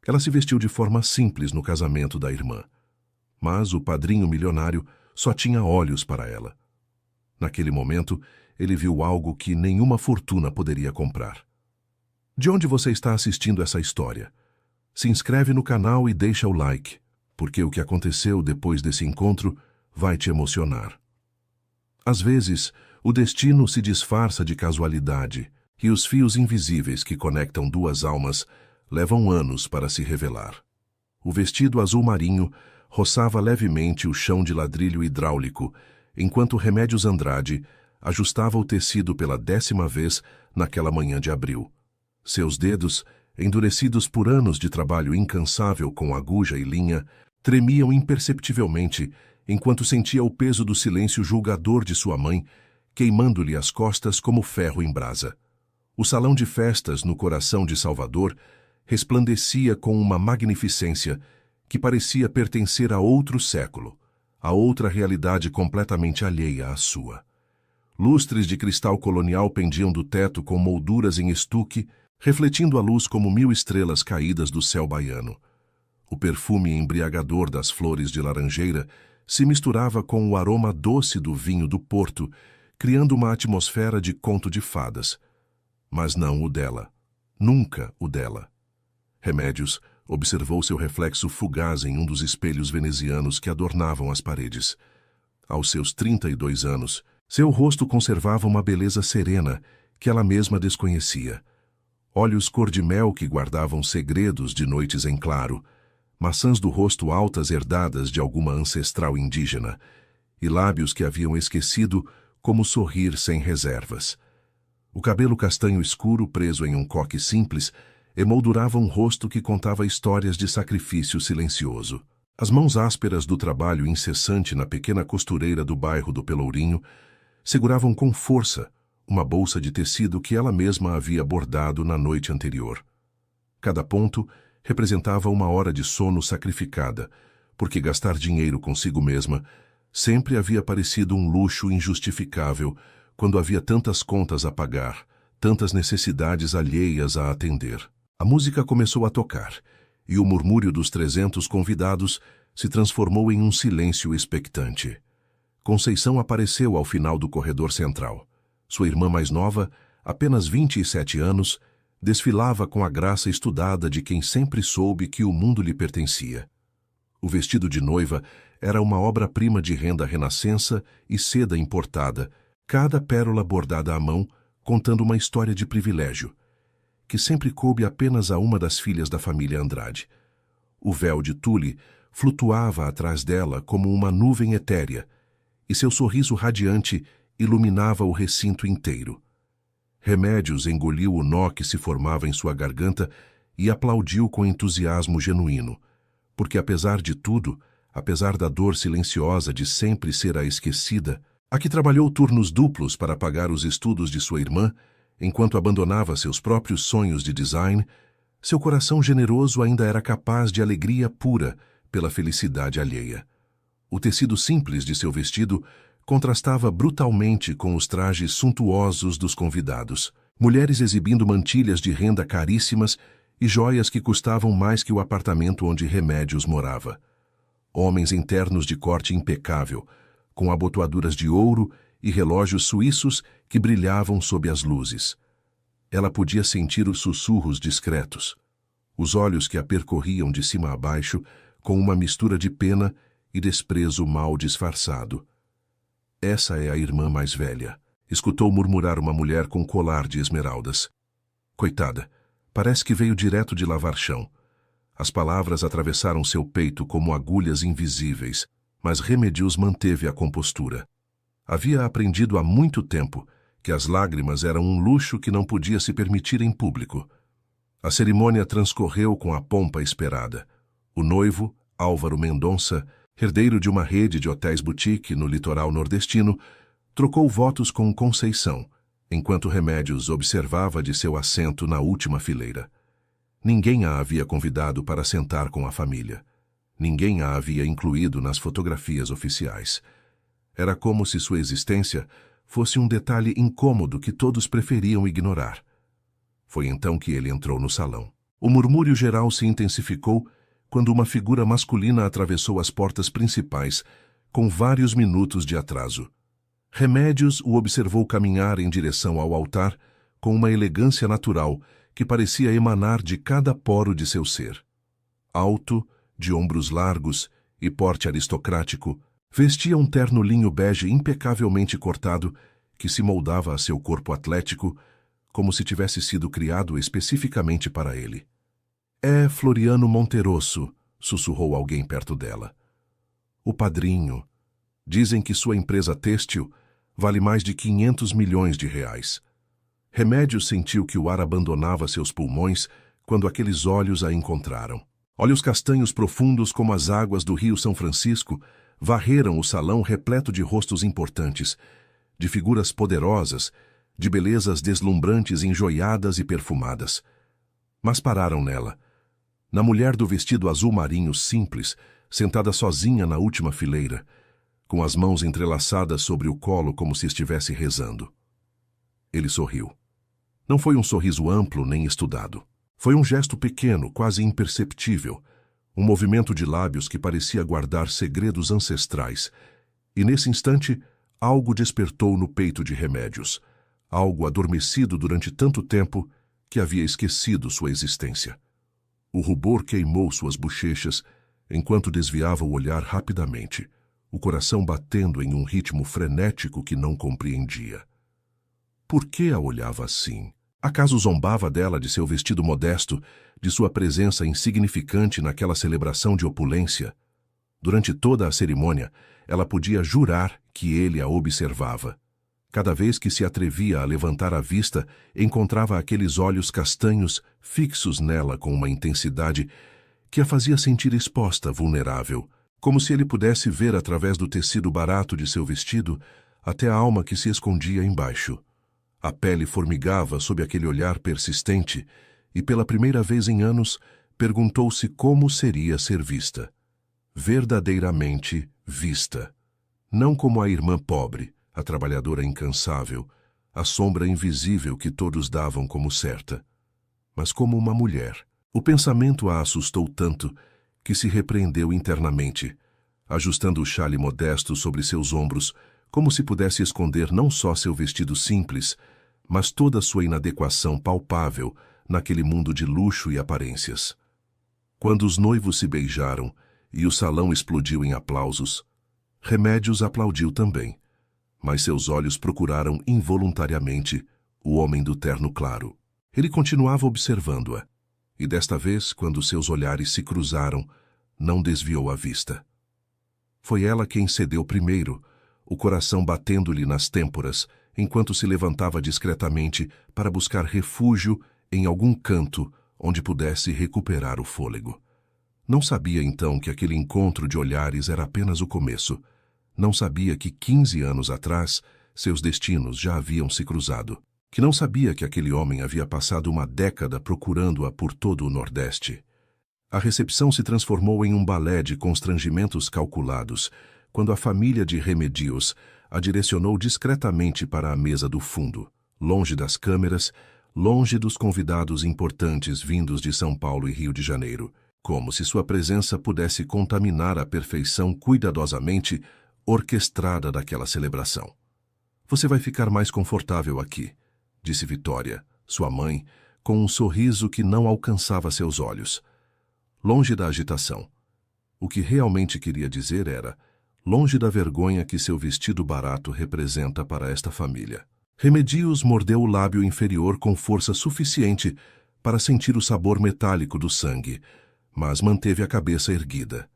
Ela se vestiu de forma simples no casamento da irmã, mas o padrinho milionário só tinha olhos para ela. Naquele momento, ele viu algo que nenhuma fortuna poderia comprar. De onde você está assistindo essa história? Se inscreve no canal e deixa o like, porque o que aconteceu depois desse encontro vai te emocionar. Às vezes, o destino se disfarça de casualidade e os fios invisíveis que conectam duas almas levam anos para se revelar. O vestido azul marinho roçava levemente o chão de ladrilho hidráulico, enquanto Remédios Andrade ajustava o tecido pela 10ª vez naquela manhã de abril. Seus dedos, endurecidos por anos de trabalho incansável com agulha e linha, tremiam imperceptivelmente enquanto sentia o peso do silêncio julgador de sua mãe, queimando-lhe as costas como ferro em brasa. O salão de festas no coração de Salvador resplandecia com uma magnificência que parecia pertencer a outro século, a outra realidade completamente alheia à sua. Lustres de cristal colonial pendiam do teto com molduras em estuque, refletindo a luz como 1000 estrelas caídas do céu baiano. O perfume embriagador das flores de laranjeira se misturava com o aroma doce do vinho do Porto, criando uma atmosfera de conto de fadas. Mas não o dela. Nunca o dela. Remédios observou seu reflexo fugaz em um dos espelhos venezianos que adornavam as paredes. Aos seus 32 anos, seu rosto conservava uma beleza serena que ela mesma desconhecia. Olhos cor-de-mel que guardavam segredos de noites em claro, maçãs do rosto altas herdadas de alguma ancestral indígena, e lábios que haviam esquecido como sorrir sem reservas. O cabelo castanho escuro preso em um coque simples emoldurava um rosto que contava histórias de sacrifício silencioso. As mãos ásperas do trabalho incessante na pequena costureira do bairro do Pelourinho seguravam com força uma bolsa de tecido que ela mesma havia bordado na noite anterior. Cada ponto representava uma hora de sono sacrificada, porque gastar dinheiro consigo mesma sempre havia parecido um luxo injustificável quando havia tantas contas a pagar, tantas necessidades alheias a atender. A música começou a tocar, e o murmúrio dos 300 convidados se transformou em um silêncio expectante. Conceição apareceu ao final do corredor central. Sua irmã mais nova, apenas 27 anos, desfilava com a graça estudada de quem sempre soube que o mundo lhe pertencia. O vestido de noiva era uma obra-prima de renda renascença e seda importada, cada pérola bordada à mão, contando uma história de privilégio, que sempre coube apenas a uma das filhas da família Andrade. O véu de tule flutuava atrás dela como uma nuvem etérea, e seu sorriso radiante iluminava o recinto inteiro. Remédios engoliu o nó que se formava em sua garganta e aplaudiu com entusiasmo genuíno, porque apesar de tudo, apesar da dor silenciosa de sempre ser a esquecida, a que trabalhou turnos duplos para pagar os estudos de sua irmã, enquanto abandonava seus próprios sonhos de design, seu coração generoso ainda era capaz de alegria pura pela felicidade alheia. O tecido simples de seu vestido contrastava brutalmente com os trajes suntuosos dos convidados, mulheres exibindo mantilhas de renda caríssimas e joias que custavam mais que o apartamento onde Remédios morava. Homens em ternos de corte impecável, com abotoaduras de ouro e relógios suíços que brilhavam sob as luzes. Ela podia sentir os sussurros discretos, os olhos que a percorriam de cima a baixo com uma mistura de pena e desprezo mal disfarçado. Essa é a irmã mais velha, escutou murmurar uma mulher com colar de esmeraldas. Coitada, parece que veio direto de lavar chão. As palavras atravessaram seu peito como agulhas invisíveis, mas Remédios manteve a compostura. Havia aprendido há muito tempo que as lágrimas eram um luxo que não podia se permitir em público. A cerimônia transcorreu com a pompa esperada. O noivo, Álvaro Mendonça, herdeiro de uma rede de hotéis boutique no litoral nordestino, trocou votos com Conceição, enquanto Remédios observava de seu assento na última fileira. Ninguém a havia convidado para sentar com a família. Ninguém a havia incluído nas fotografias oficiais. Era como se sua existência fosse um detalhe incômodo que todos preferiam ignorar. Foi então que ele entrou no salão. O murmúrio geral se intensificou quando uma figura masculina atravessou as portas principais, com vários minutos de atraso. Remédios o observou caminhar em direção ao altar com uma elegância natural que parecia emanar de cada poro de seu ser. Alto, de ombros largos e porte aristocrático, vestia um terno linho bege impecavelmente cortado que se moldava a seu corpo atlético como se tivesse sido criado especificamente para ele. É Floriano Monterosso, sussurrou alguém perto dela. O padrinho. Dizem que sua empresa têxtil vale mais de 500 milhões de reais. Remédios sentiu que o ar abandonava seus pulmões quando aqueles olhos a encontraram. Olhos castanhos profundos como as águas do Rio São Francisco varreram o salão repleto de rostos importantes, de figuras poderosas, de belezas deslumbrantes enjoiadas e perfumadas. Mas pararam nela, na mulher do vestido azul marinho simples, sentada sozinha na última fileira, com as mãos entrelaçadas sobre o colo como se estivesse rezando. Ele sorriu. Não foi um sorriso amplo nem estudado. Foi um gesto pequeno, quase imperceptível, um movimento de lábios que parecia guardar segredos ancestrais, e nesse instante algo despertou no peito de Remédios, algo adormecido durante tanto tempo que havia esquecido sua existência. O rubor queimou suas bochechas enquanto desviava o olhar rapidamente, o coração batendo em um ritmo frenético que não compreendia. Por que a olhava assim? Acaso zombava dela de seu vestido modesto, de sua presença insignificante naquela celebração de opulência? Durante toda a cerimônia, ela podia jurar que ele a observava. Cada vez que se atrevia a levantar a vista, encontrava aqueles olhos castanhos fixos nela com uma intensidade que a fazia sentir exposta, vulnerável, como se ele pudesse ver através do tecido barato de seu vestido até a alma que se escondia embaixo. A pele formigava sob aquele olhar persistente e, pela primeira vez em anos, perguntou-se como seria ser vista. Verdadeiramente vista. Não como a irmã pobre, a trabalhadora incansável, a sombra invisível que todos davam como certa, mas como uma mulher. O pensamento a assustou tanto que se repreendeu internamente, ajustando o xale modesto sobre seus ombros, como se pudesse esconder não só seu vestido simples, mas toda sua inadequação palpável naquele mundo de luxo e aparências. Quando os noivos se beijaram e o salão explodiu em aplausos, Remédios aplaudiu também, mas seus olhos procuraram involuntariamente o homem do terno claro. Ele continuava observando-a, e desta vez, quando seus olhares se cruzaram, não desviou a vista. Foi ela quem cedeu primeiro, o coração batendo-lhe nas têmporas, enquanto se levantava discretamente para buscar refúgio em algum canto onde pudesse recuperar o fôlego. Não sabia então que aquele encontro de olhares era apenas o começo. Não sabia que 15 anos atrás seus destinos já haviam se cruzado. Que não sabia que aquele homem havia passado uma década procurando-a por todo o Nordeste. A recepção se transformou em um balé de constrangimentos calculados, quando a família de Remédios a direcionou discretamente para a mesa do fundo, longe das câmeras, longe dos convidados importantes vindos de São Paulo e Rio de Janeiro, como se sua presença pudesse contaminar a perfeição cuidadosamente orquestrada daquela celebração. Você vai ficar mais confortável aqui, disse Vitória, sua mãe, com um sorriso que não alcançava seus olhos. Longe da agitação. O que realmente queria dizer era, longe da vergonha que seu vestido barato representa para esta família. Remédios mordeu o lábio inferior com força suficiente para sentir o sabor metálico do sangue, mas manteve a cabeça erguida.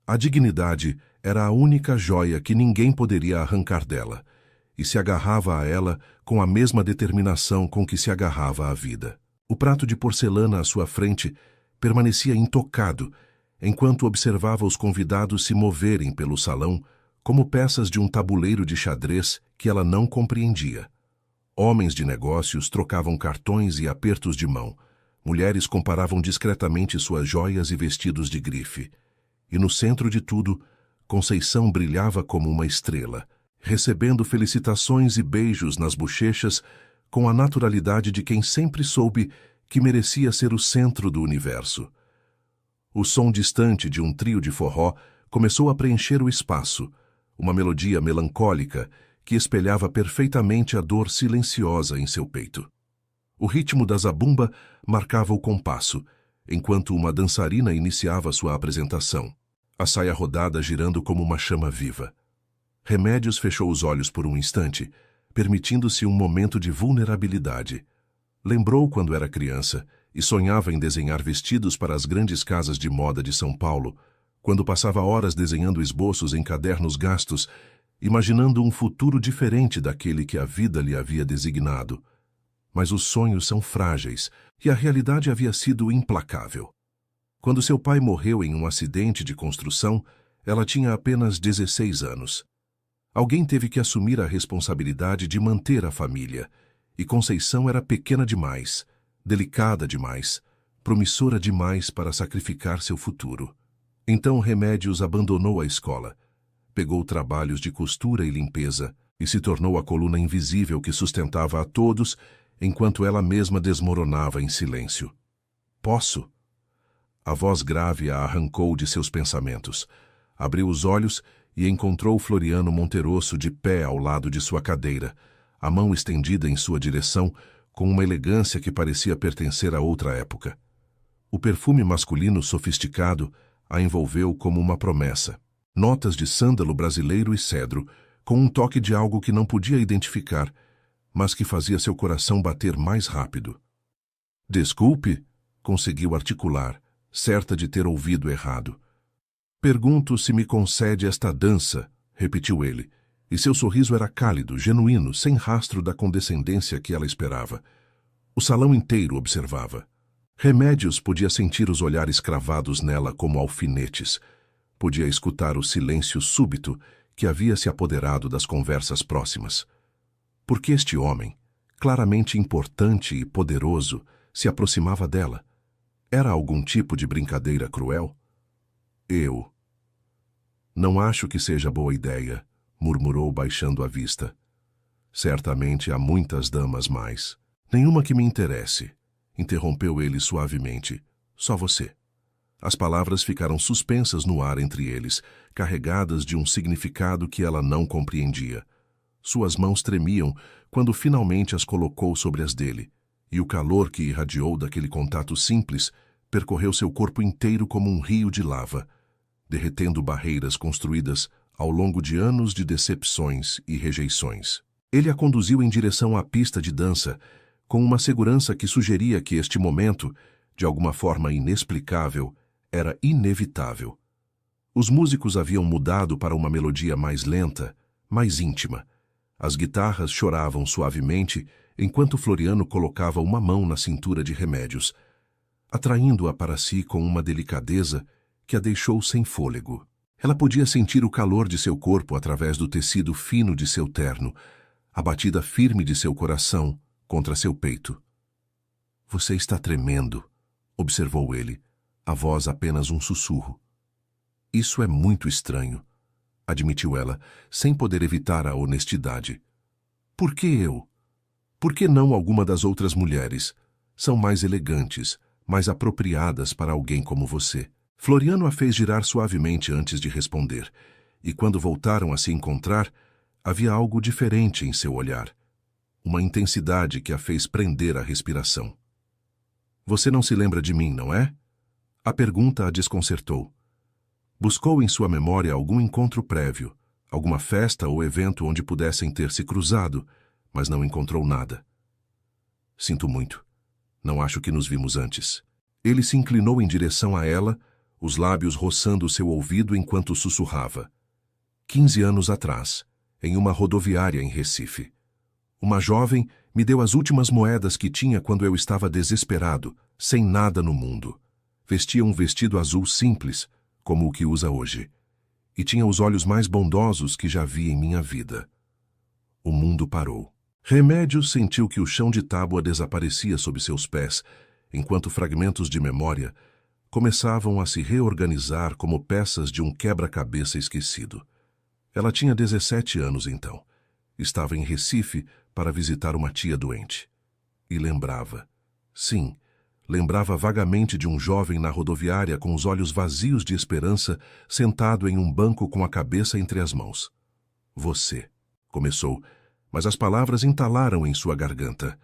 A dignidade era a única joia que ninguém poderia arrancar dela, e se agarrava a ela com a mesma determinação com que se agarrava à vida. O prato de porcelana à sua frente permanecia intocado, enquanto observava os convidados se moverem pelo salão como peças de um tabuleiro de xadrez que ela não compreendia. Homens de negócios trocavam cartões e apertos de mão. Mulheres comparavam discretamente suas joias e vestidos de grife. E no centro de tudo, Conceição brilhava como uma estrela, recebendo felicitações e beijos nas bochechas com a naturalidade de quem sempre soube que merecia ser o centro do universo. O som distante de um trio de forró começou a preencher o espaço, uma melodia melancólica que espelhava perfeitamente a dor silenciosa em seu peito. O ritmo da zabumba marcava o compasso, enquanto uma dançarina iniciava sua apresentação, a saia rodada girando como uma chama viva. Remédios fechou os olhos por um instante, permitindo-se um momento de vulnerabilidade. Lembrou quando era criança e sonhava em desenhar vestidos para as grandes casas de moda de São Paulo, quando passava horas desenhando esboços em cadernos gastos, imaginando um futuro diferente daquele que a vida lhe havia designado. Mas os sonhos são frágeis e a realidade havia sido implacável. Quando seu pai morreu em um acidente de construção, ela tinha apenas 16 anos. Alguém teve que assumir a responsabilidade de manter a família, e Conceição era pequena demais, delicada demais, promissora demais para sacrificar seu futuro. Então Remédios abandonou a escola, pegou trabalhos de costura e limpeza e se tornou a coluna invisível que sustentava a todos, enquanto ela mesma desmoronava em silêncio. Posso? A voz grave a arrancou de seus pensamentos. Abriu os olhos e encontrou Floriano Monterosso de pé ao lado de sua cadeira, a mão estendida em sua direção, com uma elegância que parecia pertencer a outra época. O perfume masculino sofisticado a envolveu como uma promessa. Notas de sândalo brasileiro e cedro, com um toque de algo que não podia identificar, mas que fazia seu coração bater mais rápido. Desculpe, conseguiu articular, certa de ter ouvido errado. Pergunto se me concede esta dança, repetiu ele, e seu sorriso era cálido, genuíno, sem rastro da condescendência que ela esperava. O salão inteiro observava. Remédios podia sentir os olhares cravados nela como alfinetes. Podia escutar o silêncio súbito que havia se apoderado das conversas próximas. Por que este homem, claramente importante e poderoso, se aproximava dela? Era algum tipo de brincadeira cruel? Eu. Não acho que seja boa ideia, murmurou baixando a vista. Certamente há muitas damas mais. Nenhuma que me interesse, interrompeu ele suavemente. Só você. As palavras ficaram suspensas no ar entre eles, carregadas de um significado que ela não compreendia. Suas mãos tremiam quando finalmente as colocou sobre as dele, e o calor que irradiou daquele contato simples percorreu seu corpo inteiro como um rio de lava, derretendo barreiras construídas ao longo de anos de decepções e rejeições. Ele a conduziu em direção à pista de dança, com uma segurança que sugeria que este momento, de alguma forma inexplicável, era inevitável. Os músicos haviam mudado para uma melodia mais lenta, mais íntima. As guitarras choravam suavemente, enquanto Floriano colocava uma mão na cintura de Remédios, atraindo-a para si com uma delicadeza que a deixou sem fôlego. Ela podia sentir o calor de seu corpo através do tecido fino de seu terno, a batida firme de seu coração contra seu peito. Você está tremendo, observou ele, a voz apenas um sussurro. Isso é muito estranho, admitiu ela, sem poder evitar a honestidade. Por que eu? Por que não alguma das outras mulheres? São mais elegantes, mais apropriadas para alguém como você. Floriano a fez girar suavemente antes de responder, e quando voltaram a se encontrar, havia algo diferente em seu olhar, uma intensidade que a fez prender a respiração. Você não se lembra de mim, não é? A pergunta a desconcertou. Buscou em sua memória algum encontro prévio, alguma festa ou evento onde pudessem ter se cruzado, mas não encontrou nada. Sinto muito. Não acho que nos vimos antes. Ele se inclinou em direção a ela, os lábios roçando seu ouvido enquanto sussurrava. 15 anos atrás, em uma rodoviária em Recife. Uma jovem me deu as últimas moedas que tinha quando eu estava desesperado, sem nada no mundo. Vestia um vestido azul simples, como o que usa hoje, e tinha os olhos mais bondosos que já vi em minha vida. O mundo parou. Remédios sentiu que o chão de tábua desaparecia sob seus pés, enquanto fragmentos de memória começavam a se reorganizar como peças de um quebra-cabeça esquecido. Ela tinha 17 anos então. Estava em Recife para visitar uma tia doente. E lembrava. Sim, lembrava vagamente de um jovem na rodoviária com os olhos vazios de esperança, sentado em um banco com a cabeça entre as mãos. Você, começou, mas as palavras entalaram em sua garganta.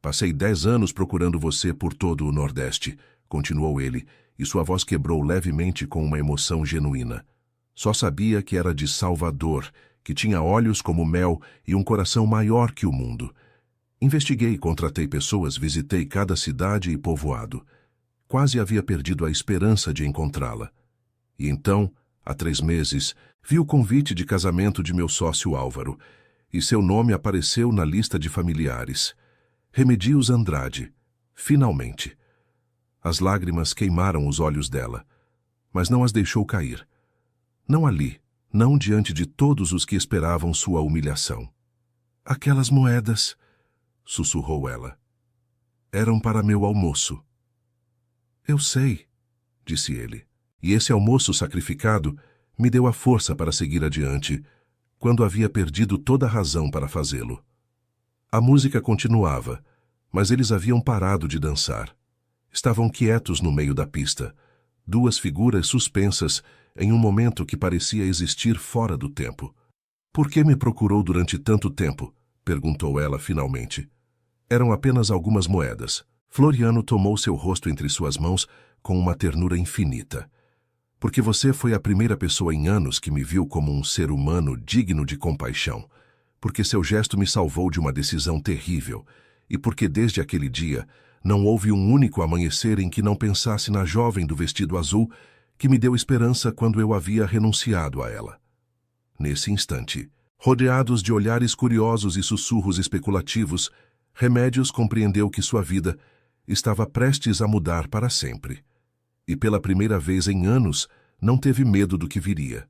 Passei 10 anos procurando você por todo o Nordeste, continuou ele, e sua voz quebrou levemente com uma emoção genuína. Só sabia que era de Salvador, que tinha olhos como mel e um coração maior que o mundo. Investiguei, contratei pessoas, visitei cada cidade e povoado. Quase havia perdido a esperança de encontrá-la. E então, há 3 meses, vi o convite de casamento de meu sócio Álvaro, e seu nome apareceu na lista de familiares. Remedios Andrade. Finalmente. As lágrimas queimaram os olhos dela, mas não as deixou cair. Não ali, não diante de todos os que esperavam sua humilhação. Aquelas moedas, sussurrou ela, eram para meu almoço. Eu sei, disse ele, e esse almoço sacrificado me deu a força para seguir adiante, quando havia perdido toda a razão para fazê-lo. A música continuava, mas eles haviam parado de dançar. Estavam quietos no meio da pista, 2 figuras suspensas em um momento que parecia existir fora do tempo. Por que me procurou durante tanto tempo? Perguntou ela finalmente. Eram apenas algumas moedas. Floriano tomou seu rosto entre suas mãos com uma ternura infinita. Porque você foi a primeira pessoa em anos que me viu como um ser humano digno de compaixão. Porque seu gesto me salvou de uma decisão terrível. E porque desde aquele dia não houve um único amanhecer em que não pensasse na jovem do vestido azul que me deu esperança quando eu havia renunciado a ela. Nesse instante, rodeados de olhares curiosos e sussurros especulativos, Remedios compreendeu que sua vida estava prestes a mudar para sempre. E pela primeira vez em anos, não teve medo do que viria.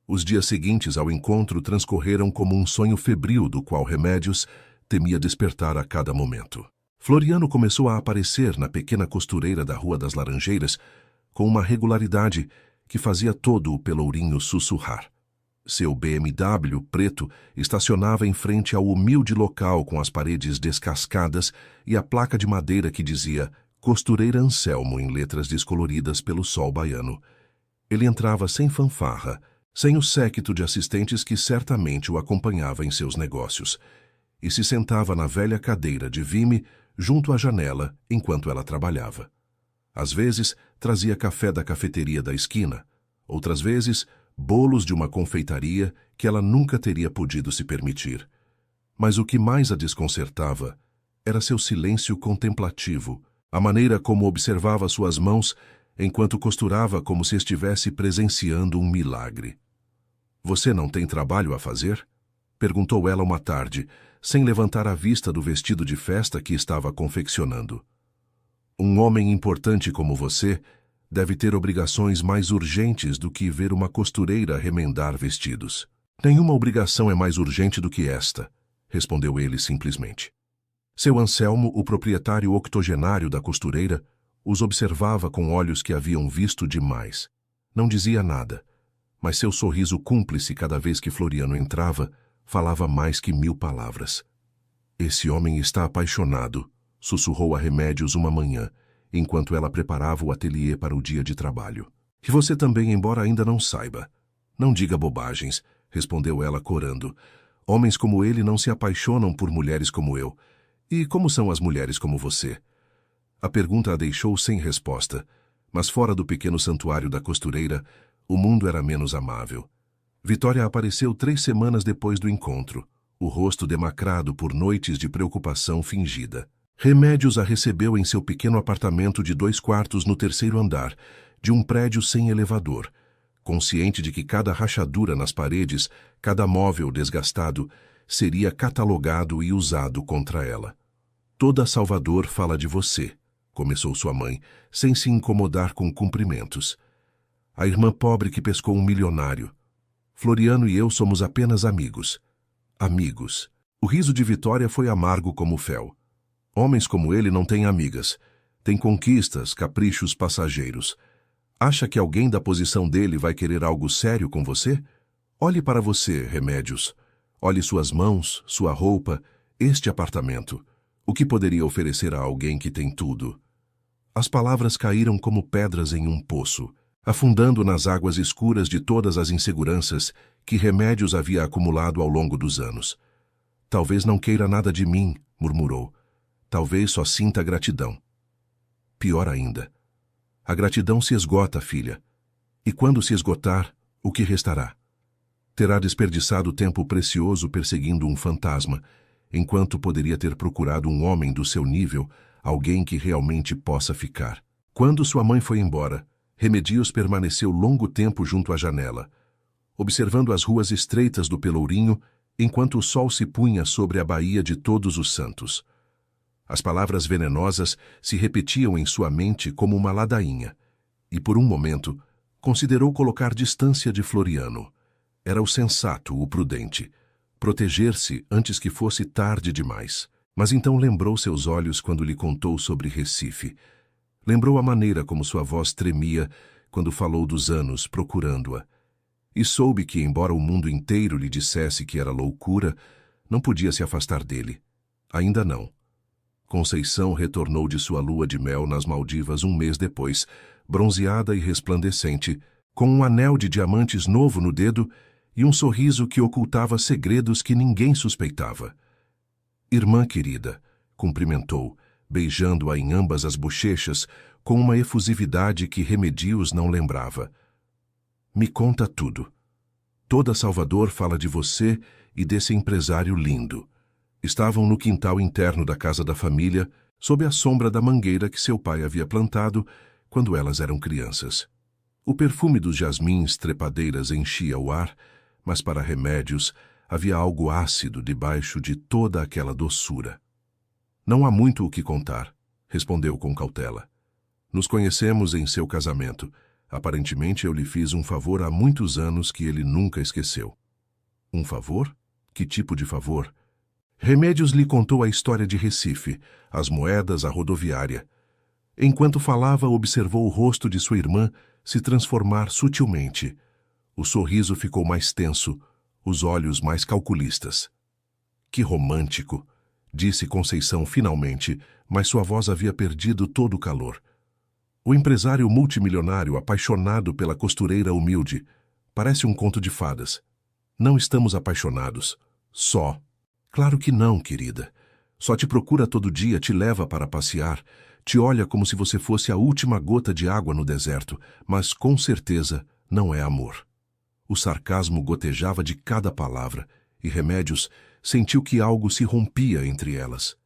Os dias seguintes ao encontro transcorreram como um sonho febril do qual Remedios temia despertar a cada momento. Floriano começou a aparecer na pequena costureira da Rua das Laranjeiras com uma regularidade que fazia todo o Pelourinho sussurrar. Seu BMW preto estacionava em frente ao humilde local com as paredes descascadas e a placa de madeira que dizia Costureira Anselmo em letras descoloridas pelo sol baiano. Ele entrava sem fanfarra, sem o séquito de assistentes que certamente o acompanhava em seus negócios, e se sentava na velha cadeira de vime junto à janela enquanto ela trabalhava. Às vezes, trazia café da cafeteria da esquina, outras vezes, bolos de uma confeitaria que ela nunca teria podido se permitir. Mas o que mais a desconcertava era seu silêncio contemplativo, a maneira como observava suas mãos enquanto costurava como se estivesse presenciando um milagre. Você não tem trabalho a fazer? Perguntou ela uma tarde, sem levantar a vista do vestido de festa que estava confeccionando. Um homem importante como você deve ter obrigações mais urgentes do que ver uma costureira remendar vestidos. Nenhuma obrigação é mais urgente do que esta, respondeu ele simplesmente. Seu Anselmo, o proprietário octogenário da costureira, os observava com olhos que haviam visto demais. Não dizia nada, mas seu sorriso cúmplice cada vez que Floriano entrava falava mais que 1000 palavras. Esse homem está apaixonado, sussurrou a Remedios uma manhã, enquanto ela preparava o ateliê para o dia de trabalho. E você também, embora ainda não saiba. Não diga bobagens, respondeu ela corando. Homens como ele não se apaixonam por mulheres como eu. E como são as mulheres como você? A pergunta a deixou sem resposta, mas fora do pequeno santuário da costureira, o mundo era menos amável. Vitória apareceu 3 semanas depois do encontro, o rosto demacrado por noites de preocupação fingida. Remedios a recebeu em seu pequeno apartamento de 2 quartos no 3º andar, de um prédio sem elevador, consciente de que cada rachadura nas paredes, cada móvel desgastado, seria catalogado e usado contra ela. Toda Salvador fala de você, começou sua mãe, sem se incomodar com cumprimentos. A irmã pobre que pescou um milionário. Floriano e eu somos apenas amigos. Amigos. O riso de Vitória foi amargo como fel. Homens como ele não têm amigas. Têm conquistas, caprichos passageiros. Acha que alguém da posição dele vai querer algo sério com você? Olhe para você, Remedios. Olhe suas mãos, sua roupa, este apartamento. O que poderia oferecer a alguém que tem tudo? As palavras caíram como pedras em um poço, afundando nas águas escuras de todas as inseguranças que Remédios havia acumulado ao longo dos anos. Talvez não queira nada de mim, murmurou. Talvez só sinta gratidão. Pior ainda. A gratidão se esgota, filha. E quando se esgotar, o que restará? Terá desperdiçado tempo precioso perseguindo um fantasma, enquanto poderia ter procurado um homem do seu nível, alguém que realmente possa ficar. Quando sua mãe foi embora, Remédios permaneceu longo tempo junto à janela, observando as ruas estreitas do Pelourinho, enquanto o sol se punha sobre a Baía de Todos os Santos. As palavras venenosas se repetiam em sua mente como uma ladainha, e por um momento considerou colocar distância de Floriano. Era o sensato, o prudente, proteger-se antes que fosse tarde demais. Mas então lembrou seus olhos quando lhe contou sobre Recife. Lembrou a maneira como sua voz tremia quando falou dos anos procurando-a. E soube que, embora o mundo inteiro lhe dissesse que era loucura, não podia se afastar dele. Ainda não. Conceição retornou de sua lua de mel nas Maldivas um mês depois, bronzeada e resplandecente, com um anel de diamantes novo no dedo e um sorriso que ocultava segredos que ninguém suspeitava. Irmã querida, cumprimentou, beijando-a em ambas as bochechas, com uma efusividade que Remédios não lembrava. Me conta tudo. Toda Salvador fala de você e desse empresário lindo. Estavam no quintal interno da casa da família, sob a sombra da mangueira que seu pai havia plantado quando elas eram crianças. O perfume dos jasmins trepadeiras enchia o ar, mas para Remédios havia algo ácido debaixo de toda aquela doçura. Não há muito o que contar, respondeu com cautela. Nos conhecemos em seu casamento. Aparentemente eu lhe fiz um favor há muitos anos que ele nunca esqueceu. Um favor? Que tipo de favor? Remédios lhe contou a história de Recife, as moedas, a rodoviária. Enquanto falava, observou o rosto de sua irmã se transformar sutilmente. O sorriso ficou mais tenso, os olhos mais calculistas. Que romântico, disse Conceição finalmente, mas sua voz havia perdido todo o calor. O empresário multimilionário apaixonado pela costureira humilde. Parece um conto de fadas. Não estamos apaixonados. Só. Claro que não, querida. Só te procura todo dia, te leva para passear, te olha como se você fosse a última gota de água no deserto, mas com certeza não é amor. O sarcasmo gotejava de cada palavra, e Remédios sentiu que algo se rompia entre elas.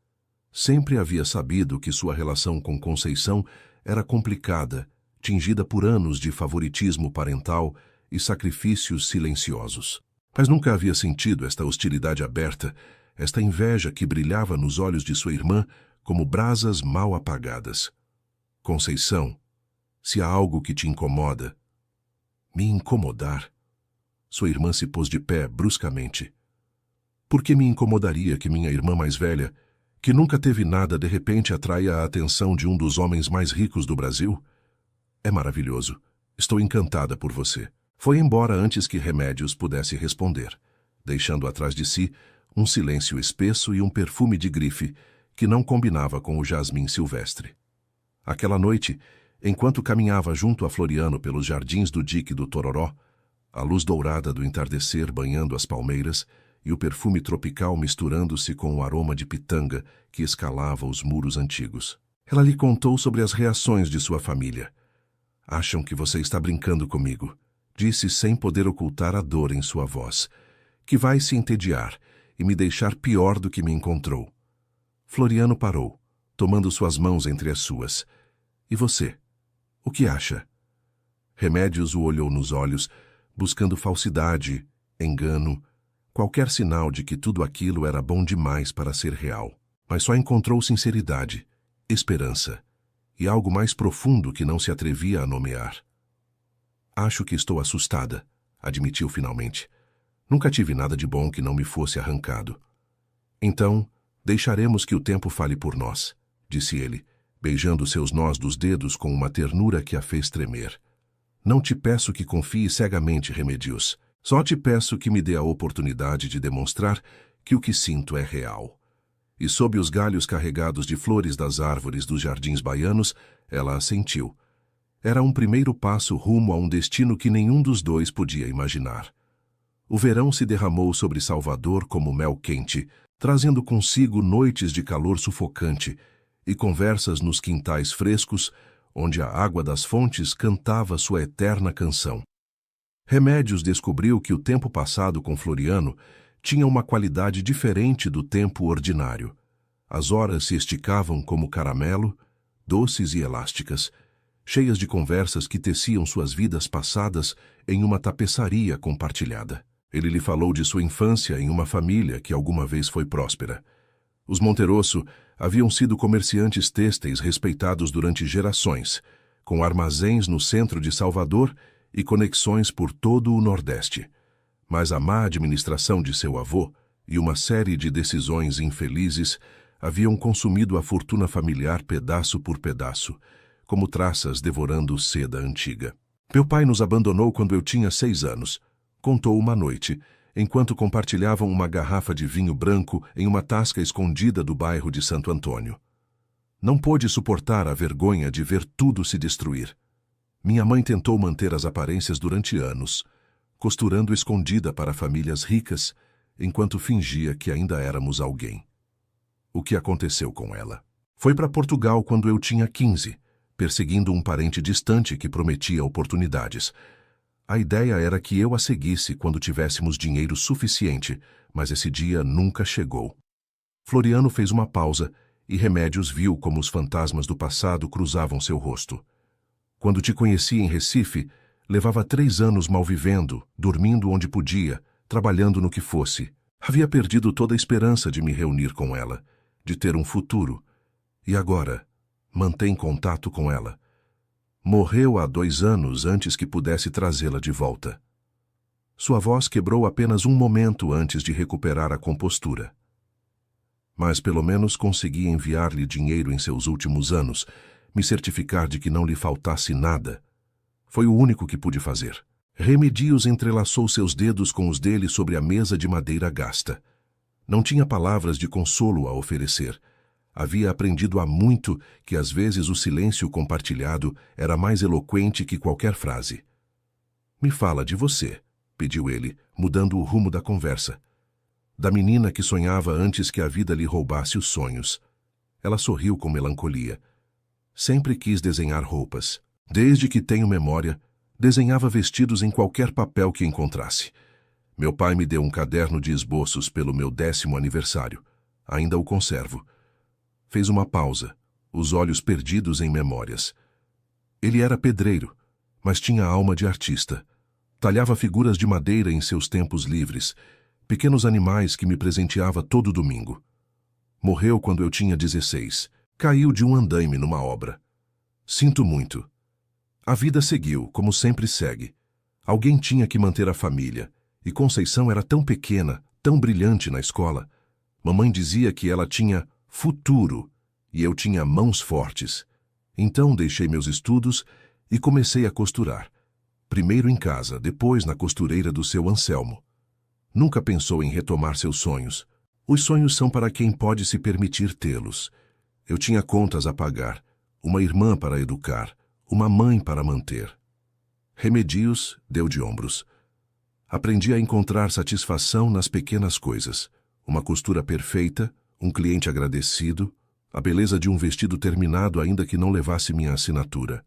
Sempre havia sabido que sua relação com Conceição era complicada, tingida por anos de favoritismo parental e sacrifícios silenciosos. Mas nunca havia sentido esta hostilidade aberta, esta inveja que brilhava nos olhos de sua irmã como brasas mal apagadas. Conceição, se há algo que te incomoda... Me incomodar? Sua irmã se pôs de pé bruscamente. Por que me incomodaria que minha irmã mais velha, que nunca teve nada, de repente atraia a atenção de um dos homens mais ricos do Brasil? É maravilhoso. Estou encantada por você. Foi embora antes que Remédios pudesse responder, deixando atrás de si um silêncio espesso e um perfume de grife que não combinava com o jasmim silvestre. Aquela noite, enquanto caminhava junto a Floriano pelos jardins do dique do Tororó, a luz dourada do entardecer banhando as palmeiras e o perfume tropical misturando-se com o aroma de pitanga que escalava os muros antigos. Ela lhe contou sobre as reações de sua família. Acham que você está brincando comigo, disse sem poder ocultar a dor em sua voz, que vai se entediar e me deixar pior do que me encontrou. Floriano parou, tomando suas mãos entre as suas. E você? O que acha? Remédios o olhou nos olhos, buscando falsidade, engano, qualquer sinal de que tudo aquilo era bom demais para ser real. Mas só encontrou sinceridade, esperança e algo mais profundo que não se atrevia a nomear. Acho que estou assustada, admitiu finalmente. Nunca tive nada de bom que não me fosse arrancado. Então, deixaremos que o tempo fale por nós, disse ele, beijando seus nós dos dedos com uma ternura que a fez tremer. Não te peço que confie cegamente, Remédios. Só te peço que me dê a oportunidade de demonstrar que o que sinto é real. e sob os galhos carregados de flores das árvores dos jardins baianos, ela assentiu. Era um primeiro passo rumo a um destino que nenhum dos dois podia imaginar. O verão se derramou sobre Salvador como mel quente, trazendo consigo noites de calor sufocante e conversas nos quintais frescos, onde a água das fontes cantava sua eterna canção. Remédios descobriu que o tempo passado com Floriano tinha uma qualidade diferente do tempo ordinário. As horas se esticavam como caramelo, doces e elásticas, cheias de conversas que teciam suas vidas passadas em uma tapeçaria compartilhada. Ele lhe falou de sua infância em uma família que alguma vez foi próspera. Os Monterosso haviam sido comerciantes têxteis respeitados durante gerações, com armazéns no centro de Salvador e conexões por todo o Nordeste. Mas a má administração de seu avô e uma série de decisões infelizes haviam consumido a fortuna familiar pedaço por pedaço, como traças devorando seda antiga. Meu pai nos abandonou quando eu tinha 6 anos, contou uma noite, enquanto compartilhavam uma garrafa de vinho branco em uma tasca escondida do bairro de Santo Antônio. Não pôde suportar a vergonha de ver tudo se destruir. Minha mãe tentou manter as aparências durante anos, costurando escondida para famílias ricas, enquanto fingia que ainda éramos alguém. O que aconteceu com ela? Foi para Portugal quando eu tinha 15, perseguindo um parente distante que prometia oportunidades. A ideia era que eu a seguisse quando tivéssemos dinheiro suficiente, mas esse dia nunca chegou. Floriano fez uma pausa e Remédios viu como os fantasmas do passado cruzavam seu rosto. Quando te conheci em Recife, levava 3 anos malvivendo, dormindo onde podia, trabalhando no que fosse. Havia perdido toda a esperança de me reunir com ela, de ter um futuro. E agora, mantém contato com ela. Morreu há 2 anos antes que pudesse trazê-la de volta. Sua voz quebrou apenas um momento antes de recuperar a compostura. Mas pelo menos consegui enviar-lhe dinheiro em seus últimos anos, me certificar de que não lhe faltasse nada. Foi o único que pude fazer. Remédios entrelaçou seus dedos com os dele sobre a mesa de madeira gasta. Não tinha palavras de consolo a oferecer. Havia aprendido há muito que às vezes o silêncio compartilhado era mais eloquente que qualquer frase. Me fala de você, pediu ele, mudando o rumo da conversa. Da menina que sonhava antes que a vida lhe roubasse os sonhos. Ela sorriu com melancolia. Sempre quis desenhar roupas. Desde que tenho memória, desenhava vestidos em qualquer papel que encontrasse. Meu pai me deu um caderno de esboços pelo meu 10º aniversário. Ainda o conservo. Fez uma pausa, os olhos perdidos em memórias. Ele era pedreiro, mas tinha alma de artista. Talhava figuras de madeira em seus tempos livres, pequenos animais que me presenteava todo domingo. Morreu quando eu tinha 16. Caiu de um andaime numa obra. Sinto muito. A vida seguiu, como sempre segue. Alguém tinha que manter a família, e Conceição era tão pequena, tão brilhante na escola. Mamãe dizia que ela tinha futuro, e eu tinha mãos fortes. Então deixei meus estudos e comecei a costurar. Primeiro em casa, depois na costureira do seu Anselmo. Nunca pensou em retomar seus sonhos. Os sonhos são para quem pode se permitir tê-los. Eu tinha contas a pagar, uma irmã para educar, uma mãe para manter. Remédios deu de ombros. Aprendi a encontrar satisfação nas pequenas coisas. Uma costura perfeita, um cliente agradecido, a beleza de um vestido terminado ainda que não levasse minha assinatura.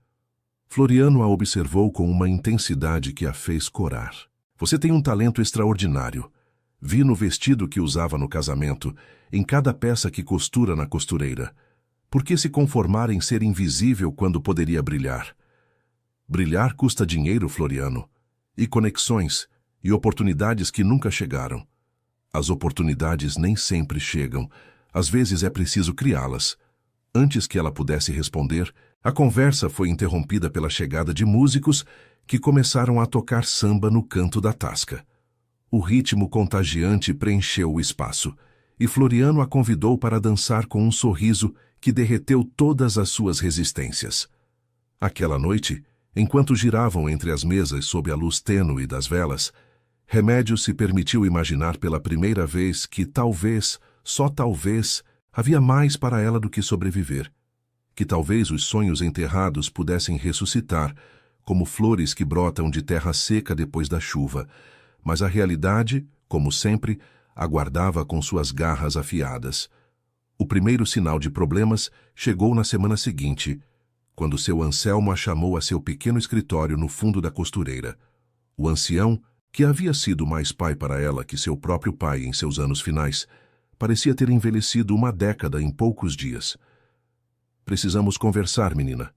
Floriano a observou com uma intensidade que a fez corar. Você tem um talento extraordinário. Vi no vestido que usava no casamento, em cada peça que costura na costureira. Por que se conformar em ser invisível quando poderia brilhar? Brilhar custa dinheiro, Floriano, e conexões, e oportunidades que nunca chegaram. As oportunidades nem sempre chegam, às vezes é preciso criá-las. Antes que ela pudesse responder, a conversa foi interrompida pela chegada de músicos que começaram a tocar samba no canto da tasca. O ritmo contagiante preencheu o espaço, e Floriano a convidou para dançar com um sorriso que derreteu todas as suas resistências. Aquela noite, enquanto giravam entre as mesas sob a luz tênue das velas, Remédios se permitiu imaginar pela primeira vez que talvez, só talvez, Havia mais para ela do que sobreviver. Que talvez os sonhos enterrados pudessem ressuscitar, como flores que brotam de terra seca depois da chuva, mas a realidade, como sempre, aguardava com suas garras afiadas. O primeiro sinal de problemas chegou na semana seguinte, quando seu Anselmo a chamou a seu pequeno escritório no fundo da costureira. O ancião, que havia sido mais pai para ela que seu próprio pai em seus anos finais, parecia ter envelhecido uma década em poucos dias. Precisamos conversar, menina.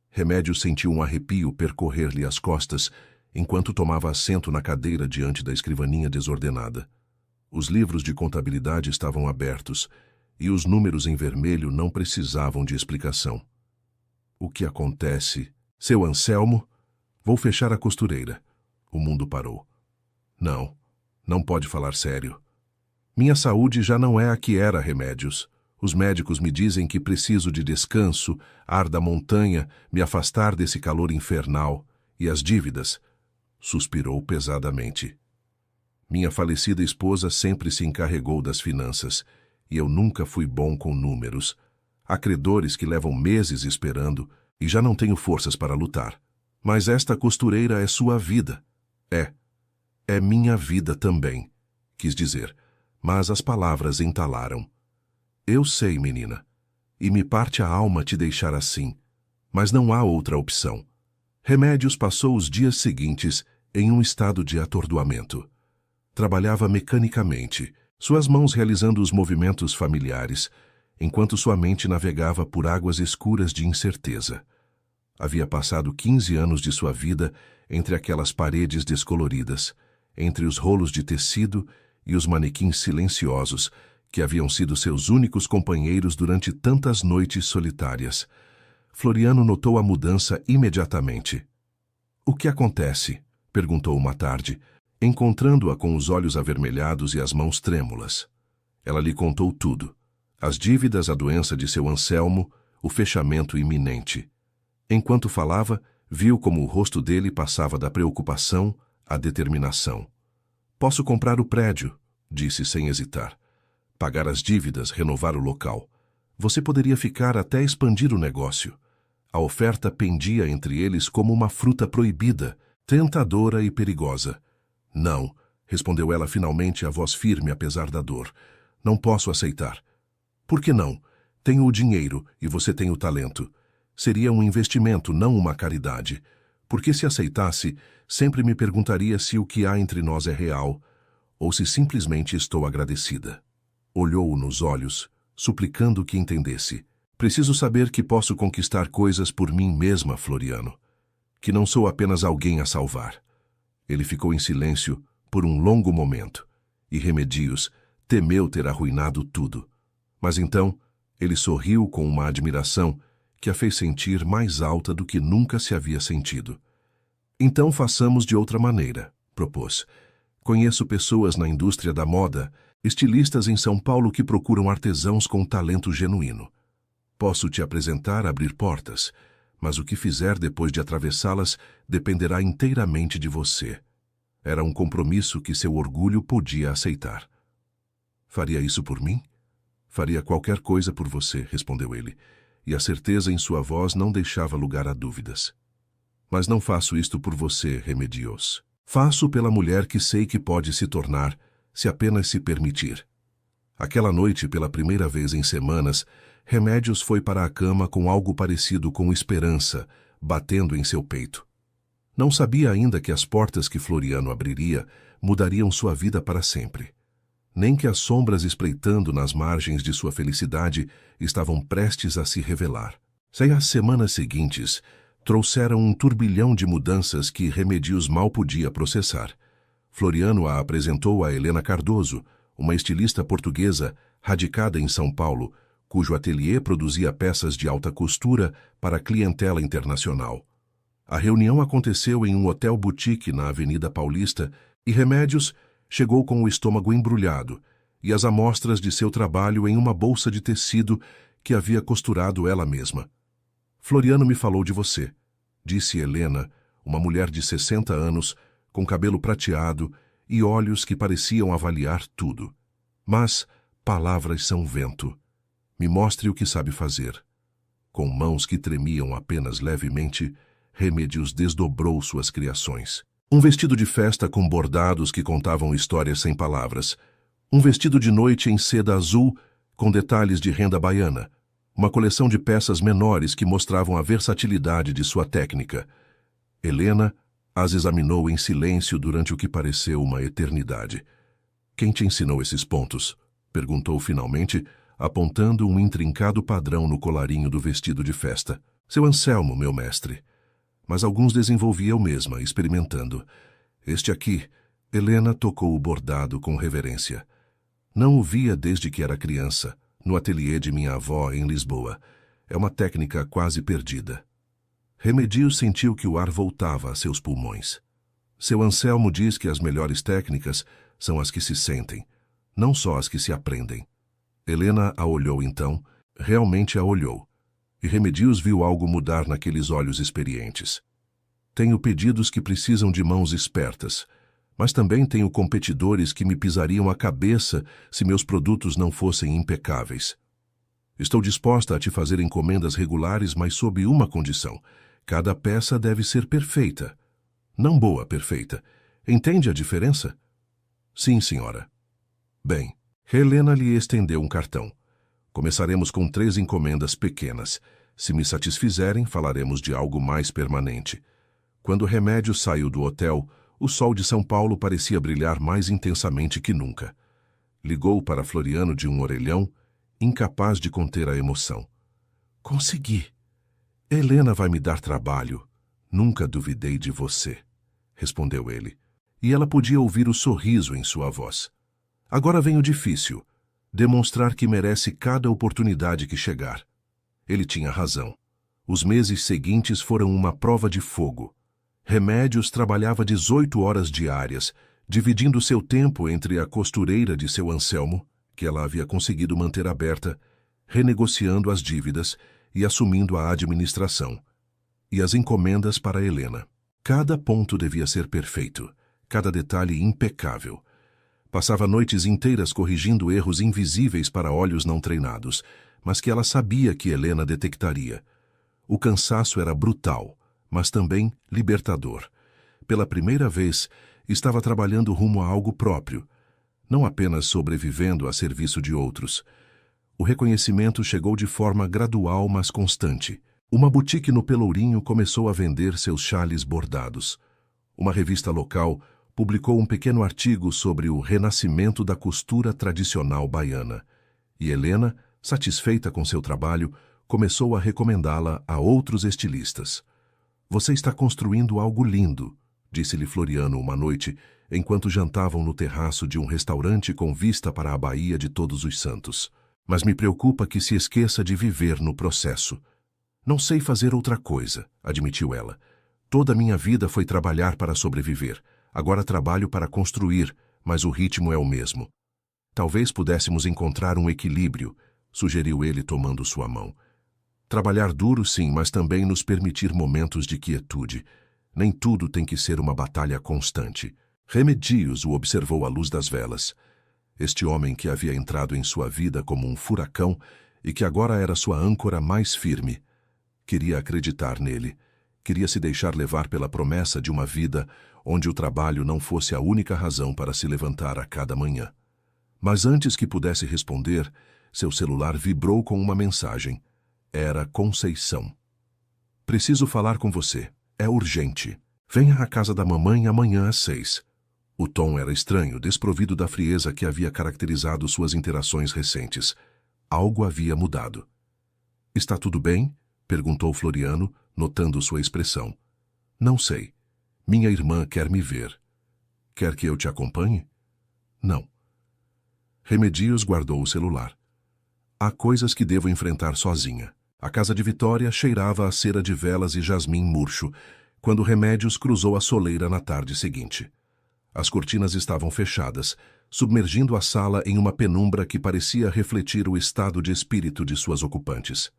Remédios sentiu um arrepio percorrer-lhe as costas, enquanto tomava assento na cadeira diante da escrivaninha desordenada. Os livros de contabilidade estavam abertos, e os números em vermelho não precisavam de explicação. O que acontece? Seu Anselmo? Vou fechar a costureira. O mundo parou. Não pode falar sério. Minha saúde já não é a que era, Remédios. Os médicos me dizem que preciso de descanso, ar da montanha, me afastar desse calor infernal. E as dívidas? Suspirou pesadamente. Minha falecida esposa sempre se encarregou das finanças, e eu nunca fui bom com números. Há credores que levam meses esperando, e já não tenho forças para lutar. Mas esta costureira é sua vida. É minha vida também, quis dizer, mas as palavras entalaram. Eu sei, menina, e me parte a alma te deixar assim, mas não há outra opção. Remédios passou os dias seguintes em um estado de atordoamento. Trabalhava mecanicamente, suas mãos realizando os movimentos familiares, enquanto sua mente navegava por águas escuras de incerteza. Havia passado 15 anos de sua vida entre aquelas paredes descoloridas, entre os rolos de tecido e os manequins silenciosos que haviam sido seus únicos companheiros durante tantas noites solitárias. Floriano notou a mudança imediatamente. O que acontece? Perguntou uma tarde, encontrando-a com os olhos avermelhados e as mãos trêmulas. Ela lhe contou tudo. As dívidas, a doença de seu Anselmo, o fechamento iminente. Enquanto falava, viu como o rosto dele passava da preocupação à determinação. Posso comprar o prédio, disse sem hesitar. Pagar as dívidas, renovar o local. Você poderia ficar até expandir o negócio. A oferta pendia entre eles como uma fruta proibida, tentadora e perigosa. Não, respondeu ela finalmente, a voz firme apesar da dor. Não posso aceitar. Por que não? Tenho o dinheiro e você tem o talento. Seria um investimento, não uma caridade. Porque se aceitasse, sempre me perguntaria se o que há entre nós é real, ou se simplesmente estou agradecida. Olhou-o nos olhos, suplicando que entendesse. Preciso saber que posso conquistar coisas por mim mesma, Floriano. Que não sou apenas alguém a salvar. Ele ficou em silêncio por um longo momento, e Remédios temeu ter arruinado tudo. Mas então, ele sorriu com uma admiração que a fez sentir mais alta do que nunca se havia sentido. Então façamos de outra maneira, propôs. Conheço pessoas na indústria da moda, estilistas em São Paulo que procuram artesãos com talento genuíno. Posso te apresentar, abrir portas, mas o que fizer depois de atravessá-las dependerá inteiramente de você. Era um compromisso que seu orgulho podia aceitar. Faria isso por mim? Faria qualquer coisa por você, respondeu ele, e a certeza em sua voz não deixava lugar a dúvidas. Mas não faço isto por você, Remédios. Faço pela mulher que sei que pode se tornar, se apenas se permitir. Aquela noite, pela primeira vez em semanas, Remédios foi para a cama com algo parecido com esperança, batendo em seu peito. Não sabia ainda que as portas que Floriano abriria mudariam sua vida para sempre. Nem que as sombras espreitando nas margens de sua felicidade estavam prestes a se revelar. As semanas seguintes trouxeram um turbilhão de mudanças que Remédios mal podia processar. Floriano a apresentou a Helena Cardoso, uma estilista portuguesa radicada em São Paulo, cujo ateliê produzia peças de alta costura para clientela internacional. A reunião aconteceu em um hotel boutique na Avenida Paulista e Remédios chegou com o estômago embrulhado e as amostras de seu trabalho em uma bolsa de tecido que havia costurado ela mesma. Floriano me falou de você, disse Helena, uma mulher de 60 anos, com cabelo prateado e olhos que pareciam avaliar tudo. Mas palavras são vento. Me mostre o que sabe fazer. Com mãos que tremiam apenas levemente, Remedios desdobrou suas criações. Um vestido de festa com bordados que contavam histórias sem palavras. Um vestido de noite em seda azul com detalhes de renda baiana. Uma coleção de peças menores que mostravam a versatilidade de sua técnica. Helena as examinou em silêncio durante o que pareceu uma eternidade. Quem te ensinou esses pontos? Perguntou finalmente, apontando um intrincado padrão no colarinho do vestido de festa. Seu Anselmo, meu mestre. Mas alguns desenvolvi eu mesma, experimentando. Este aqui, Helena tocou o bordado com reverência. Não o via desde que era criança, no ateliê de minha avó em Lisboa. É uma técnica quase perdida. Remedios sentiu que o ar voltava a seus pulmões. Seu Anselmo diz que as melhores técnicas são as que se sentem, não só as que se aprendem. Helena a olhou então, realmente a olhou. E Remedios viu algo mudar naqueles olhos experientes. Tenho pedidos que precisam de mãos espertas, mas também tenho competidores que me pisariam a cabeça se meus produtos não fossem impecáveis. Estou disposta a te fazer encomendas regulares, mas sob uma condição. Cada peça deve ser perfeita. Não boa, perfeita. Entende a diferença? Sim, senhora. Bem, Helena lhe estendeu um cartão. Começaremos com 3 encomendas pequenas. Se me satisfizerem, falaremos de algo mais permanente. Quando Remedios saiu do hotel, o sol de São Paulo parecia brilhar mais intensamente que nunca. Ligou para Floriano de um orelhão, incapaz de conter a emoção. Consegui. Helena vai me dar trabalho. Nunca duvidei de você, respondeu ele. E ela podia ouvir o sorriso em sua voz. Agora vem o difícil. Demonstrar que merece cada oportunidade que chegar. Ele tinha razão. Os meses seguintes foram uma prova de fogo. Remedios trabalhava 18 horas diárias, dividindo seu tempo entre a costureira de seu Anselmo, que ela havia conseguido manter aberta, renegociando as dívidas e assumindo a administração, e as encomendas para Helena. Cada ponto devia ser perfeito, cada detalhe impecável. Passava noites inteiras corrigindo erros invisíveis para olhos não treinados, mas que ela sabia que Helena detectaria. O cansaço era brutal, mas também libertador. Pela primeira vez, estava trabalhando rumo a algo próprio, não apenas sobrevivendo a serviço de outros. O reconhecimento chegou de forma gradual, mas constante. Uma boutique no Pelourinho começou a vender seus chales bordados. Uma revista local publicou um pequeno artigo sobre o renascimento da costura tradicional baiana. E Helena, satisfeita com seu trabalho, começou a recomendá-la a outros estilistas. Você está construindo algo lindo, disse-lhe Floriano uma noite, enquanto jantavam no terraço de um restaurante com vista para a Baía de Todos os Santos. Mas me preocupa que se esqueça de viver no processo. Não sei fazer outra coisa, admitiu ela. Toda a minha vida foi trabalhar para sobreviver. Agora trabalho para construir, mas o ritmo é o mesmo. Talvez pudéssemos encontrar um equilíbrio, sugeriu ele tomando sua mão. Trabalhar duro, sim, mas também nos permitir momentos de quietude. Nem tudo tem que ser uma batalha constante. Remedios o observou à luz das velas. Este homem que havia entrado em sua vida como um furacão e que agora era sua âncora mais firme. Queria acreditar nele. Queria se deixar levar pela promessa de uma vida onde o trabalho não fosse a única razão para se levantar a cada manhã. Mas antes que pudesse responder, seu celular vibrou com uma mensagem. Era Conceição. Preciso falar com você. É urgente. Venha à casa da mamãe amanhã às 6. O tom era estranho, desprovido da frieza que havia caracterizado suas interações recentes. Algo havia mudado. Está tudo bem? Perguntou Floriano, notando sua expressão. Não sei. Minha irmã quer me ver. Quer que eu te acompanhe? Não. Remedios guardou o celular. Há coisas que devo enfrentar sozinha. A casa de Vitória cheirava a cera de velas e jasmim murcho, quando Remedios cruzou a soleira na tarde seguinte. As cortinas estavam fechadas, submergindo a sala em uma penumbra que parecia refletir o estado de espírito de suas ocupantes.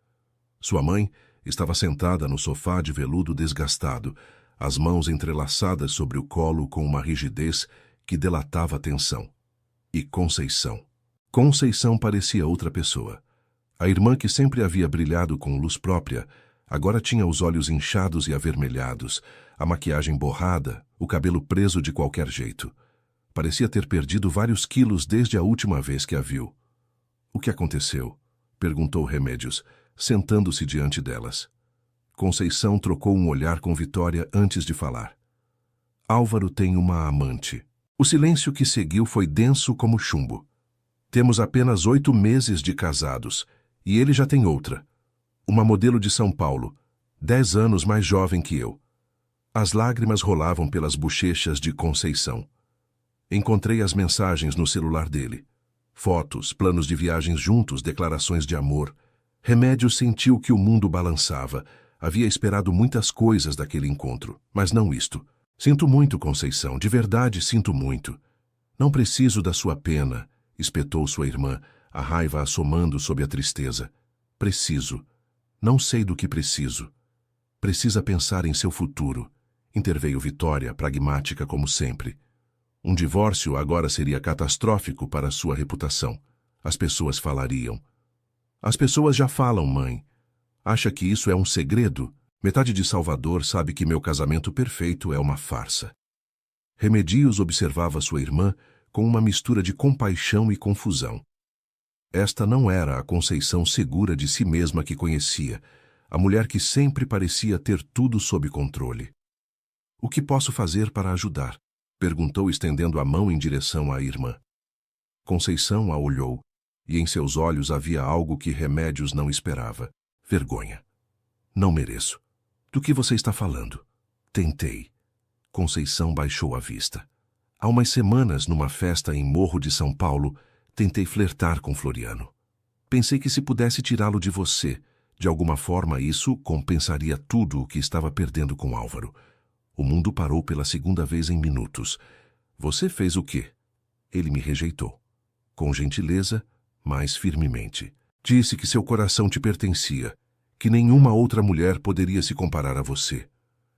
Sua mãe estava sentada no sofá de veludo desgastado, as mãos entrelaçadas sobre o colo com uma rigidez que delatava tensão. E Conceição. Conceição parecia outra pessoa. A irmã, que sempre havia brilhado com luz própria, agora tinha os olhos inchados e avermelhados, a maquiagem borrada, o cabelo preso de qualquer jeito. Parecia ter perdido vários quilos desde a última vez que a viu. "O que aconteceu?" perguntou Remédios, sentando-se diante delas. Conceição trocou um olhar com Vitória antes de falar. "Álvaro tem uma amante." O silêncio que seguiu foi denso como chumbo. "Temos apenas 8 meses de casados, e ele já tem outra. Uma modelo de São Paulo, 10 anos mais jovem que eu." As lágrimas rolavam pelas bochechas de Conceição. Encontrei as mensagens no celular dele. Fotos, planos de viagens juntos, declarações de amor. Remédios sentiu que o mundo balançava. Havia esperado muitas coisas daquele encontro, mas não isto. "Sinto muito, Conceição, de verdade sinto muito." "Não preciso da sua pena", espetou sua irmã, a raiva assomando sob a tristeza. "Preciso. Não sei do que preciso." "Precisa pensar em seu futuro", interveio Vitória, pragmática como sempre. Um divórcio agora seria catastrófico para sua reputação. As pessoas falariam. "As pessoas já falam, mãe. Acha que isso é um segredo? Metade de Salvador sabe que meu casamento perfeito é uma farsa." Remédios observava sua irmã com uma mistura de compaixão e confusão. Esta não era a Conceição segura de si mesma que conhecia, a mulher que sempre parecia ter tudo sob controle. "O que posso fazer para ajudar?" perguntou, estendendo a mão em direção à irmã. Conceição a olhou, e em seus olhos havia algo que Remédios não esperava: vergonha. "Não mereço." "Do que você está falando?" "Tentei." Conceição baixou a vista. "Há umas semanas, numa festa em Morro de São Paulo, tentei flertar com Floriano. Pensei que se pudesse tirá-lo de você, de alguma forma isso compensaria tudo o que estava perdendo com Álvaro. O mundo parou pela segunda vez em minutos. Você fez o quê?" "Ele me rejeitou." Com gentileza, mas firmemente. "Disse que seu coração te pertencia, que nenhuma outra mulher poderia se comparar a você."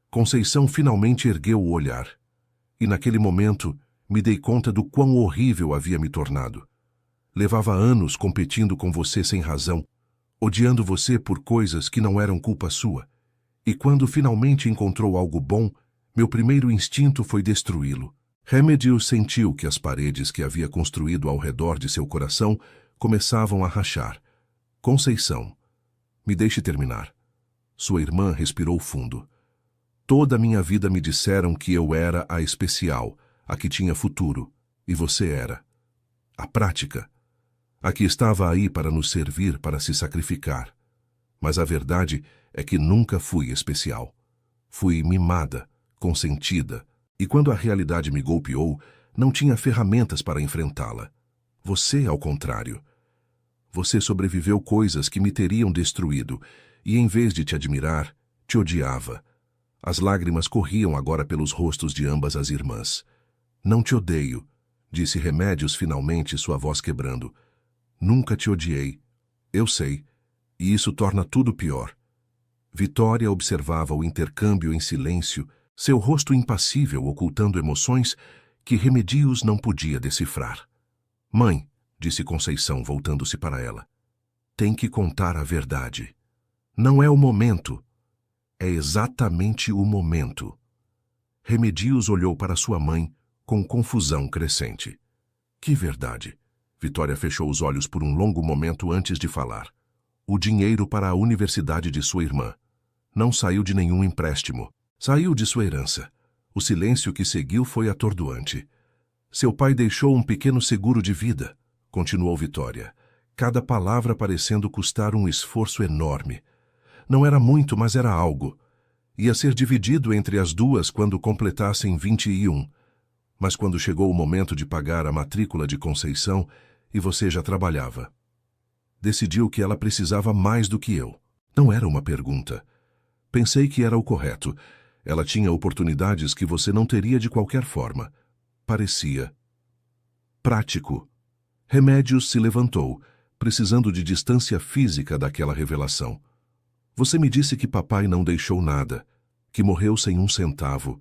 Conceição finalmente ergueu o olhar. E naquele momento me dei conta do quão horrível havia me tornado. Levava anos competindo com você sem razão, odiando você por coisas que não eram culpa sua. E quando finalmente encontrou algo bom, meu primeiro instinto foi destruí-lo. Remédios sentiu que as paredes que havia construído ao redor de seu coração começavam a rachar. "Conceição, me deixe terminar." Sua irmã respirou fundo. "Toda a minha vida me disseram que eu era a especial, a que tinha futuro, e você era a prática, a que estava aí para nos servir, para se sacrificar. Mas a verdade é que nunca fui especial. Fui mimada, consentida, e quando a realidade me golpeou, não tinha ferramentas para enfrentá-la. Você, ao contrário. Você sobreviveu coisas que me teriam destruído, e em vez de te admirar, te odiava." As lágrimas corriam agora pelos rostos de ambas as irmãs. "Não te odeio", disse Remédios finalmente, sua voz quebrando. "Nunca te odiei. Eu sei, e isso torna tudo pior." Vitória observava o intercâmbio em silêncio, seu rosto impassível ocultando emoções que Remédios não podia decifrar. "Mãe", disse Conceição, voltando-se para ela, "tem que contar a verdade. Não é o momento. É exatamente o momento." Remédios olhou para sua mãe com confusão crescente. "Que verdade?" Vitória fechou os olhos por um longo momento antes de falar. "O dinheiro para a universidade de sua irmã. Não saiu de nenhum empréstimo. Saiu de sua herança." O silêncio que seguiu foi atordoante. "Seu pai deixou um pequeno seguro de vida", continuou Vitória, cada palavra parecendo custar um esforço enorme. "Não era muito, mas era algo. Ia ser dividido entre as duas quando completassem 21. Mas quando chegou o momento de pagar a matrícula de Conceição, e você já trabalhava, decidiu que ela precisava mais do que eu. Não era uma pergunta. Pensei que era o correto. Ela tinha oportunidades que você não teria de qualquer forma. Parecia prático." Remédios se levantou, precisando de distância física daquela revelação. "Você me disse que papai não deixou nada, que morreu sem um centavo.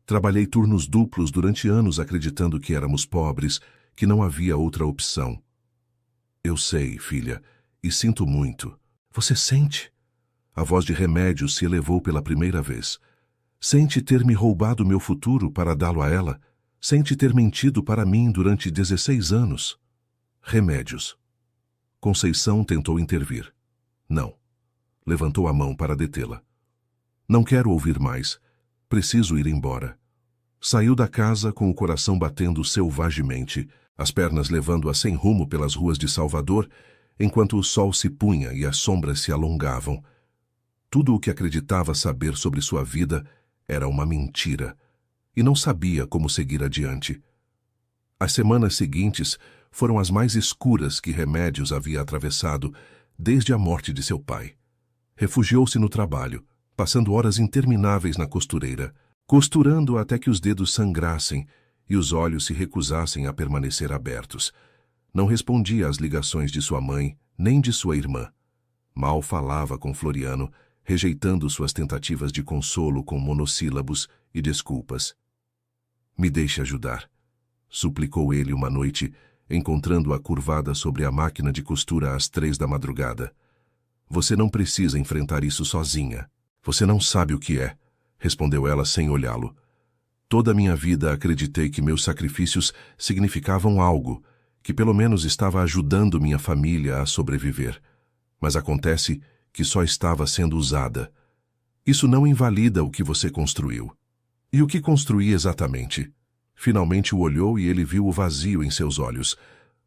Trabalhei turnos duplos durante anos acreditando que éramos pobres, que não havia outra opção." "Eu sei, filha, E sinto muito. Você sente? A voz de Remédios se elevou pela primeira vez. Sente ter me roubado meu futuro para dá-lo a ela? Sente ter mentido para mim durante 16 anos? Remédios. Conceição tentou intervir. Não. Levantou a mão para detê-la. Não quero ouvir mais. Preciso ir embora. Saiu da casa com o coração batendo selvagemente, as pernas levando-a sem rumo pelas ruas de Salvador, enquanto o sol se punha e as sombras se alongavam. Tudo o que acreditava saber sobre sua vida era uma mentira, e não sabia como seguir adiante. As semanas seguintes foram as mais escuras que Remédios havia atravessado desde a morte de seu pai. Refugiou-se no trabalho, passando horas intermináveis na costureira, costurando até que os dedos sangrassem e os olhos se recusassem a permanecer abertos. Não respondia às ligações de sua mãe, nem de sua irmã. Mal falava com Floriano, rejeitando suas tentativas de consolo com monossílabos e desculpas. Me deixe ajudar, suplicou ele uma noite, encontrando-a curvada sobre a máquina de costura às 3 da madrugada. Você não precisa enfrentar isso sozinha. Você não sabe o que é, respondeu ela sem olhá-lo. Toda a minha vida acreditei que meus sacrifícios significavam algo, que pelo menos estava ajudando minha família a sobreviver. Mas acontece que só estava sendo usada. Isso não invalida o que você construiu. E o que construí exatamente? Finalmente o olhou e ele viu o vazio em seus olhos.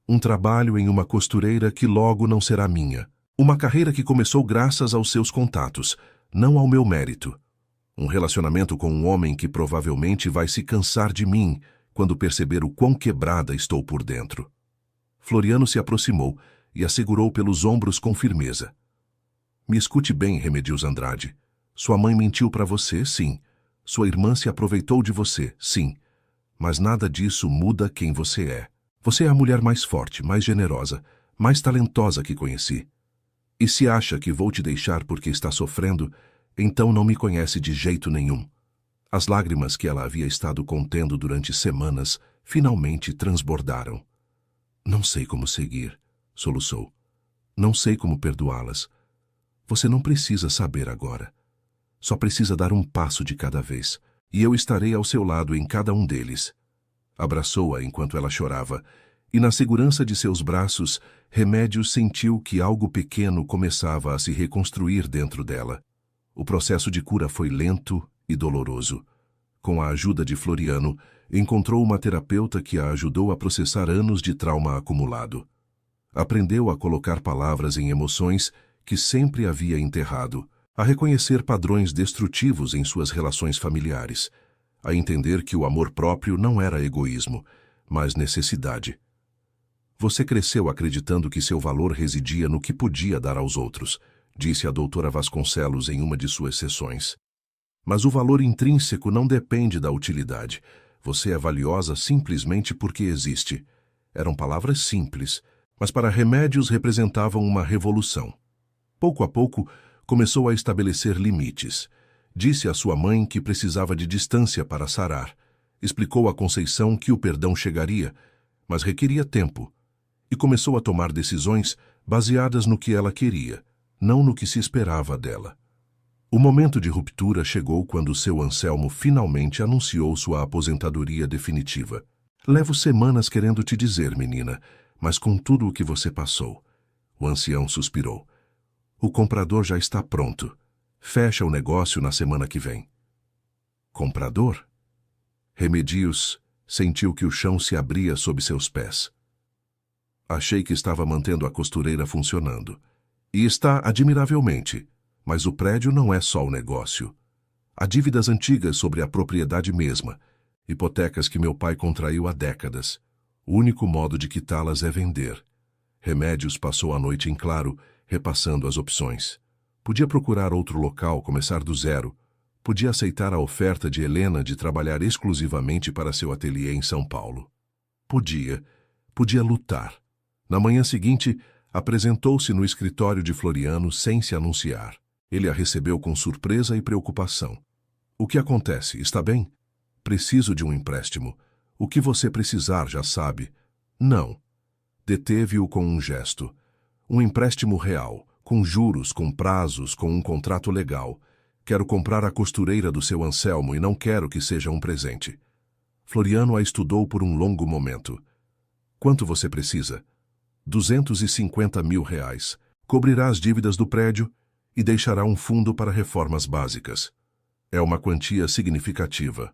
Um trabalho em uma costureira que logo não será minha. Uma carreira que começou graças aos seus contatos, não ao meu mérito. Um relacionamento com um homem que provavelmente vai se cansar de mim quando perceber o quão quebrada estou por dentro. Floriano se aproximou e a segurou pelos ombros com firmeza. Me escute bem, Remedios Andrade. Sua mãe mentiu para você, sim. Sua irmã se aproveitou de você, sim. Mas nada disso muda quem você é. Você é a mulher mais forte, mais generosa, mais talentosa que conheci. E se acha que vou te deixar porque está sofrendo, então não me conhece de jeito nenhum. As lágrimas que ela havia estado contendo durante semanas finalmente transbordaram. Não sei como seguir, soluçou. Não sei como perdoá-las. Você não precisa saber agora. Só precisa dar um passo de cada vez, e eu estarei ao seu lado em cada um deles. Abraçou-a enquanto ela chorava, e na segurança de seus braços, Remédios sentiu que algo pequeno começava a se reconstruir dentro dela. O processo de cura foi lento e doloroso. Com a ajuda de Floriano, encontrou uma terapeuta que a ajudou a processar anos de trauma acumulado. Aprendeu a colocar palavras em emoções que sempre havia enterrado, a reconhecer padrões destrutivos em suas relações familiares, a entender que o amor próprio não era egoísmo, mas necessidade. Você cresceu acreditando que seu valor residia no que podia dar aos outros, disse a doutora Vasconcelos em uma de suas sessões. Mas o valor intrínseco não depende da utilidade. Você é valiosa simplesmente porque existe. Eram palavras simples, mas para Remédios representavam uma revolução. Pouco a pouco, começou a estabelecer limites. Disse à sua mãe que precisava de distância para sarar. Explicou a Conceição que o perdão chegaria, mas requeria tempo. E começou a tomar decisões baseadas no que ela queria, não no que se esperava dela. O momento de ruptura chegou quando seu Anselmo finalmente anunciou sua aposentadoria definitiva. Levo semanas querendo te dizer, menina, mas com tudo o que você passou. O ancião suspirou. O comprador já está pronto. Fecha o negócio na semana que vem. Comprador? Remedios sentiu que o chão se abria sob seus pés. Achei que estava mantendo a costureira funcionando. E está admiravelmente. Mas o prédio não é só o negócio. Há dívidas antigas sobre a propriedade mesma, hipotecas que meu pai contraiu há décadas. O único modo de quitá-las é vender. Remédios passou a noite em claro, repassando as opções. Podia procurar outro local, começar do zero. Podia aceitar a oferta de Helena de trabalhar exclusivamente para seu ateliê em São Paulo. Podia lutar. Na manhã seguinte, apresentou-se no escritório de Floriano sem se anunciar. Ele a recebeu com surpresa e preocupação. O que acontece? Está bem? Preciso de um empréstimo. O que você precisar já sabe. Não. Deteve-o com um gesto. Um empréstimo real, com juros, com prazos, com um contrato legal. Quero comprar a costureira do seu Anselmo e não quero que seja um presente. Floriano a estudou por um longo momento. Quanto você precisa? 250 mil reais. Cobrirá as dívidas do prédio e deixará um fundo para reformas básicas. É uma quantia significativa.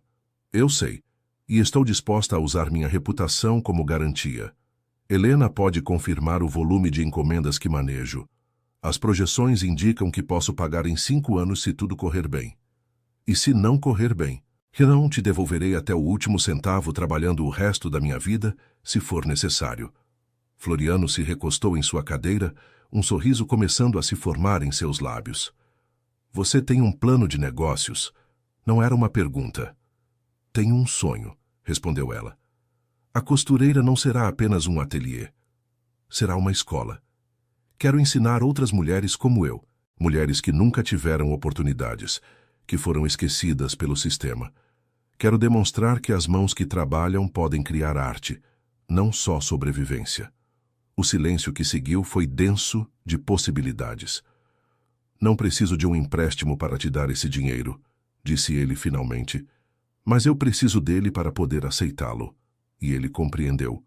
Eu sei, e estou disposta a usar minha reputação como garantia. Helena pode confirmar o volume de encomendas que manejo. As projeções indicam que posso pagar em 5 anos se tudo correr bem. E se não correr bem, eu não te devolverei até o último centavo trabalhando o resto da minha vida, se for necessário. Floriano se recostou em sua cadeira, um sorriso começando a se formar em seus lábios. Você tem um plano de negócios? Não era uma pergunta. Tenho um sonho, respondeu ela. A costureira não será apenas um ateliê. Será uma escola. Quero ensinar outras mulheres como eu, mulheres que nunca tiveram oportunidades, que foram esquecidas pelo sistema. Quero demonstrar que as mãos que trabalham podem criar arte, não só sobrevivência. O silêncio que seguiu foi denso de possibilidades. Não preciso de um empréstimo para te dar esse dinheiro, disse ele finalmente, mas eu preciso dele para poder aceitá-lo. E ele compreendeu.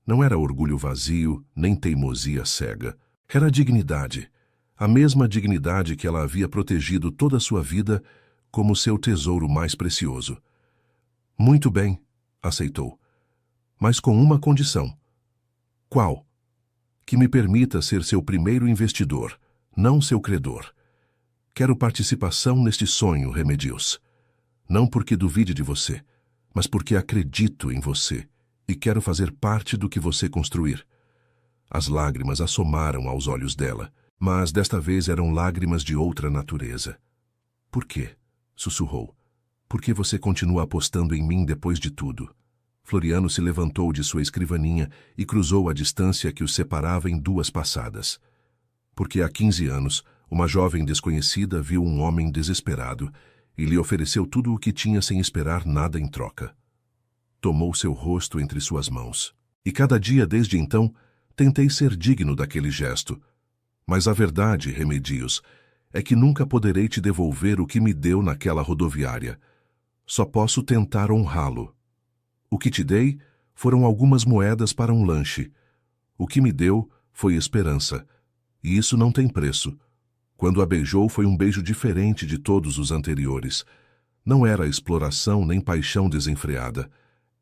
Não era orgulho vazio, nem teimosia cega. Era dignidade, a mesma dignidade que ela havia protegido toda a sua vida como seu tesouro mais precioso. Muito bem, aceitou, mas com uma condição. Qual? Que me permita ser seu primeiro investidor, não seu credor. Quero participação neste sonho, Remedios. Não porque duvide de você, mas porque acredito em você e quero fazer parte do que você construir. As lágrimas assomaram aos olhos dela, mas desta vez eram lágrimas de outra natureza. Por quê? Sussurrou. Por que você continua apostando em mim depois de tudo? Floriano se levantou de sua escrivaninha e cruzou a distância que os separava em 2 passadas. Porque há 15 anos, uma jovem desconhecida viu um homem desesperado e lhe ofereceu tudo o que tinha sem esperar nada em troca. Tomou seu rosto entre suas mãos. E cada dia desde então, tentei ser digno daquele gesto. Mas a verdade, Remedios, é que nunca poderei te devolver o que me deu naquela rodoviária. Só posso tentar honrá-lo. O que te dei foram algumas moedas para um lanche. O que me deu foi esperança. E isso não tem preço. Quando a beijou foi um beijo diferente de todos os anteriores. Não era exploração nem paixão desenfreada.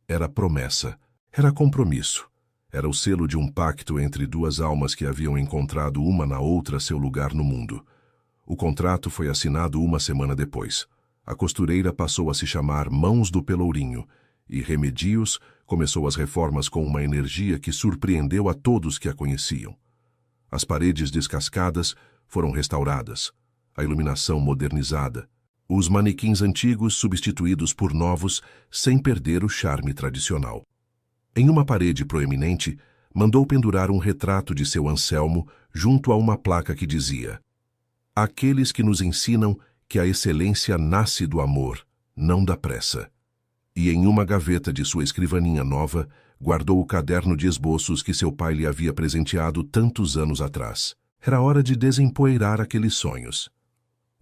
Era promessa. Era compromisso. Era o selo de um pacto entre 2 almas que haviam encontrado uma na outra seu lugar no mundo. O contrato foi assinado 1 semana depois. A costureira passou a se chamar Mãos do Pelourinho, e Remedios começou as reformas com uma energia que surpreendeu a todos que a conheciam. As paredes descascadas foram restauradas, a iluminação modernizada, os manequins antigos substituídos por novos sem perder o charme tradicional. Em uma parede proeminente, mandou pendurar um retrato de seu Anselmo junto a uma placa que dizia: Aqueles que nos ensinam que a excelência nasce do amor, não da pressa. E em uma gaveta de sua escrivaninha nova, guardou o caderno de esboços que seu pai lhe havia presenteado tantos anos atrás. Era hora de desempoeirar aqueles sonhos.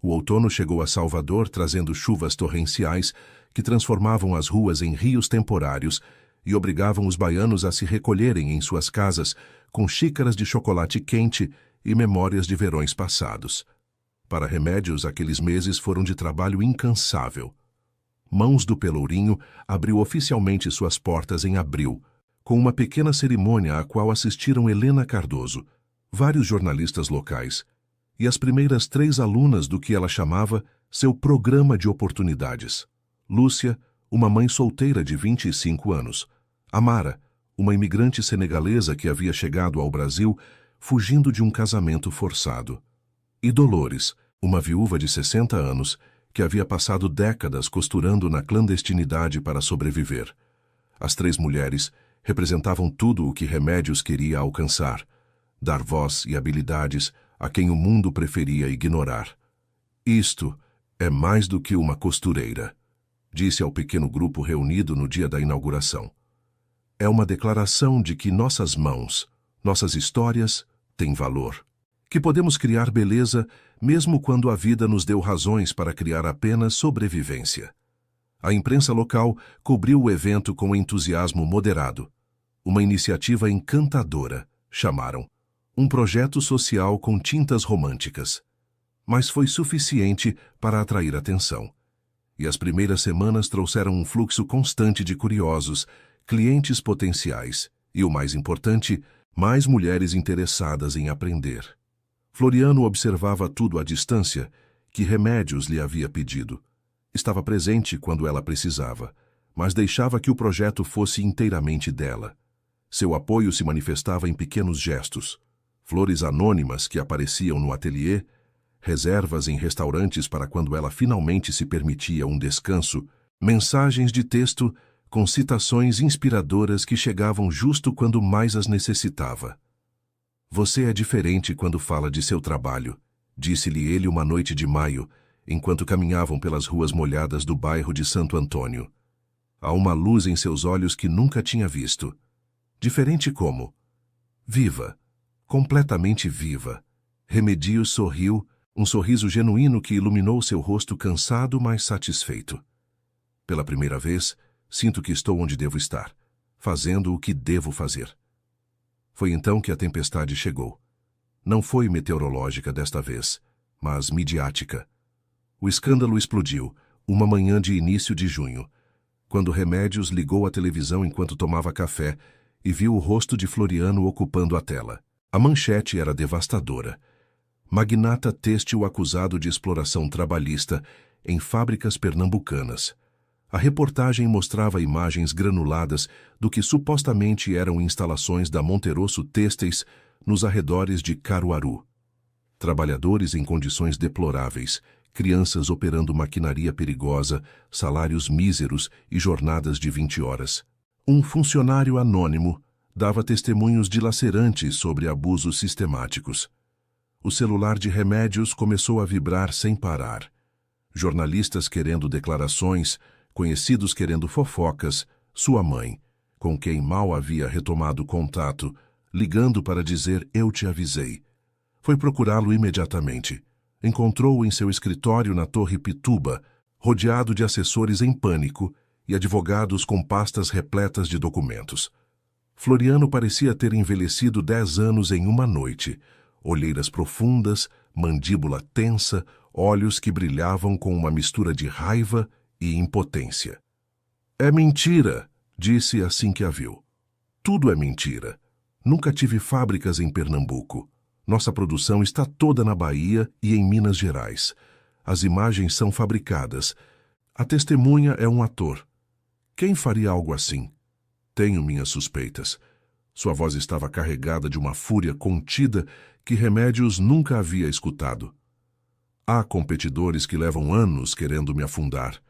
O outono chegou a Salvador trazendo chuvas torrenciais que transformavam as ruas em rios temporários e obrigavam os baianos a se recolherem em suas casas com xícaras de chocolate quente e memórias de verões passados. Para Remedios, aqueles meses foram de trabalho incansável. Mãos do Pelourinho abriu oficialmente suas portas em abril, com uma pequena cerimônia à qual assistiram Helena Cardoso, vários jornalistas locais, e as primeiras 3 alunas do que ela chamava seu programa de oportunidades. Lúcia, uma mãe solteira de 25 anos. Amara, uma imigrante senegalesa que havia chegado ao Brasil fugindo de um casamento forçado. E Dolores, uma viúva de 60 anos que havia passado décadas costurando na clandestinidade para sobreviver. As 3 mulheres representavam tudo o que Remedios queria alcançar, dar voz e habilidades a quem o mundo preferia ignorar. Isto é mais do que uma costureira, disse ao pequeno grupo reunido no dia da inauguração. É uma declaração de que nossas mãos, nossas histórias, tem valor. Que podemos criar beleza mesmo quando a vida nos deu razões para criar apenas sobrevivência. A imprensa local cobriu o evento com entusiasmo moderado. Uma iniciativa encantadora, chamaram. Um projeto social com tintas românticas. Mas foi suficiente para atrair atenção. E as primeiras semanas trouxeram um fluxo constante de curiosos, clientes potenciais e, o mais importante, mais mulheres interessadas em aprender. Floriano observava tudo à distância, que remédios lhe havia pedido. Estava presente quando ela precisava, mas deixava que o projeto fosse inteiramente dela. Seu apoio se manifestava em pequenos gestos. Flores anônimas que apareciam no ateliê, reservas em restaurantes para quando ela finalmente se permitia um descanso, mensagens de texto com citações inspiradoras que chegavam justo quando mais as necessitava. Você é diferente quando fala de seu trabalho, disse-lhe ele uma noite de maio, enquanto caminhavam pelas ruas molhadas do bairro de Santo Antônio. Há uma luz em seus olhos que nunca tinha visto. Diferente como? Viva, completamente viva. Remedios sorriu, um sorriso genuíno que iluminou seu rosto cansado, mas satisfeito. Pela primeira vez, sinto que estou onde devo estar, fazendo o que devo fazer. Foi então que a tempestade chegou. Não foi meteorológica desta vez, mas midiática. O escândalo explodiu, uma manhã de início de junho, quando Remédios ligou a televisão enquanto tomava café e viu o rosto de Floriano ocupando a tela. A manchete era devastadora. Magnata têxtil acusado de exploração trabalhista em fábricas pernambucanas. A reportagem mostrava imagens granuladas do que supostamente eram instalações da Monterosso Têxteis nos arredores de Caruaru. Trabalhadores em condições deploráveis, crianças operando maquinaria perigosa, salários míseros e jornadas de 20 horas. Um funcionário anônimo dava testemunhos dilacerantes sobre abusos sistemáticos. O celular de Remédios começou a vibrar sem parar. Jornalistas querendo declarações, conhecidos querendo fofocas, sua mãe, com quem mal havia retomado contato, ligando para dizer "eu te avisei". Foi procurá-lo imediatamente. Encontrou-o em seu escritório na Torre Pituba, rodeado de assessores em pânico e advogados com pastas repletas de documentos. Floriano parecia ter envelhecido 10 anos em uma noite. Olheiras profundas, mandíbula tensa, olhos que brilhavam com uma mistura de raiva e impotência. "É mentira", disse assim que a viu. "Tudo é mentira. Nunca tive fábricas em Pernambuco. Nossa produção está toda na Bahia e em Minas Gerais. As imagens são fabricadas. A testemunha é um ator. Quem faria algo assim? Tenho minhas suspeitas." Sua voz estava carregada de uma fúria contida que Remédios nunca havia escutado. "Há competidores que levam anos querendo me afundar.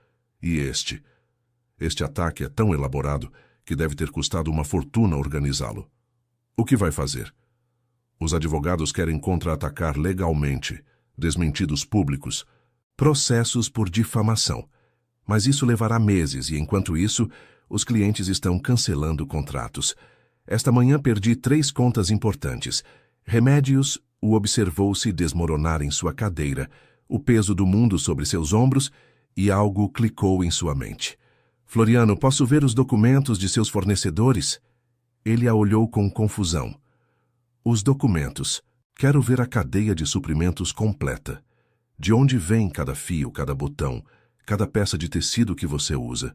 E este ataque é tão elaborado que deve ter custado uma fortuna organizá-lo. O que vai fazer? Os advogados querem contra-atacar legalmente, desmentidos públicos, processos por difamação. Mas isso levará meses e, enquanto isso, os clientes estão cancelando contratos. Esta manhã perdi 3 contas importantes. Remédios o observou se desmoronar em sua cadeira, o peso do mundo sobre seus ombros, e algo clicou em sua mente. "Floriano, posso ver os documentos de seus fornecedores?" Ele a olhou com confusão. "Os documentos. Quero ver a cadeia de suprimentos completa. De onde vem cada fio, cada botão, cada peça de tecido que você usa?"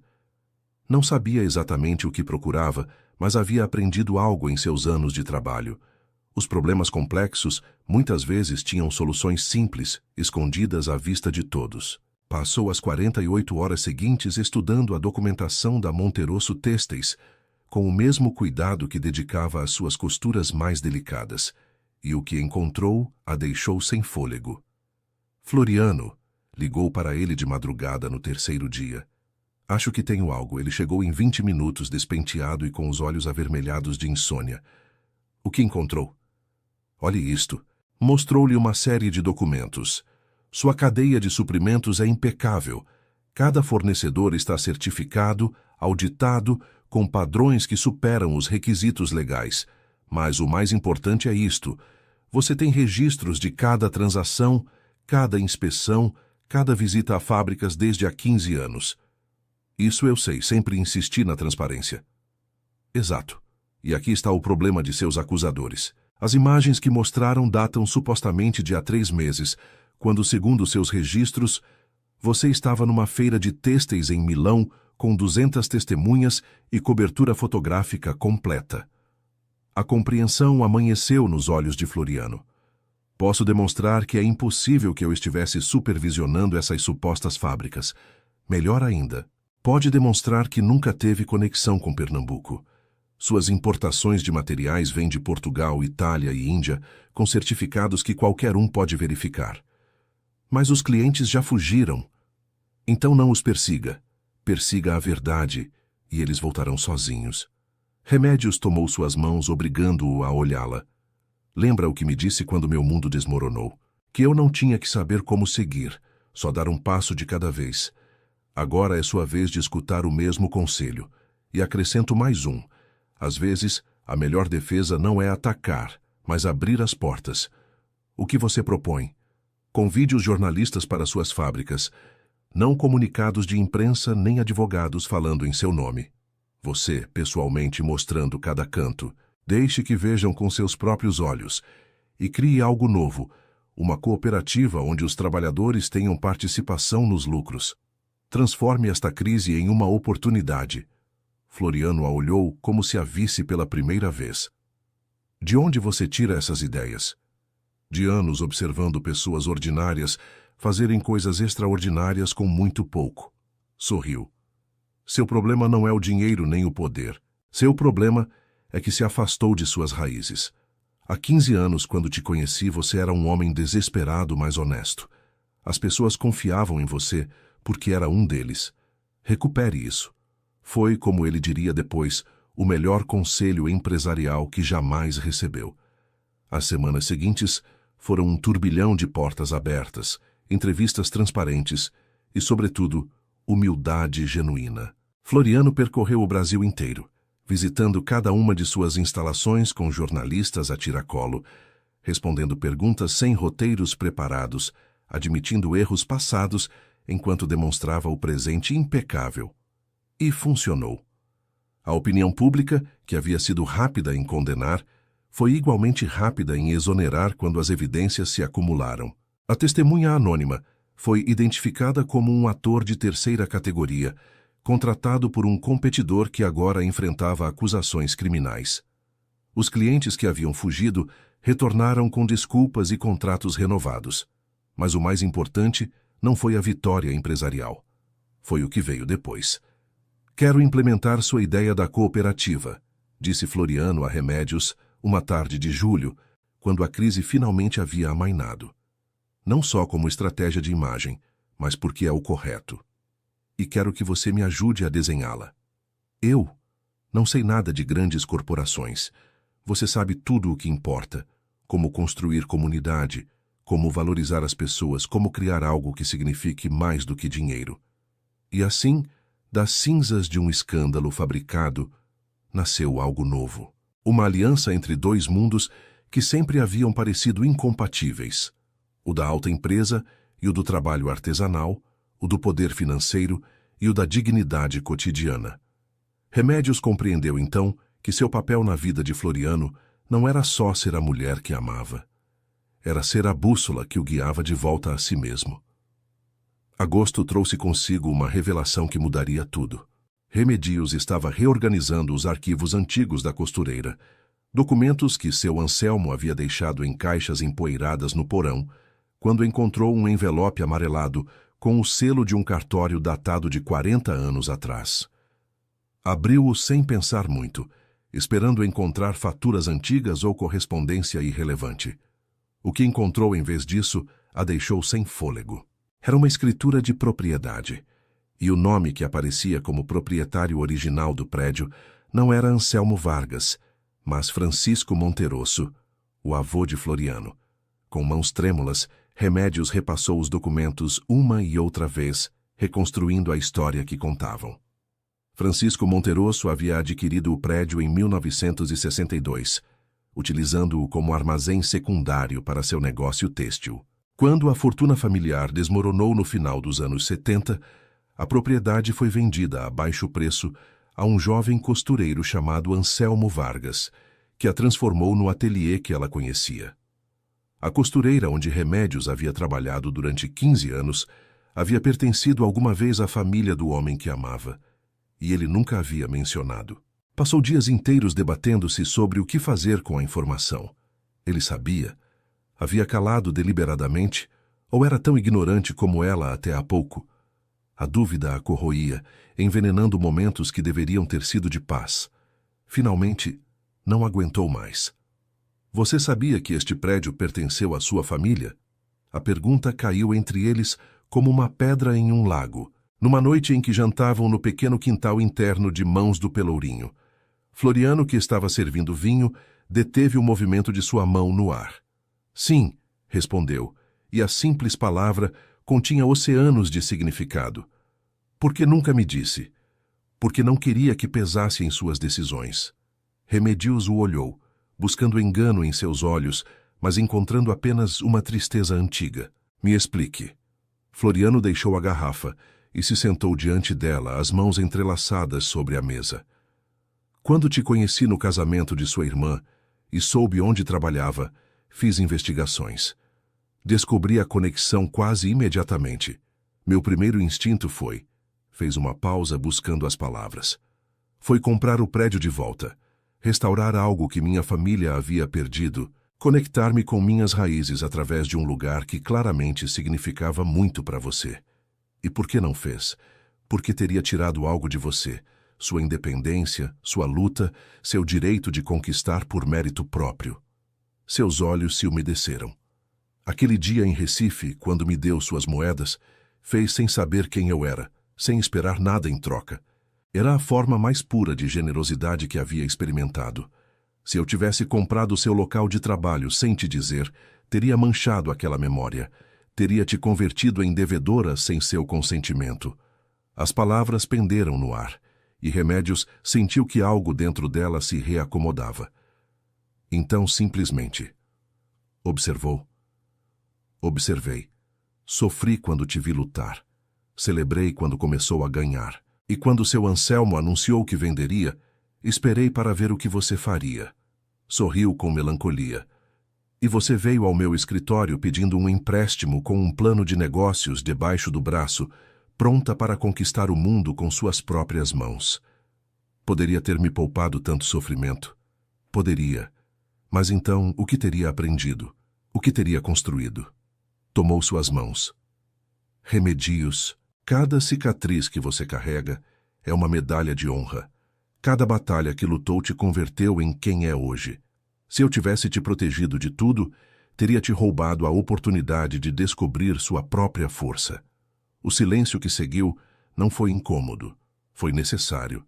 Não sabia exatamente o que procurava, mas havia aprendido algo em seus anos de trabalho. Os problemas complexos muitas vezes tinham soluções simples, escondidas à vista de todos. Passou as 48 horas seguintes estudando a documentação da Monterosso Têxteis, com o mesmo cuidado que dedicava às suas costuras mais delicadas, e o que encontrou a deixou sem fôlego. Floriano ligou para ele de madrugada no 3º dia. "Acho que tenho algo." Ele chegou em 20 minutos, despenteado e com os olhos avermelhados de insônia. "O que encontrou?" "Olhe isto." Mostrou-lhe uma série de documentos. Sua cadeia de suprimentos é impecável. Cada fornecedor está certificado, auditado, com padrões que superam os requisitos legais. Mas o mais importante é isto. Você tem registros de cada transação, cada inspeção, cada visita a fábricas desde há 15 anos. Isso eu sei, sempre insisti na transparência. Exato. E aqui está o problema de seus acusadores. As imagens que mostraram datam supostamente de há 3 meses, quando, segundo seus registros, você estava numa feira de têxteis em Milão com 200 testemunhas e cobertura fotográfica completa. A compreensão amanheceu nos olhos de Floriano. Posso demonstrar que é impossível que eu estivesse supervisionando essas supostas fábricas. Melhor ainda, pode demonstrar que nunca teve conexão com Pernambuco. Suas importações de materiais vêm de Portugal, Itália e Índia, com certificados que qualquer um pode verificar. Mas os clientes já fugiram. Então não os persiga. Persiga a verdade, e eles voltarão sozinhos. Remédios tomou suas mãos, obrigando-o a olhá-la. Lembra o que me disse quando meu mundo desmoronou? Que eu não tinha que saber como seguir, só dar um passo de cada vez. Agora é sua vez de escutar o mesmo conselho. E acrescento mais um. Às vezes, a melhor defesa não é atacar, mas abrir as portas. O que você propõe? Convide os jornalistas para suas fábricas. Não comunicados de imprensa nem advogados falando em seu nome. Você, pessoalmente, mostrando cada canto. Deixe que vejam com seus próprios olhos. E crie algo novo, uma cooperativa onde os trabalhadores tenham participação nos lucros. Transforme esta crise em uma oportunidade. Floriano a olhou como se a visse pela primeira vez. De onde você tira essas ideias? De anos observando pessoas ordinárias fazerem coisas extraordinárias com muito pouco. Sorriu. Seu problema não é o dinheiro nem o poder. Seu problema é que se afastou de suas raízes. Há 15 anos, quando te conheci, você era um homem desesperado, mas honesto. As pessoas confiavam em você porque era um deles. Recupere isso. Foi, como ele diria depois, o melhor conselho empresarial que jamais recebeu. As semanas seguintes foram um turbilhão de portas abertas, entrevistas transparentes e, sobretudo, humildade genuína. Floriano percorreu o Brasil inteiro, visitando cada uma de suas instalações com jornalistas a tiracolo, respondendo perguntas sem roteiros preparados, admitindo erros passados enquanto demonstrava o presente impecável. E funcionou. A opinião pública, que havia sido rápida em condenar, foi igualmente rápida em exonerar quando as evidências se acumularam. A testemunha anônima foi identificada como um ator de terceira categoria, contratado por um competidor que agora enfrentava acusações criminais. Os clientes que haviam fugido retornaram com desculpas e contratos renovados. Mas o mais importante não foi a vitória empresarial. Foi o que veio depois. Quero implementar sua ideia da cooperativa, disse Floriano a Remédios uma tarde de julho, quando a crise finalmente havia amainado. Não só como estratégia de imagem, mas porque é o correto. E quero que você me ajude a desenhá-la. Eu não sei nada de grandes corporações. Você sabe tudo o que importa. Como construir comunidade, como valorizar as pessoas, como criar algo que signifique mais do que dinheiro. E assim, das cinzas de um escândalo fabricado, nasceu algo novo. Uma aliança entre dois mundos que sempre haviam parecido incompatíveis. O da alta empresa e o do trabalho artesanal, o do poder financeiro e o da dignidade cotidiana. Remédios compreendeu então que seu papel na vida de Floriano não era só ser a mulher que amava. Era ser a bússola que o guiava de volta a si mesmo. Agosto trouxe consigo uma revelação que mudaria tudo. Remédios estava reorganizando os arquivos antigos da costureira, documentos que seu Anselmo havia deixado em caixas empoeiradas no porão, quando encontrou um envelope amarelado com o selo de um cartório datado de 40 anos atrás. Abriu-o sem pensar muito, esperando encontrar faturas antigas ou correspondência irrelevante. O que encontrou em vez disso a deixou sem fôlego. Era uma escritura de propriedade, e o nome que aparecia como proprietário original do prédio não era Anselmo Vargas, mas Francisco Monterosso, o avô de Floriano. Com mãos trêmulas, Remédios repassou os documentos uma e outra vez, reconstruindo a história que contavam. Francisco Monterosso havia adquirido o prédio em 1962. utilizando-o como armazém secundário para seu negócio têxtil. Quando a fortuna familiar desmoronou no final dos anos 70, a propriedade foi vendida a baixo preço a um jovem costureiro chamado Anselmo Vargas, que a transformou no ateliê que ela conhecia. A costureira onde Remédios havia trabalhado durante 15 anos havia pertencido alguma vez à família do homem que amava, e ele nunca havia mencionado. Passou dias inteiros debatendo-se sobre o que fazer com a informação. Ele sabia, havia calado deliberadamente, ou era tão ignorante como ela até há pouco. A dúvida a corroía, envenenando momentos que deveriam ter sido de paz. Finalmente, não aguentou mais. Você sabia que este prédio pertenceu à sua família? A pergunta caiu entre eles como uma pedra em um lago, numa noite em que jantavam no pequeno quintal interno de Mãos do Pelourinho. Floriano, que estava servindo vinho, deteve o movimento de sua mão no ar. Sim, respondeu, e a simples palavra continha oceanos de significado. Por que nunca me disse? Porque não queria que pesasse em suas decisões. Remédios o olhou, buscando engano em seus olhos, mas encontrando apenas uma tristeza antiga. Me explique. Floriano deixou a garrafa e se sentou diante dela, as mãos entrelaçadas sobre a mesa. Quando te conheci no casamento de sua irmã e soube onde trabalhava, fiz investigações. Descobri a conexão quase imediatamente. Meu primeiro instinto foi... Fez uma pausa buscando as palavras. Foi comprar o prédio de volta, restaurar algo que minha família havia perdido, conectar-me com minhas raízes através de um lugar que claramente significava muito para você. E por que não fez? Porque teria tirado algo de você, sua independência, sua luta, seu direito de conquistar por mérito próprio. Seus olhos se umedeceram. Aquele dia em Recife, quando me deu suas moedas, fez sem saber quem eu era, sem esperar nada em troca. Era a forma mais pura de generosidade que havia experimentado. Se eu tivesse comprado seu local de trabalho sem te dizer, teria manchado aquela memória, teria te convertido em devedora sem seu consentimento. As palavras penderam no ar, e Remédios sentiu que algo dentro dela se reacomodava. Então, simplesmente, observou. Observei. Sofri quando te vi lutar. Celebrei quando começou a ganhar. E quando seu Anselmo anunciou que venderia, esperei para ver o que você faria. Sorriu com melancolia. E você veio ao meu escritório pedindo um empréstimo com um plano de negócios debaixo do braço, pronta para conquistar o mundo com suas próprias mãos. Poderia ter me poupado tanto sofrimento. Poderia. Mas então, o que teria aprendido? O que teria construído? Tomou suas mãos. Remédios. Cada cicatriz que você carrega é uma medalha de honra. Cada batalha que lutou te converteu em quem é hoje. Se eu tivesse te protegido de tudo, teria te roubado a oportunidade de descobrir sua própria força. O silêncio que seguiu não foi incômodo, foi necessário.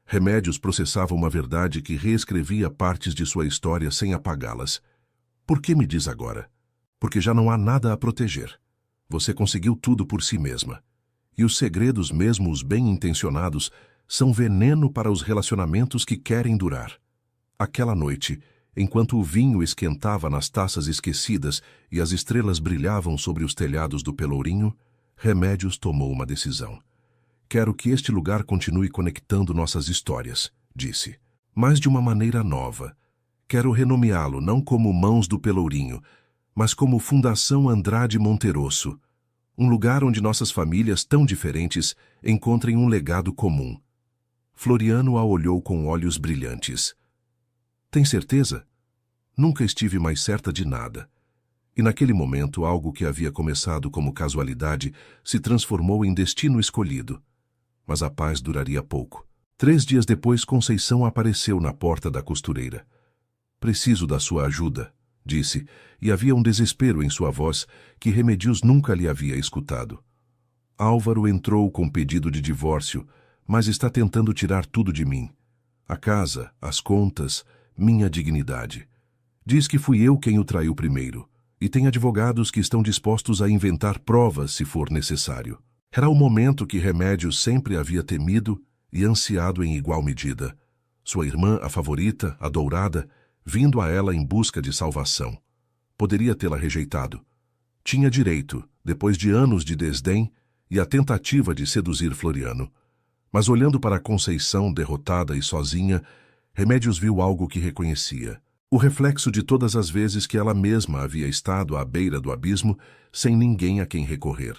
Remédios processava uma verdade que reescrevia partes de sua história sem apagá-las. Por que me diz agora? Porque já não há nada a proteger. Você conseguiu tudo por si mesma. E os segredos, mesmo os bem-intencionados, são veneno para os relacionamentos que querem durar. Aquela noite, enquanto o vinho esquentava nas taças esquecidas e as estrelas brilhavam sobre os telhados do Pelourinho, Remédios tomou uma decisão. Quero que este lugar continue conectando nossas histórias, disse. Mas de uma maneira nova. Quero renomeá-lo não como Mãos do Pelourinho, mas como Fundação Andrade Monterosso. Um lugar onde nossas famílias tão diferentes encontrem um legado comum. Floriano a olhou com olhos brilhantes. Tem certeza? Nunca estive mais certa de nada. E naquele momento, algo que havia começado como casualidade se transformou em destino escolhido. Mas a paz duraria pouco. 3 dias depois, Conceição apareceu na porta da costureira. Preciso da sua ajuda, disse, e havia um desespero em sua voz que Remédios nunca lhe havia escutado. Álvaro entrou com pedido de divórcio, mas está tentando tirar tudo de mim. A casa, as contas, minha dignidade. Diz que fui eu quem o traiu primeiro, e tem advogados que estão dispostos a inventar provas se for necessário. Era o momento que Remédios sempre havia temido e ansiado em igual medida. Sua irmã, a favorita, a dourada, vindo a ela em busca de salvação. Poderia tê-la rejeitado. Tinha direito, depois de anos de desdém e a tentativa de seduzir Floriano. Mas olhando para Conceição derrotada e sozinha, Remédios viu algo que reconhecia. O reflexo de todas as vezes que ela mesma havia estado à beira do abismo, sem ninguém a quem recorrer.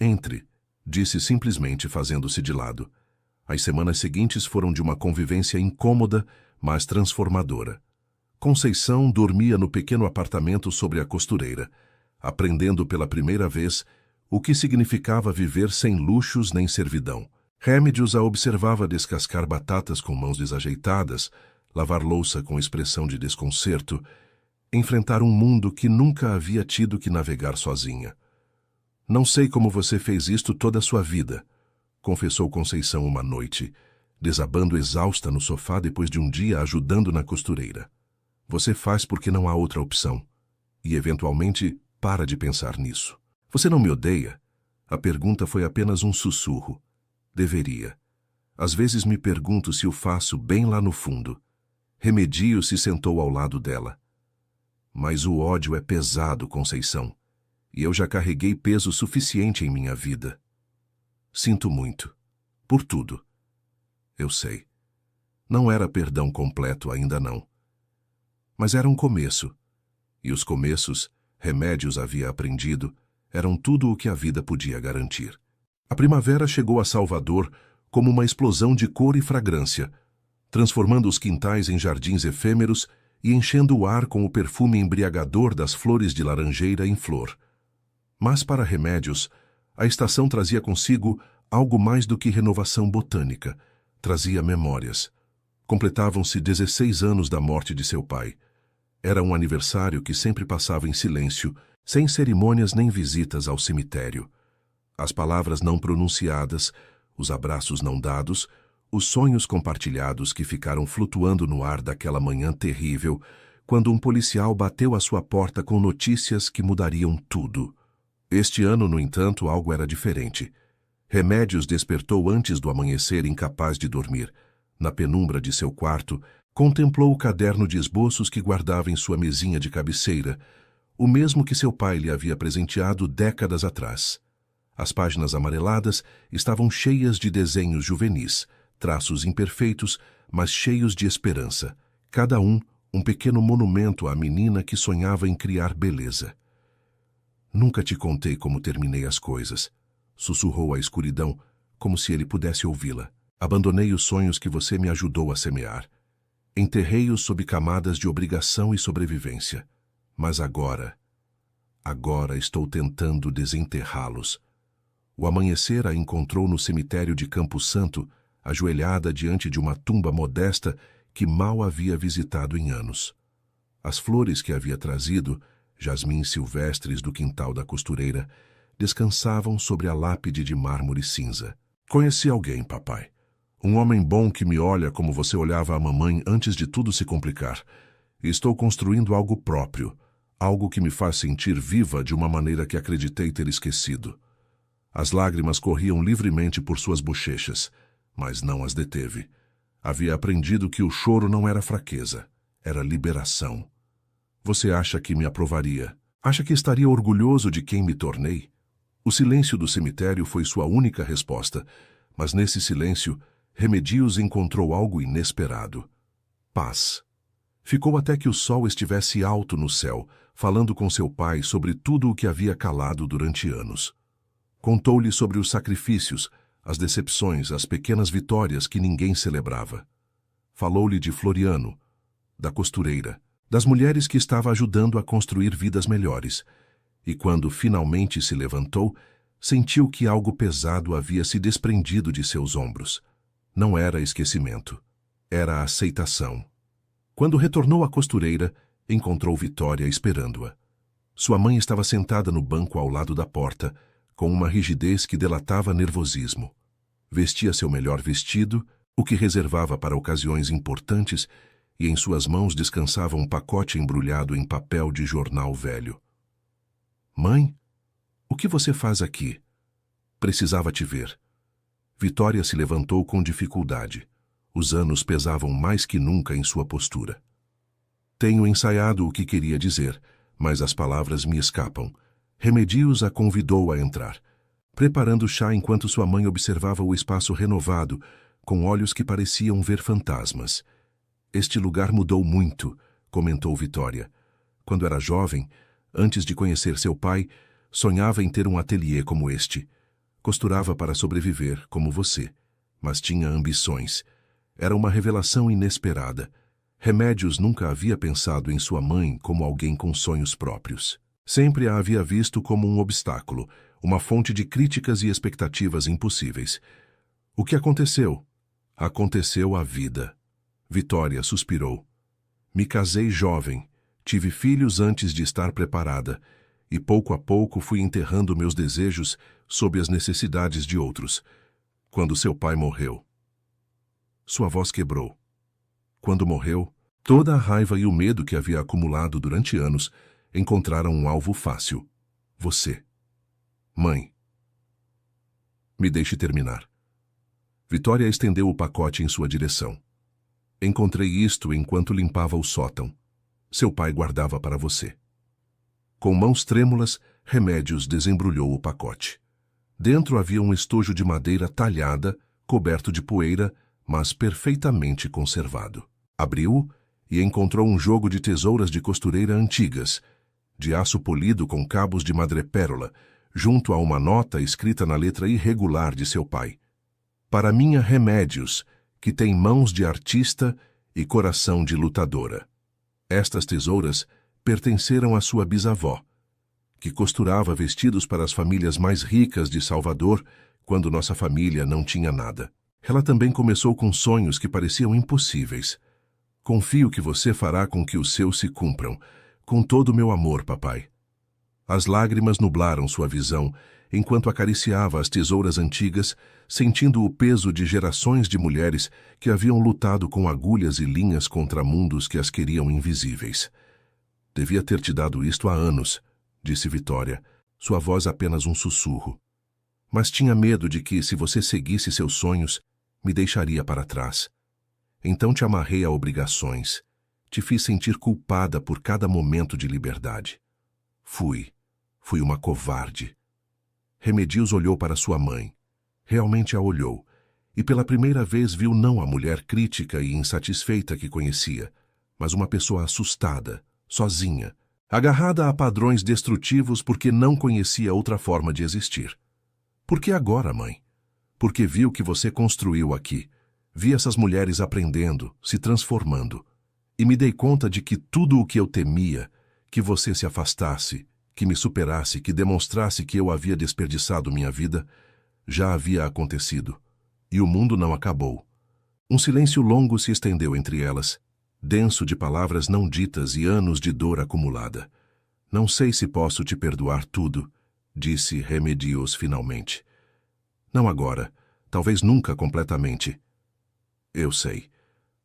Entre, disse simplesmente fazendo-se de lado. As semanas seguintes foram de uma convivência incômoda, mas transformadora. Conceição dormia no pequeno apartamento sobre a costureira, aprendendo pela primeira vez o que significava viver sem luxos nem servidão. Remédios a observava descascar batatas com mãos desajeitadas, lavar louça com expressão de desconcerto, enfrentar um mundo que nunca havia tido que navegar sozinha. Não sei como você fez isto toda a sua vida, confessou Conceição uma noite, desabando exausta no sofá depois de um dia ajudando na costureira. Você faz porque não há outra opção. E, eventualmente, para de pensar nisso. Você não me odeia? A pergunta foi apenas um sussurro. Deveria. Às vezes me pergunto se o faço bem lá no fundo. Remédios se sentou ao lado dela. Mas o ódio é pesado, Conceição. E eu já carreguei peso suficiente em minha vida. Sinto muito. Por tudo. Eu sei. Não era perdão completo, ainda não. Mas era um começo. E os começos, Remédios havia aprendido, eram tudo o que a vida podia garantir. A primavera chegou a Salvador como uma explosão de cor e fragrância, transformando os quintais em jardins efêmeros e enchendo o ar com o perfume embriagador das flores de laranjeira em flor. Mas para Remédios, a estação trazia consigo algo mais do que renovação botânica. Trazia memórias. Completavam-se 16 anos da morte de seu pai. Era um aniversário que sempre passava em silêncio, sem cerimônias nem visitas ao cemitério. As palavras não pronunciadas, os abraços não dados, os sonhos compartilhados que ficaram flutuando no ar daquela manhã terrível, quando um policial bateu à sua porta com notícias que mudariam tudo. Este ano, no entanto, algo era diferente. Remédios despertou antes do amanhecer, incapaz de dormir. Na penumbra de seu quarto, contemplou o caderno de esboços que guardava em sua mesinha de cabeceira, o mesmo que seu pai lhe havia presenteado décadas atrás. As páginas amareladas estavam cheias de desenhos juvenis, traços imperfeitos, mas cheios de esperança. Cada um pequeno monumento à menina que sonhava em criar beleza. Nunca te contei como terminei as coisas, sussurrou a escuridão, como se ele pudesse ouvi-la. Abandonei os sonhos que você me ajudou a semear. Enterrei-os sob camadas de obrigação e sobrevivência. Mas agora estou tentando desenterrá-los. O amanhecer a encontrou no cemitério de Campo Santo, ajoelhada diante de uma tumba modesta que mal havia visitado em anos. As flores que havia trazido, jasmins silvestres do quintal da costureira, descansavam sobre a lápide de mármore cinza. Conheci alguém, papai. Um homem bom que me olha como você olhava a mamãe antes de tudo se complicar. E estou construindo algo próprio, algo que me faz sentir viva de uma maneira que acreditei ter esquecido. As lágrimas corriam livremente por suas bochechas, mas não as deteve. Havia aprendido que o choro não era fraqueza, era liberação. Você acha que me aprovaria? Acha que estaria orgulhoso de quem me tornei? O silêncio do cemitério foi sua única resposta, mas nesse silêncio, Remédios encontrou algo inesperado. Paz. Ficou até que o sol estivesse alto no céu, falando com seu pai sobre tudo o que havia calado durante anos. Contou-lhe sobre os sacrifícios, as decepções, as pequenas vitórias que ninguém celebrava. Falou-lhe de Floriano, da costureira, das mulheres que estava ajudando a construir vidas melhores. E quando finalmente se levantou, sentiu que algo pesado havia se desprendido de seus ombros. Não era esquecimento, era aceitação. Quando retornou à costureira, encontrou Vitória esperando-a. Sua mãe estava sentada no banco ao lado da porta, com uma rigidez que delatava nervosismo. Vestia seu melhor vestido, o que reservava para ocasiões importantes, e em suas mãos descansava um pacote embrulhado em papel de jornal velho. Mãe, o que você faz aqui? Precisava te ver. Vitória se levantou com dificuldade. Os anos pesavam mais que nunca em sua postura. Tenho ensaiado o que queria dizer, mas as palavras me escapam. Remedios a convidou a entrar, preparando chá enquanto sua mãe observava o espaço renovado, com olhos que pareciam ver fantasmas. Este lugar mudou muito, comentou Vitória. Quando era jovem, antes de conhecer seu pai, sonhava em ter um ateliê como este. Costurava para sobreviver, como você, mas tinha ambições. Era uma revelação inesperada. Remedios nunca havia pensado em sua mãe como alguém com sonhos próprios. Sempre a havia visto como um obstáculo, uma fonte de críticas e expectativas impossíveis. O que aconteceu? Aconteceu a vida. Vitória suspirou. Me casei jovem, tive filhos antes de estar preparada, e pouco a pouco fui enterrando meus desejos sob as necessidades de outros. Quando seu pai morreu. Sua voz quebrou. Quando morreu, toda a raiva e o medo que havia acumulado durante anos encontraram um alvo fácil. Você. Mãe. Me deixe terminar. Vitória estendeu o pacote em sua direção. Encontrei isto enquanto limpava o sótão. Seu pai guardava para você. Com mãos trêmulas, Remedios desembrulhou o pacote. Dentro havia um estojo de madeira talhada, coberto de poeira, mas perfeitamente conservado. Abriu-o e encontrou um jogo de tesouras de costureira antigas, de aço polido com cabos de madrepérola, junto a uma nota escrita na letra irregular de seu pai. Para minha Remedios, que tem mãos de artista e coração de lutadora. Estas tesouras pertenceram à sua bisavó, que costurava vestidos para as famílias mais ricas de Salvador quando nossa família não tinha nada. Ela também começou com sonhos que pareciam impossíveis. Confio que você fará com que os seus se cumpram, com todo o meu amor, papai. As lágrimas nublaram sua visão, enquanto acariciava as tesouras antigas, sentindo o peso de gerações de mulheres que haviam lutado com agulhas e linhas contra mundos que as queriam invisíveis. Devia ter te dado isto há anos, disse Vitória, sua voz apenas um sussurro. Mas tinha medo de que, se você seguisse seus sonhos, me deixaria para trás. Então te amarrei a obrigações. Te fiz sentir culpada por cada momento de liberdade. Fui uma covarde. Remedios olhou para sua mãe. Realmente a olhou, e pela primeira vez viu não a mulher crítica e insatisfeita que conhecia, mas uma pessoa assustada, sozinha, agarrada a padrões destrutivos porque não conhecia outra forma de existir. Por que agora, mãe? Porque vi o que você construiu aqui. Vi essas mulheres aprendendo, se transformando. E me dei conta de que tudo o que eu temia, que você se afastasse, que me superasse, que demonstrasse que eu havia desperdiçado minha vida, já havia acontecido. E o mundo não acabou. Um silêncio longo se estendeu entre elas, denso de palavras não ditas e anos de dor acumulada. Não sei se posso te perdoar tudo, disse Remedios finalmente. Não agora, talvez nunca completamente. Eu sei,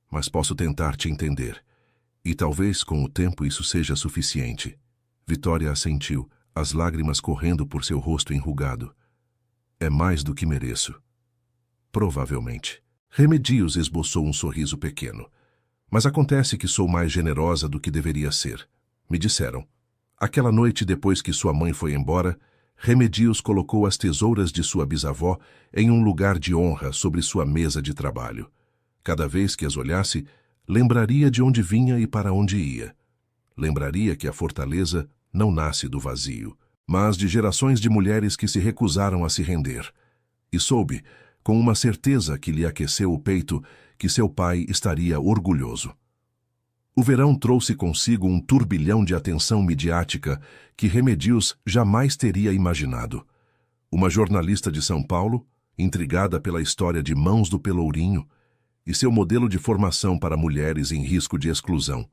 mas posso tentar te entender. E talvez com o tempo isso seja suficiente. Vitória assentiu, as lágrimas correndo por seu rosto enrugado. É mais do que mereço. Provavelmente. Remedios esboçou um sorriso pequeno. Mas acontece que sou mais generosa do que deveria ser. Me disseram. Aquela noite depois que sua mãe foi embora, Remedios colocou as tesouras de sua bisavó em um lugar de honra sobre sua mesa de trabalho. Cada vez que as olhasse, lembraria de onde vinha e para onde ia. Lembraria que a fortaleza não nasce do vazio, mas de gerações de mulheres que se recusaram a se render. E soube, com uma certeza que lhe aqueceu o peito, que seu pai estaria orgulhoso. O verão trouxe consigo um turbilhão de atenção midiática que Remedios jamais teria imaginado. Uma jornalista de São Paulo, intrigada pela história de Mãos do Pelourinho e seu modelo de formação para mulheres em risco de exclusão,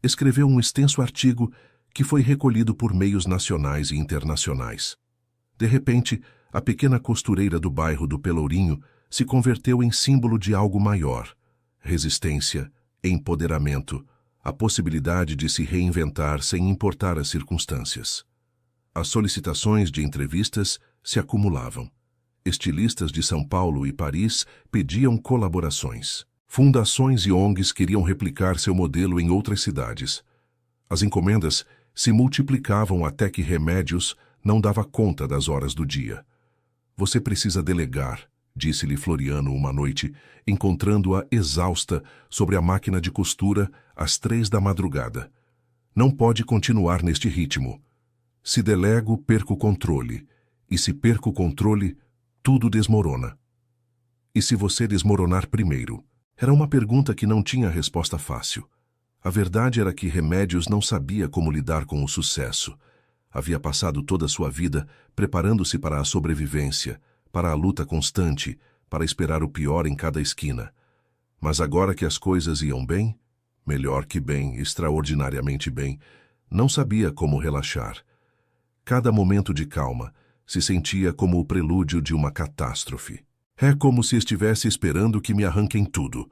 escreveu um extenso artigo que foi recolhido por meios nacionais e internacionais. De repente, a pequena costureira do bairro do Pelourinho se converteu em símbolo de algo maior: resistência, empoderamento, a possibilidade de se reinventar sem importar as circunstâncias. As solicitações de entrevistas se acumulavam. Estilistas de São Paulo e Paris pediam colaborações. Fundações e ONGs queriam replicar seu modelo em outras cidades. As encomendas se multiplicavam até que Remédios não dava conta das horas do dia. Você precisa delegar, disse-lhe Floriano uma noite, encontrando-a exausta sobre a máquina de costura às 3 da madrugada. Não pode continuar neste ritmo. Se delego, perco o controle. E se perco o controle, tudo desmorona. E se você desmoronar primeiro? Era uma pergunta que não tinha resposta fácil. A verdade era que Remédios não sabia como lidar com o sucesso. Havia passado toda a sua vida preparando-se para a sobrevivência, para a luta constante, para esperar o pior em cada esquina. Mas agora que as coisas iam bem, melhor que bem, extraordinariamente bem, não sabia como relaxar. Cada momento de calma se sentia como o prelúdio de uma catástrofe. É como se estivesse esperando que me arranquem tudo,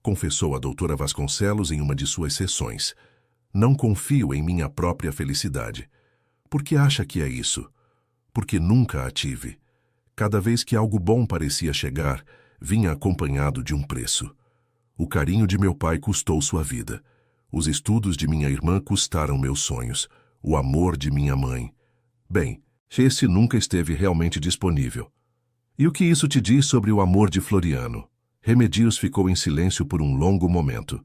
confessou a doutora Vasconcelos em uma de suas sessões. Não confio em minha própria felicidade. Por que acha que é isso? Porque nunca a tive. Cada vez que algo bom parecia chegar, vinha acompanhado de um preço. O carinho de meu pai custou sua vida. Os estudos de minha irmã custaram meus sonhos. O amor de minha mãe. Bem, esse nunca esteve realmente disponível. E o que isso te diz sobre o amor de Floriano? Remédios ficou em silêncio por um longo momento.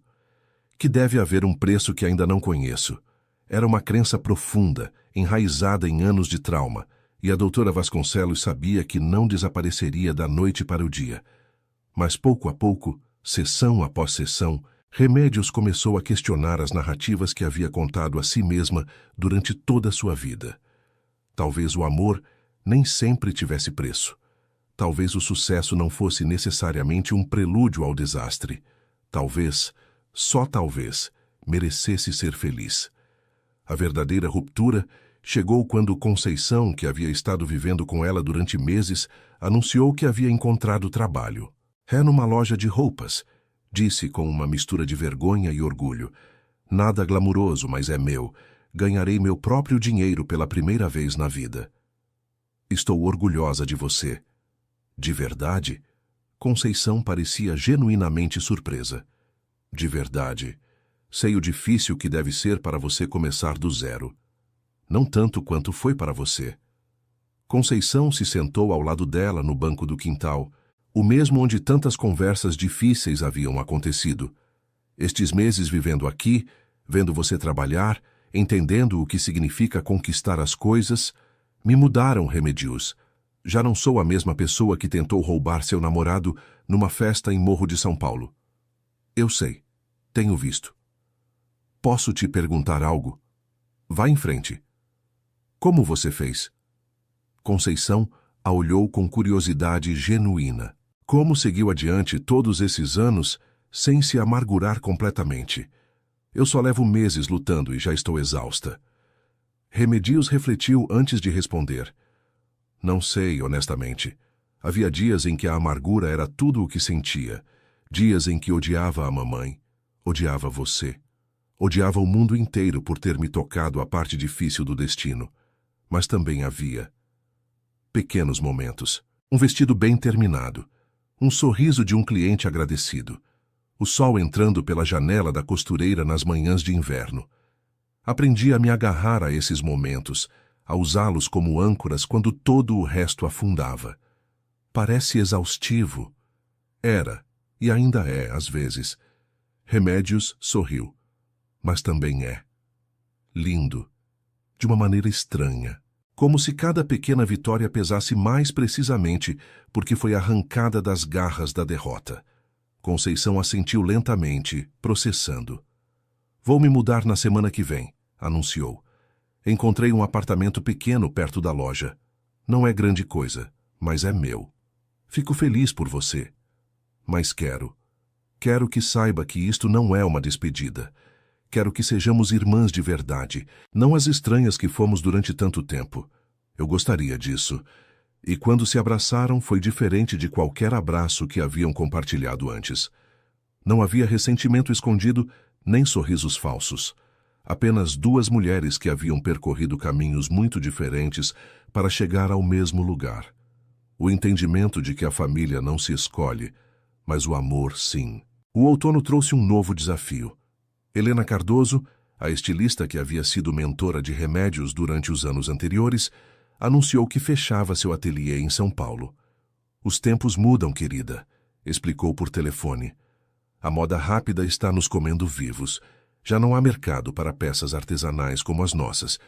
Que deve haver um preço que ainda não conheço. Era uma crença profunda, enraizada em anos de trauma, e a doutora Vasconcelos sabia que não desapareceria da noite para o dia. Mas pouco a pouco, sessão após sessão, Remédios começou a questionar as narrativas que havia contado a si mesma durante toda a sua vida. Talvez o amor nem sempre tivesse preço. Talvez o sucesso não fosse necessariamente um prelúdio ao desastre. Talvez, só talvez, merecesse ser feliz. A verdadeira ruptura chegou quando Conceição, que havia estado vivendo com ela durante meses, anunciou que havia encontrado trabalho. É numa loja de roupas, disse com uma mistura de vergonha e orgulho. Nada glamuroso, mas é meu. Ganharei meu próprio dinheiro pela primeira vez na vida. Estou orgulhosa de você. De verdade? Conceição parecia genuinamente surpresa. De verdade. Sei o difícil que deve ser para você começar do zero. Não tanto quanto foi para você. Conceição se sentou ao lado dela no banco do quintal, o mesmo onde tantas conversas difíceis haviam acontecido. Estes meses vivendo aqui, vendo você trabalhar, entendendo o que significa conquistar as coisas, me mudaram, Remédios. Já não sou a mesma pessoa que tentou roubar seu namorado numa festa em Morro de São Paulo. Eu sei. Tenho visto. Posso te perguntar algo? Vá em frente. Como você fez? Conceição a olhou com curiosidade genuína. Como seguiu adiante todos esses anos sem se amargurar completamente? Eu só levo meses lutando e já estou exausta. Remédios refletiu antes de responder. Não sei, honestamente. Havia dias em que a amargura era tudo o que sentia. Dias em que odiava a mamãe, odiava você. Odiava o mundo inteiro por ter me tocado a parte difícil do destino. Mas também havia pequenos momentos. Um vestido bem terminado. Um sorriso de um cliente agradecido. O sol entrando pela janela da costureira nas manhãs de inverno. Aprendi a me agarrar a esses momentos, a usá-los como âncoras quando todo o resto afundava. Parece exaustivo. Era, e ainda é, às vezes. Remédios sorriu. Mas também é. Lindo. De uma maneira estranha. Como se cada pequena vitória pesasse mais precisamente porque foi arrancada das garras da derrota. Conceição assentiu lentamente, processando. Vou me mudar na semana que vem, anunciou. Encontrei um apartamento pequeno perto da loja. Não é grande coisa, mas é meu. Fico feliz por você. Mas quero que saiba que isto não é uma despedida. Quero que sejamos irmãs de verdade, não as estranhas que fomos durante tanto tempo. Eu gostaria disso. E quando se abraçaram foi diferente de qualquer abraço que haviam compartilhado antes. Não havia ressentimento escondido, nem sorrisos falsos. Apenas duas mulheres que haviam percorrido caminhos muito diferentes para chegar ao mesmo lugar. O entendimento de que a família não se escolhe, mas o amor sim. O outono trouxe um novo desafio. Helena Cardoso, A estilista, que havia sido mentora de Remédios durante os anos anteriores, anunciou que fechava seu ateliê em São Paulo. Os tempos mudam, querida, explicou por telefone. A moda rápida está nos comendo vivos. Já não há mercado para peças artesanais como as nossas,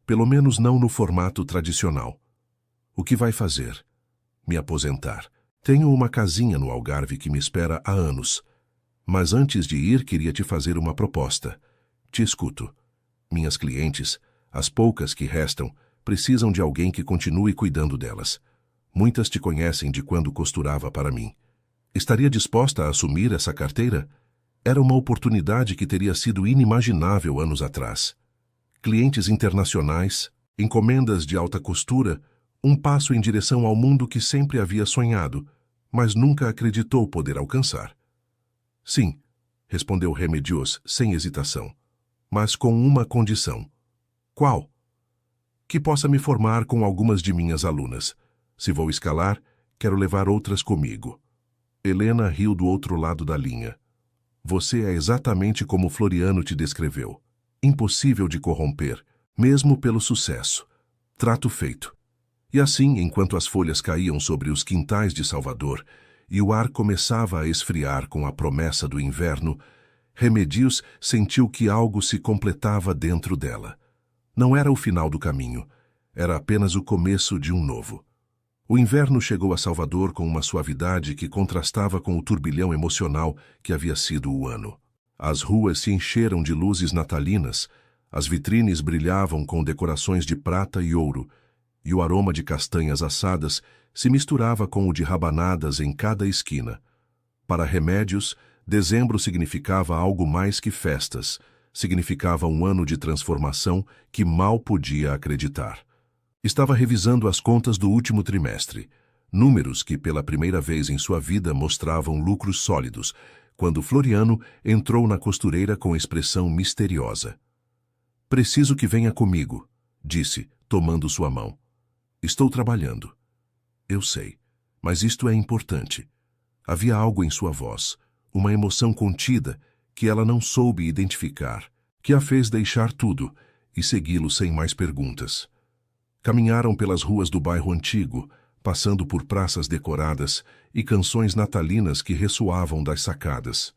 pelo menos não no formato tradicional. O que vai fazer? Me aposentar. Tenho uma casinha no Algarve que me espera há anos. Mas antes de ir, queria te fazer uma proposta. Te escuto. Minhas clientes, as poucas que restam, precisam de alguém que continue cuidando delas. Muitas te conhecem de quando costurava para mim. Estaria disposta a assumir essa carteira? Era uma oportunidade que teria sido inimaginável anos atrás. Clientes internacionais, encomendas de alta costura, um passo em direção ao mundo que sempre havia sonhado, mas nunca acreditou poder alcançar. Sim, respondeu Remédios sem hesitação, mas com uma condição. Qual? Que possa me formar com algumas de minhas alunas. Se vou escalar, quero levar outras comigo. Helena riu do outro lado da linha. Você é exatamente como Floriano te descreveu. Impossível de corromper, mesmo pelo sucesso. Trato feito. E assim, enquanto as folhas caíam sobre os quintais de Salvador e o ar começava a esfriar com a promessa do inverno, Remédios sentiu que algo se completava dentro dela. Não era o final do caminho, era apenas o começo de um novo. O inverno chegou a Salvador com uma suavidade que contrastava com o turbilhão emocional que havia sido o ano. As ruas se encheram de luzes natalinas, as vitrines brilhavam com decorações de prata e ouro, e o aroma de castanhas assadas se misturava com o de rabanadas em cada esquina. Para Remédios, dezembro significava algo mais que festas, significava um ano de transformação que mal podia acreditar. Estava revisando as contas do último trimestre, números que pela primeira vez em sua vida mostravam lucros sólidos, quando Floriano entrou na costureira com expressão misteriosa. "Preciso que venha comigo", disse, tomando sua mão. "Estou trabalhando." "Eu sei, mas isto é importante." Havia algo em sua voz, uma emoção contida que ela não soube identificar, que a fez deixar tudo e segui-lo sem mais perguntas. Caminharam pelas ruas do bairro antigo, passando por praças decoradas e canções natalinas que ressoavam das sacadas.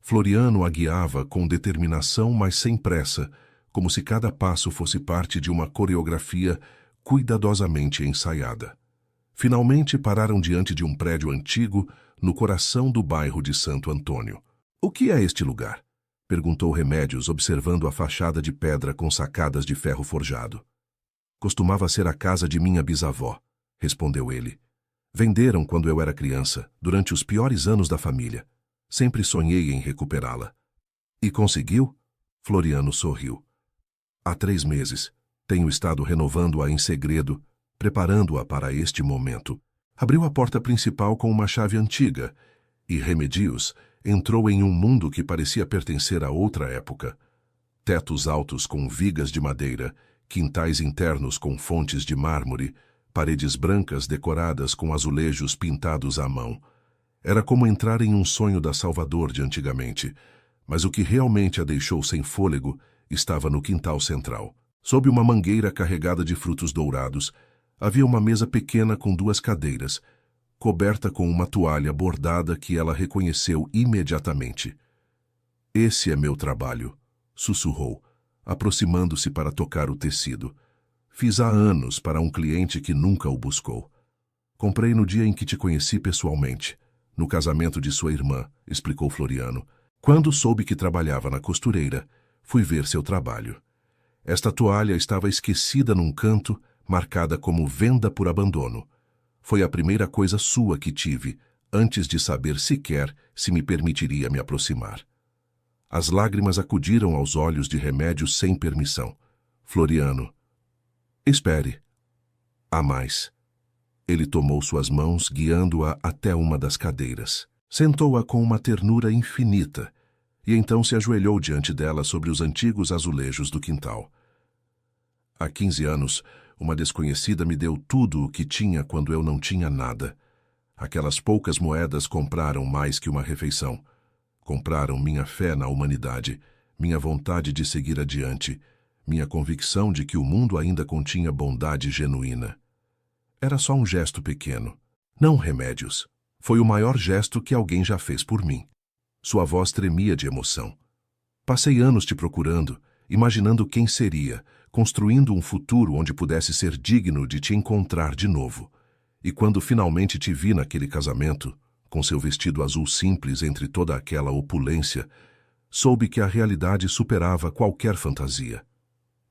Floriano a guiava com determinação, mas sem pressa, como se cada passo fosse parte de uma coreografia cuidadosamente ensaiada. Finalmente pararam diante de um prédio antigo no coração do bairro de Santo Antônio. "O que é este lugar?" perguntou Remédios, observando a fachada de pedra com sacadas de ferro forjado. "Costumava ser a casa de minha bisavó", respondeu ele. "Venderam quando eu era criança, durante os piores anos da família. Sempre sonhei em recuperá-la." "E conseguiu?" Floriano sorriu. "Há 3 meses. Tenho estado renovando-a em segredo, preparando-a para este momento." Abriu a porta principal com uma chave antiga, e Remédios entrou em um mundo que parecia pertencer a outra época. Tetos altos com vigas de madeira, quintais internos com fontes de mármore, paredes brancas decoradas com azulejos pintados à mão. Era como entrar em um sonho da Salvador de antigamente, mas o que realmente a deixou sem fôlego estava no quintal central. Sob uma mangueira carregada de frutos dourados, havia uma mesa pequena com 2 cadeiras, coberta com uma toalha bordada que ela reconheceu imediatamente. "Esse é meu trabalho", sussurrou, aproximando-se para tocar o tecido. "Fiz há anos para um cliente que nunca o buscou. Comprei no dia em que te conheci pessoalmente, no casamento de sua irmã", explicou Floriano. "Quando soube que trabalhava na costureira, fui ver seu trabalho. Esta toalha estava esquecida num canto, marcada como venda por abandono. Foi a primeira coisa sua que tive, antes de saber sequer se me permitiria me aproximar." As lágrimas acudiram aos olhos de Remédios sem permissão. "Floriano, espere. Há mais." Ele tomou suas mãos, guiando-a até uma das cadeiras. Sentou-a com uma ternura infinita, e então se ajoelhou diante dela sobre os antigos azulejos do quintal. "Há 15 anos, uma desconhecida me deu tudo o que tinha quando eu não tinha nada. Aquelas poucas moedas compraram mais que uma refeição. Compraram minha fé na humanidade, minha vontade de seguir adiante, minha convicção de que o mundo ainda continha bondade genuína. Era só um gesto pequeno. Não, Remédios. Foi o maior gesto que alguém já fez por mim. Sua voz tremia de emoção. Passei anos te procurando, imaginando quem seria, construindo um futuro onde pudesse ser digno de te encontrar de novo. E quando finalmente te vi naquele casamento, com seu vestido azul simples entre toda aquela opulência, soube que a realidade superava qualquer fantasia.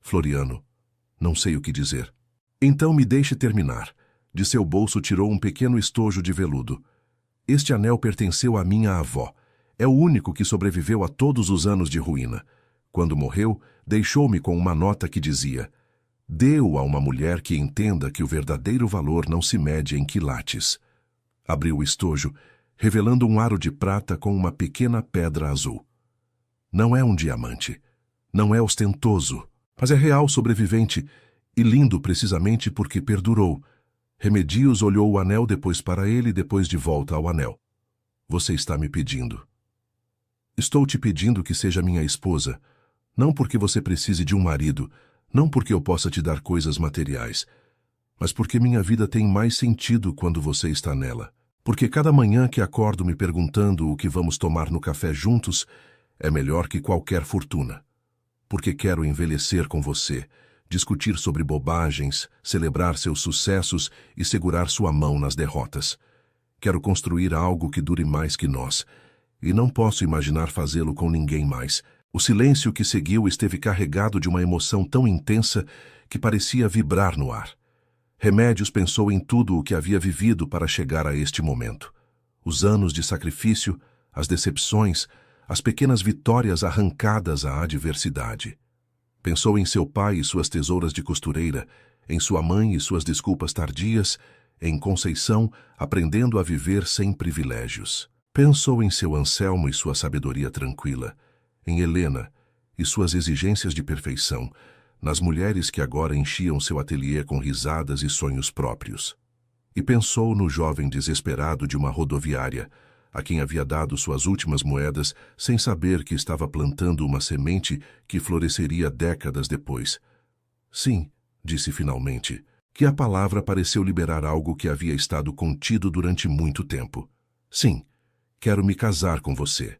Floriano, não sei o que dizer. Então me deixe terminar. De seu bolso tirou um pequeno estojo de veludo. Este anel pertenceu à minha avó. É o único que sobreviveu a todos os anos de ruína. Quando morreu, deixou-me com uma nota que dizia: dê-o a uma mulher que entenda que o verdadeiro valor não se mede em quilates. Abriu o estojo, revelando um aro de prata com uma pequena pedra azul. Não é um diamante. Não é ostentoso, mas é real sobrevivente e lindo precisamente porque perdurou. Remedios olhou o anel depois para ele e depois de volta ao anel. Você está me pedindo. Estou te pedindo que seja minha esposa, não porque você precise de um marido, não porque eu possa te dar coisas materiais, mas porque minha vida tem mais sentido quando você está nela. Porque cada manhã que acordo me perguntando o que vamos tomar no café juntos é melhor que qualquer fortuna. Porque quero envelhecer com você, discutir sobre bobagens, celebrar seus sucessos e segurar sua mão nas derrotas. Quero construir algo que dure mais que nós, e não posso imaginar fazê-lo com ninguém mais. O silêncio que seguiu esteve carregado de uma emoção tão intensa que parecia vibrar no ar. Remédios pensou em tudo o que havia vivido para chegar a este momento. Os anos de sacrifício, as decepções, as pequenas vitórias arrancadas à adversidade. Pensou em seu pai e suas tesouras de costureira, em sua mãe e suas desculpas tardias, em Conceição, aprendendo a viver sem privilégios. Pensou em seu Anselmo e sua sabedoria tranquila, em Helena e suas exigências de perfeição, nas mulheres que agora enchiam seu ateliê com risadas e sonhos próprios. E pensou no jovem desesperado de uma rodoviária, a quem havia dado suas últimas moedas sem saber que estava plantando uma semente que floresceria décadas depois. Sim, disse finalmente, que a palavra pareceu liberar algo que havia estado contido durante muito tempo. Sim, quero me casar com você.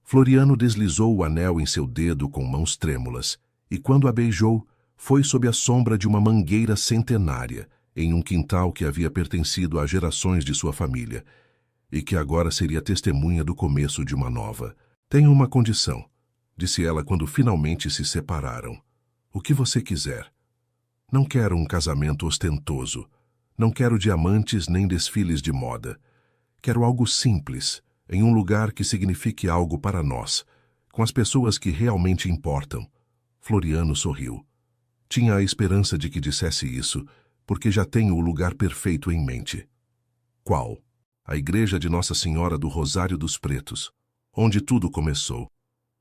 Floriano deslizou o anel em seu dedo com mãos trêmulas, e quando a beijou, foi sob a sombra de uma mangueira centenária, em um quintal que havia pertencido a gerações de sua família, e que agora seria testemunha do começo de uma nova. Tenho uma condição, disse ela quando finalmente se separaram. O que você quiser. Não quero um casamento ostentoso. Não quero diamantes nem desfiles de moda. Quero algo simples, em um lugar que signifique algo para nós, com as pessoas que realmente importam. Floriano sorriu. Tinha a esperança de que dissesse isso, porque já tenho o lugar perfeito em mente. Qual? A igreja de Nossa Senhora do Rosário dos Pretos, onde tudo começou.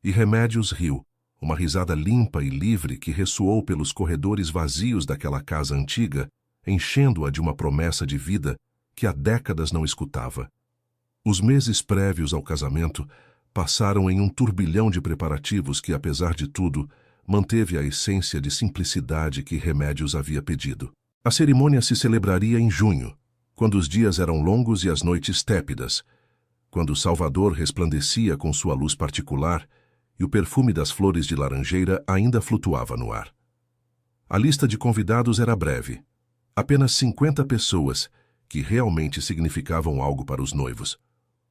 E Remédios riu, uma risada limpa e livre que ressoou pelos corredores vazios daquela casa antiga, enchendo-a de uma promessa de vida que há décadas não escutava. Os meses prévios ao casamento passaram em um turbilhão de preparativos que, apesar de tudo, manteve a essência de simplicidade que Remédios havia pedido. A cerimônia se celebraria em junho, quando os dias eram longos e as noites tépidas, quando Salvador resplandecia com sua luz particular e o perfume das flores de laranjeira ainda flutuava no ar. A lista de convidados era breve. Apenas 50 pessoas, que realmente significavam algo para os noivos.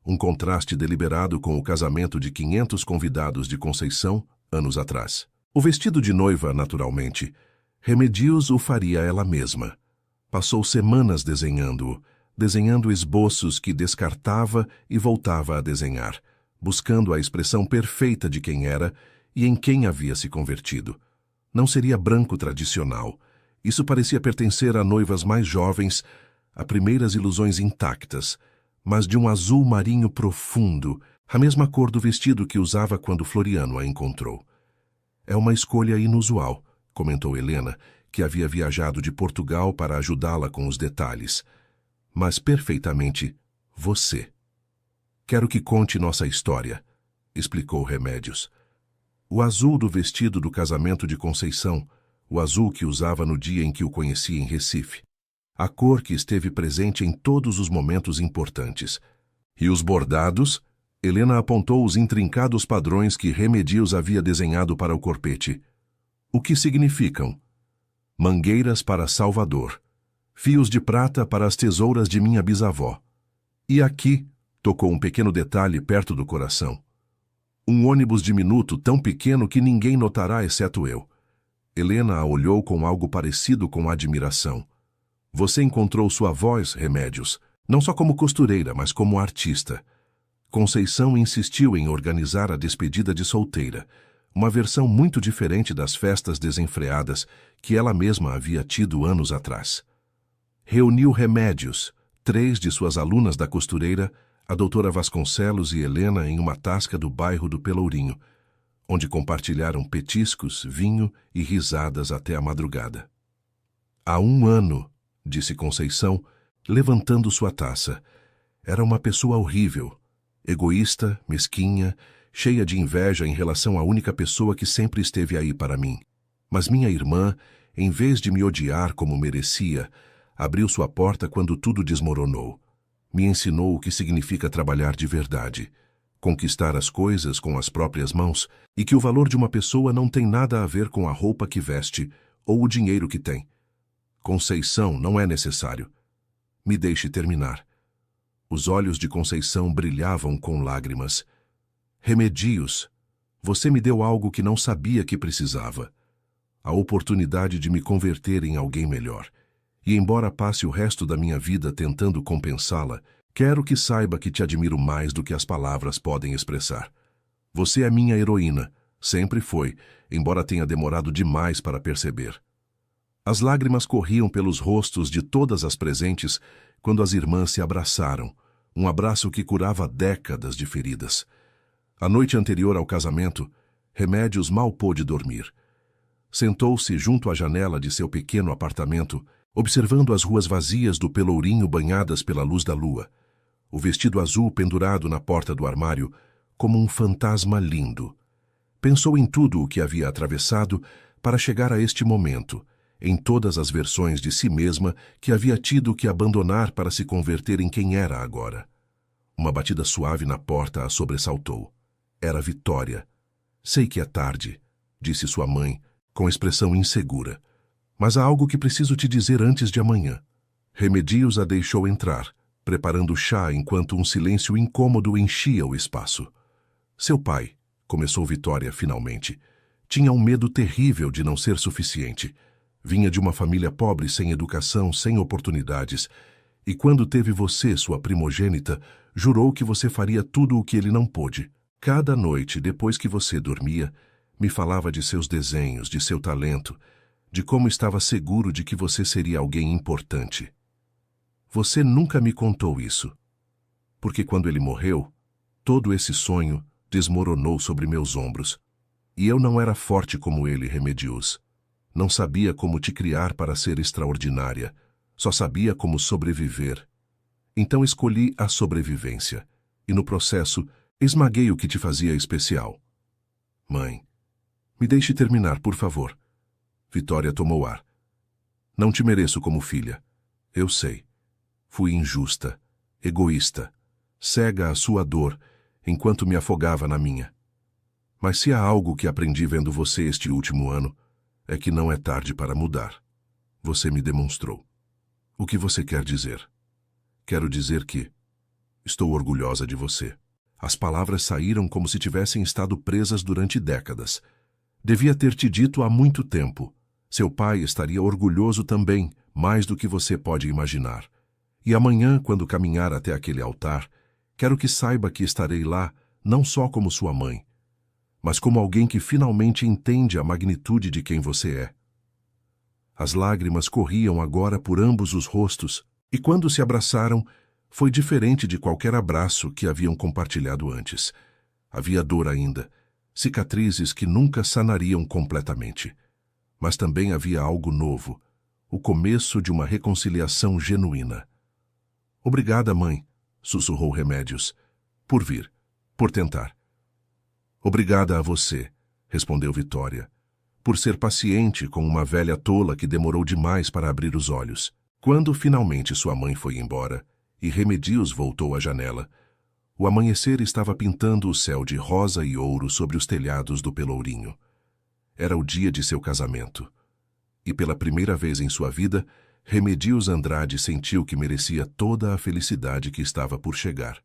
Um contraste deliberado com o casamento de 500 convidados de Conceição, anos atrás. O vestido de noiva, naturalmente, Remedios o faria ela mesma. Passou semanas desenhando-o, desenhando esboços que descartava e voltava a desenhar, buscando a expressão perfeita de quem era e em quem havia se convertido. Não seria branco tradicional. Isso parecia pertencer a noivas mais jovens, a primeiras ilusões intactas, mas de um azul marinho profundo, a mesma cor do vestido que usava quando Floriano a encontrou. É uma escolha inusual, comentou Helena, que havia viajado de Portugal para ajudá-la com os detalhes. Mas perfeitamente você. Quero que conte nossa história, explicou Remédios. O azul do vestido do casamento de Conceição, o azul que usava no dia em que o conheci em Recife. A cor que esteve presente em todos os momentos importantes. E os bordados? Helena apontou os intrincados padrões que Remedios havia desenhado para o corpete. O que significam? Mangueiras para Salvador. Fios de prata para as tesouras de minha bisavó. E aqui, tocou um pequeno detalhe perto do coração. Um ônibus diminuto tão pequeno que ninguém notará exceto eu. Helena a olhou com algo parecido com admiração. Você encontrou sua voz, Remedios, não só como costureira, mas como artista. Conceição insistiu em organizar a despedida de solteira, uma versão muito diferente das festas desenfreadas que ela mesma havia tido anos atrás. Reuniu Remedios, 3 de suas alunas da costureira, a doutora Vasconcelos e Helena em uma tasca do bairro do Pelourinho, onde compartilharam petiscos, vinho e risadas até a madrugada. Há 1 ano, disse Conceição, levantando sua taça. Era uma pessoa horrível, egoísta, mesquinha, cheia de inveja em relação à única pessoa que sempre esteve aí para mim. Mas minha irmã, em vez de me odiar como merecia, abriu sua porta quando tudo desmoronou. Me ensinou o que significa trabalhar de verdade, conquistar as coisas com as próprias mãos e que o valor de uma pessoa não tem nada a ver com a roupa que veste ou o dinheiro que tem. Conceição, não é necessário. Me deixe terminar. Os olhos de Conceição brilhavam com lágrimas. Remedios, você me deu algo que não sabia que precisava. A oportunidade de me converter em alguém melhor. E embora passe o resto da minha vida tentando compensá-la, quero que saiba que te admiro mais do que as palavras podem expressar. Você é minha heroína, sempre foi, embora tenha demorado demais para perceber. As lágrimas corriam pelos rostos de todas as presentes quando as irmãs se abraçaram, um abraço que curava décadas de feridas. A noite anterior ao casamento, Remedios mal pôde dormir. Sentou-se junto à janela de seu pequeno apartamento, observando as ruas vazias do Pelourinho banhadas pela luz da lua, o vestido azul pendurado na porta do armário, como um fantasma lindo. Pensou em tudo o que havia atravessado para chegar a este momento, em todas as versões de si mesma que havia tido que abandonar para se converter em quem era agora. Uma batida suave na porta a sobressaltou. Era Vitória. Sei que é tarde, disse sua mãe, com expressão insegura. Mas há algo que preciso te dizer antes de amanhã. Remedios a deixou entrar, preparando chá enquanto um silêncio incômodo enchia o espaço. Seu pai, começou Vitória finalmente, tinha um medo terrível de não ser suficiente. Vinha de uma família pobre, sem educação, sem oportunidades, e quando teve você, sua primogênita, jurou que você faria tudo o que ele não pôde. Cada noite, depois que você dormia, me falava de seus desenhos, de seu talento, de como estava seguro de que você seria alguém importante. Você nunca me contou isso, porque quando ele morreu, todo esse sonho desmoronou sobre meus ombros, e eu não era forte como ele, Remedios. Não sabia como te criar para ser extraordinária, só sabia como sobreviver. Então escolhi a sobrevivência, e no processo esmaguei o que te fazia especial. Mãe, me deixe terminar, por favor. Vitória tomou ar. Não te mereço como filha. Eu sei. Fui injusta, egoísta, cega à sua dor, enquanto me afogava na minha. Mas se há algo que aprendi vendo você este último ano, é que não é tarde para mudar. Você me demonstrou. O que você quer dizer? Quero dizer que estou orgulhosa de você. As palavras saíram como se tivessem estado presas durante décadas. Devia ter te dito há muito tempo. Seu pai estaria orgulhoso também, mais do que você pode imaginar. E amanhã, quando caminhar até aquele altar, quero que saiba que estarei lá, não só como sua mãe, mas como alguém que finalmente entende a magnitude de quem você é. As lágrimas corriam agora por ambos os rostos, e quando se abraçaram, foi diferente de qualquer abraço que haviam compartilhado antes. Havia dor ainda, cicatrizes que nunca sanariam completamente. Mas também havia algo novo, o começo de uma reconciliação genuína. Obrigada, mãe, sussurrou Remedios, por vir, por tentar. Obrigada a você, respondeu Vitória, por ser paciente com uma velha tola que demorou demais para abrir os olhos. Quando finalmente sua mãe foi embora e Remedios voltou à janela, o amanhecer estava pintando o céu de rosa e ouro sobre os telhados do Pelourinho. Era o dia de seu casamento. E pela primeira vez em sua vida, Remedios Andrade sentiu que merecia toda a felicidade que estava por chegar.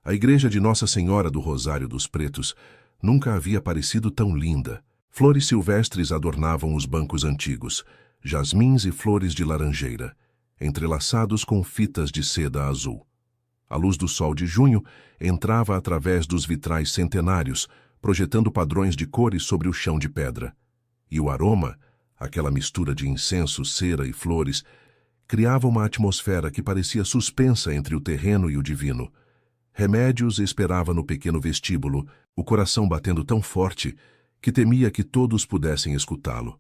A igreja de Nossa Senhora do Rosário dos Pretos nunca havia parecido tão linda. Flores silvestres adornavam os bancos antigos, jasmins e flores de laranjeira, entrelaçados com fitas de seda azul. A luz do sol de junho entrava através dos vitrais centenários, projetando padrões de cores sobre o chão de pedra. E o aroma, aquela mistura de incenso, cera e flores, criava uma atmosfera que parecia suspensa entre o terreno e o divino. Remedios esperava no pequeno vestíbulo, o coração batendo tão forte que temia que todos pudessem escutá-lo.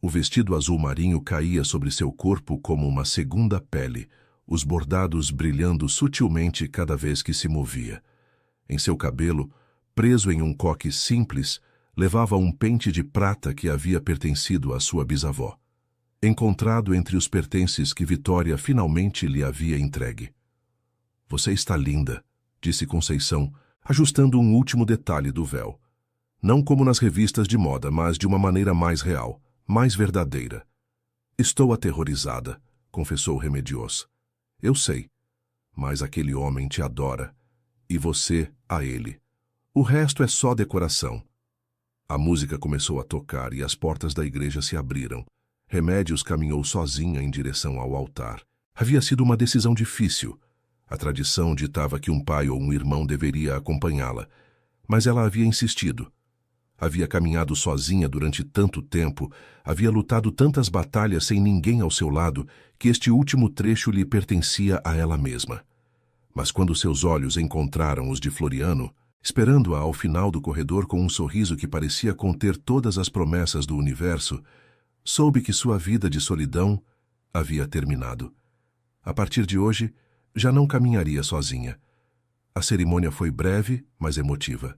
O vestido azul marinho caía sobre seu corpo como uma segunda pele, os bordados brilhando sutilmente cada vez que se movia. Em seu cabelo, preso em um coque simples, levava um pente de prata que havia pertencido à sua bisavó, encontrado entre os pertences que Vitória finalmente lhe havia entregue. "Você está linda", disse Conceição, ajustando um último detalhe do véu. Não como nas revistas de moda, mas de uma maneira mais real, mais verdadeira. "Estou aterrorizada", confessou Remedios. "Eu sei, mas aquele homem te adora, e você a ele. O resto é só decoração." A música começou a tocar e as portas da igreja se abriram. Remedios caminhou sozinha em direção ao altar. Havia sido uma decisão difícil. A tradição ditava que um pai ou um irmão deveria acompanhá-la, mas ela havia insistido. Havia caminhado sozinha durante tanto tempo, havia lutado tantas batalhas sem ninguém ao seu lado, que este último trecho lhe pertencia a ela mesma. Mas quando seus olhos encontraram os de Floriano, esperando-a ao final do corredor com um sorriso que parecia conter todas as promessas do universo, soube que sua vida de solidão havia terminado. A partir de hoje, já não caminharia sozinha. A cerimônia foi breve, mas emotiva.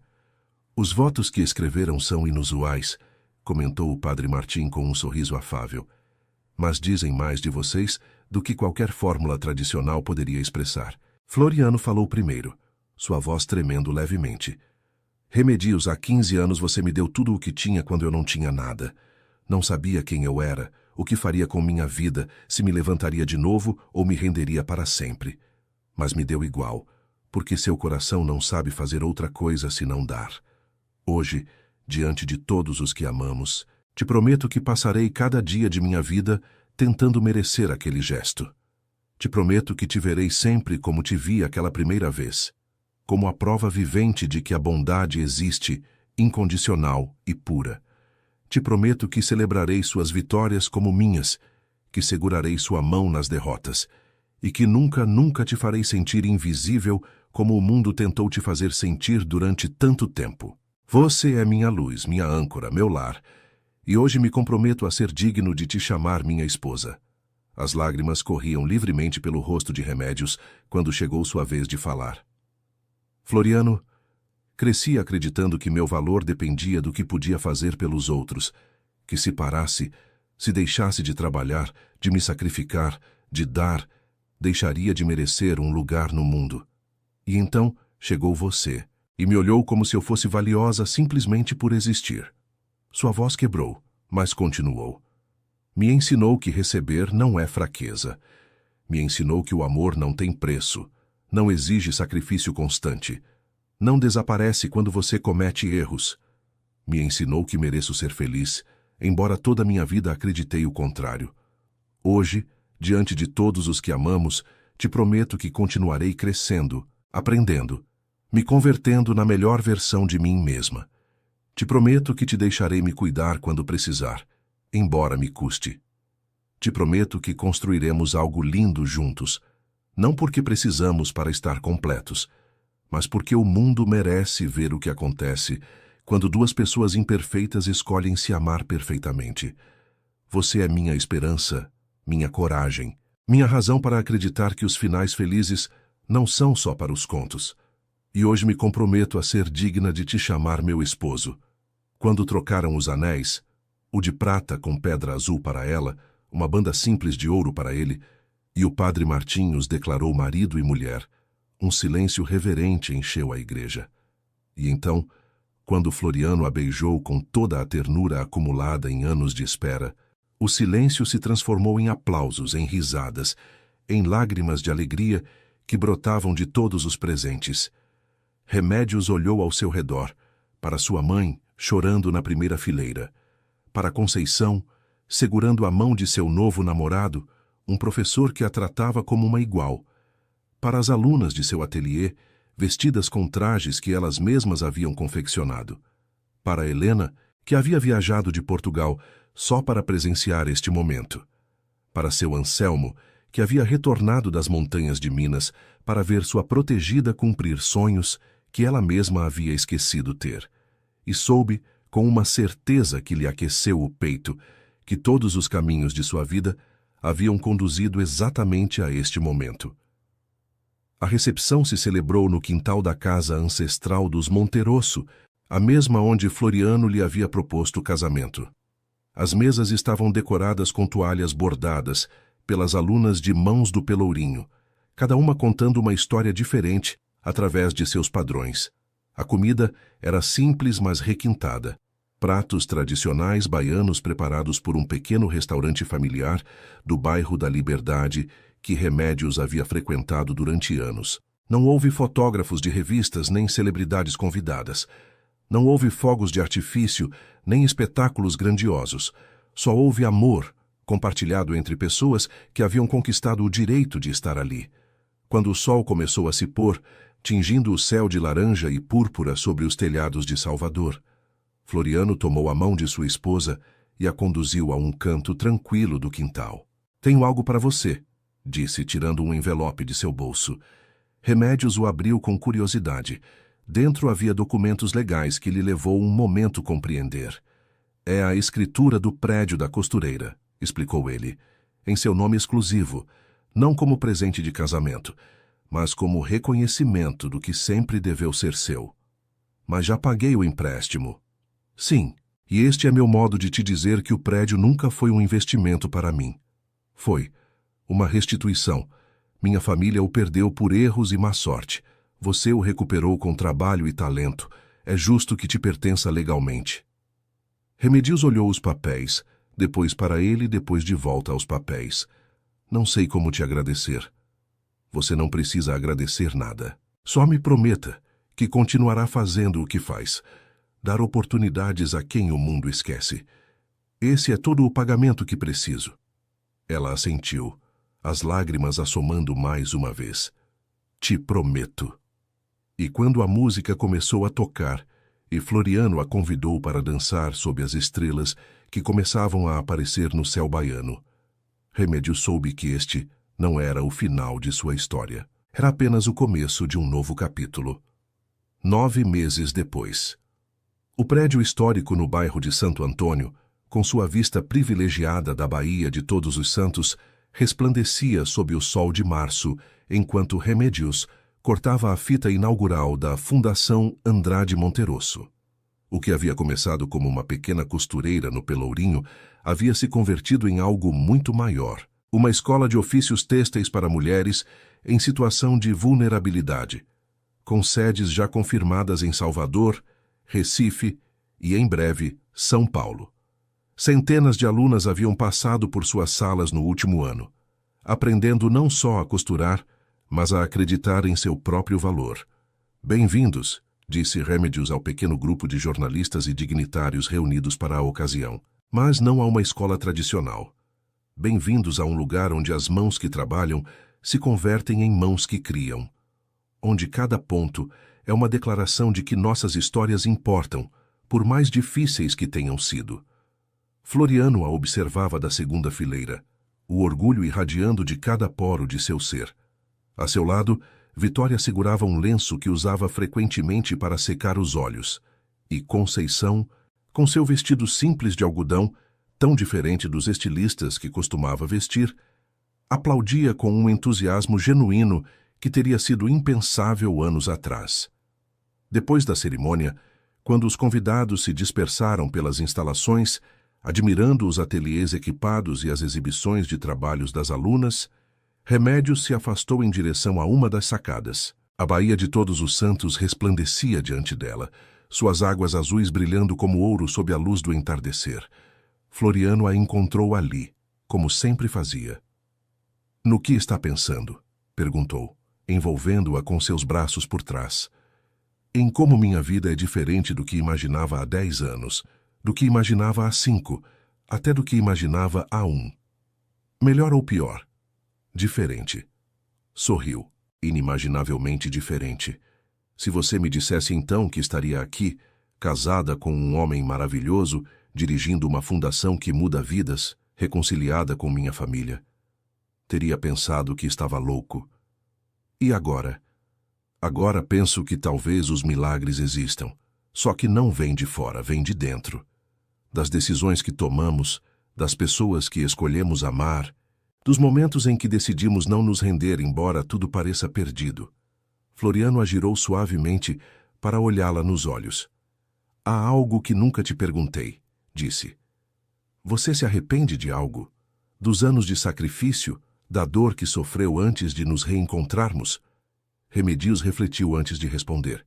"Os votos que escreveram são inusuais", comentou o padre Martim com um sorriso afável, "mas dizem mais de vocês do que qualquer fórmula tradicional poderia expressar." Floriano falou primeiro, sua voz tremendo levemente. "Remedios, há 15 anos você me deu tudo o que tinha quando eu não tinha nada. Não sabia quem eu era, o que faria com minha vida, se me levantaria de novo ou me renderia para sempre. Mas me deu igual, porque seu coração não sabe fazer outra coisa senão dar. Hoje, diante de todos os que amamos, te prometo que passarei cada dia de minha vida tentando merecer aquele gesto. Te prometo que te verei sempre como te vi aquela primeira vez, como a prova vivente de que a bondade existe, incondicional e pura. Te prometo que celebrarei suas vitórias como minhas, que segurarei sua mão nas derrotas, e que nunca, nunca te farei sentir invisível como o mundo tentou te fazer sentir durante tanto tempo. Você é minha luz, minha âncora, meu lar, e hoje me comprometo a ser digno de te chamar minha esposa." As lágrimas corriam livremente pelo rosto de Remedios quando chegou sua vez de falar. "Floriano, cresci acreditando que meu valor dependia do que podia fazer pelos outros, que se parasse, se deixasse de trabalhar, de me sacrificar, de dar, deixaria de merecer um lugar no mundo. E então chegou você, e me olhou como se eu fosse valiosa simplesmente por existir." Sua voz quebrou, mas continuou. "Me ensinou que receber não é fraqueza. Me ensinou que o amor não tem preço, não exige sacrifício constante, não desaparece quando você comete erros. Me ensinou que mereço ser feliz, embora toda a minha vida acreditei o contrário. Hoje, diante de todos os que amamos, te prometo que continuarei crescendo, aprendendo, me convertendo na melhor versão de mim mesma. Te prometo que te deixarei me cuidar quando precisar, embora me custe. Te prometo que construiremos algo lindo juntos, não porque precisamos para estar completos, mas porque o mundo merece ver o que acontece quando duas pessoas imperfeitas escolhem se amar perfeitamente. Você é minha esperança, minha coragem, minha razão para acreditar que os finais felizes não são só para os contos. E hoje me comprometo a ser digna de te chamar meu esposo. Quando trocaram os anéis, o de prata com pedra azul para ela, uma banda simples de ouro para ele, e o padre Martim os declarou marido e mulher, um silêncio reverente encheu a igreja. E então, quando Floriano a beijou com toda a ternura acumulada em anos de espera, o silêncio se transformou em aplausos, em risadas, em lágrimas de alegria que brotavam de todos os presentes. Remédios olhou ao seu redor, para sua mãe, chorando na primeira fileira, para Conceição, segurando a mão de seu novo namorado, um professor que a tratava como uma igual, para as alunas de seu ateliê, vestidas com trajes que elas mesmas haviam confeccionado, para Helena, que havia viajado de Portugal só para presenciar este momento, para seu Anselmo, que havia retornado das montanhas de Minas para ver sua protegida cumprir sonhos que ela mesma havia esquecido ter, e soube, com uma certeza que lhe aqueceu o peito, que todos os caminhos de sua vida haviam conduzido exatamente a este momento. A recepção se celebrou no quintal da casa ancestral dos Monterosso, a mesma onde Floriano lhe havia proposto o casamento. As mesas estavam decoradas com toalhas bordadas pelas alunas de Mãos do Pelourinho, cada uma contando uma história diferente através de seus padrões. A comida era simples, mas requintada. Pratos tradicionais baianos preparados por um pequeno restaurante familiar do bairro da Liberdade que Remédios havia frequentado durante anos. Não houve fotógrafos de revistas nem celebridades convidadas. Não houve fogos de artifício nem espetáculos grandiosos. Só houve amor, compartilhado entre pessoas que haviam conquistado o direito de estar ali. Quando o sol começou a se pôr, tingindo o céu de laranja e púrpura sobre os telhados de Salvador, Floriano tomou a mão de sua esposa e a conduziu a um canto tranquilo do quintal. "Tenho algo para você", disse, tirando um envelope de seu bolso. Remédios o abriu com curiosidade. Dentro havia documentos legais que lhe levou um momento compreender. "É a escritura do prédio da costureira", explicou ele, "em seu nome exclusivo, não como presente de casamento, mas como reconhecimento do que sempre deveu ser seu. Mas já paguei o empréstimo." "Sim, e este é meu modo de te dizer que o prédio nunca foi um investimento para mim. Foi uma restituição. Minha família o perdeu por erros e má sorte. Você o recuperou com trabalho e talento. É justo que te pertença legalmente." Remédios olhou os papéis, depois para ele e depois de volta aos papéis. "Não sei como te agradecer." "Você não precisa agradecer nada. Só me prometa que continuará fazendo o que faz. Dar oportunidades a quem o mundo esquece. Esse é todo o pagamento que preciso." Ela assentiu, as lágrimas assomando mais uma vez. "Te prometo." E quando a música começou a tocar e Floriano a convidou para dançar sob as estrelas que começavam a aparecer no céu baiano, Remédios soube que este não era o final de sua história. Era apenas o começo de um novo capítulo. 9 meses depois. O prédio histórico no bairro de Santo Antônio, com sua vista privilegiada da Baía de Todos os Santos, resplandecia sob o sol de março, enquanto Remédios cortava a fita inaugural da Fundação Andrade Monterosso. O que havia começado como uma pequena costureira no Pelourinho havia se convertido em algo muito maior. Uma escola de ofícios têxteis para mulheres em situação de vulnerabilidade, com sedes já confirmadas em Salvador, Recife e, em breve, São Paulo. Centenas de alunas haviam passado por suas salas no último ano, aprendendo não só a costurar, mas a acreditar em seu próprio valor. "Bem-vindos", disse Remédios ao pequeno grupo de jornalistas e dignitários reunidos para a ocasião, "mas não a uma escola tradicional. Bem-vindos a um lugar onde as mãos que trabalham se convertem em mãos que criam, onde cada ponto é uma declaração de que nossas histórias importam, por mais difíceis que tenham sido." Floriano a observava da segunda fileira, o orgulho irradiando de cada poro de seu ser. A seu lado, Vitória segurava um lenço que usava frequentemente para secar os olhos, e Conceição, com seu vestido simples de algodão, tão diferente dos estilistas que costumava vestir, aplaudia com um entusiasmo genuíno que teria sido impensável anos atrás. Depois da cerimônia, Quando os convidados se dispersaram pelas instalações, admirando os ateliês equipados e as exibições de trabalhos das alunas, Remédios se afastou em direção a uma das sacadas. A Baía de Todos os Santos resplandecia diante dela, suas águas azuis brilhando como ouro sob a luz do entardecer. Floriano a encontrou ali, como sempre fazia. "No que está pensando?" perguntou, envolvendo-a com seus braços por trás. "Em como minha vida é diferente do que imaginava há 10 anos, do que imaginava há 5, até do que imaginava há 1. Melhor ou pior? Diferente." Sorriu, inimaginavelmente diferente. "Se você me dissesse então que estaria aqui, casada com um homem maravilhoso, dirigindo uma fundação que muda vidas, reconciliada com minha família, teria pensado que estava louco. E agora? Agora penso que talvez os milagres existam, só que não vêm de fora, vêm de dentro. Das decisões que tomamos, das pessoas que escolhemos amar, dos momentos em que decidimos não nos render embora tudo pareça perdido." Floriano a girou suavemente para olhá-la nos olhos. "Há algo que nunca te perguntei", disse. "Você se arrepende de algo? Dos anos de sacrifício, da dor que sofreu antes de nos reencontrarmos?" Remédios refletiu antes de responder.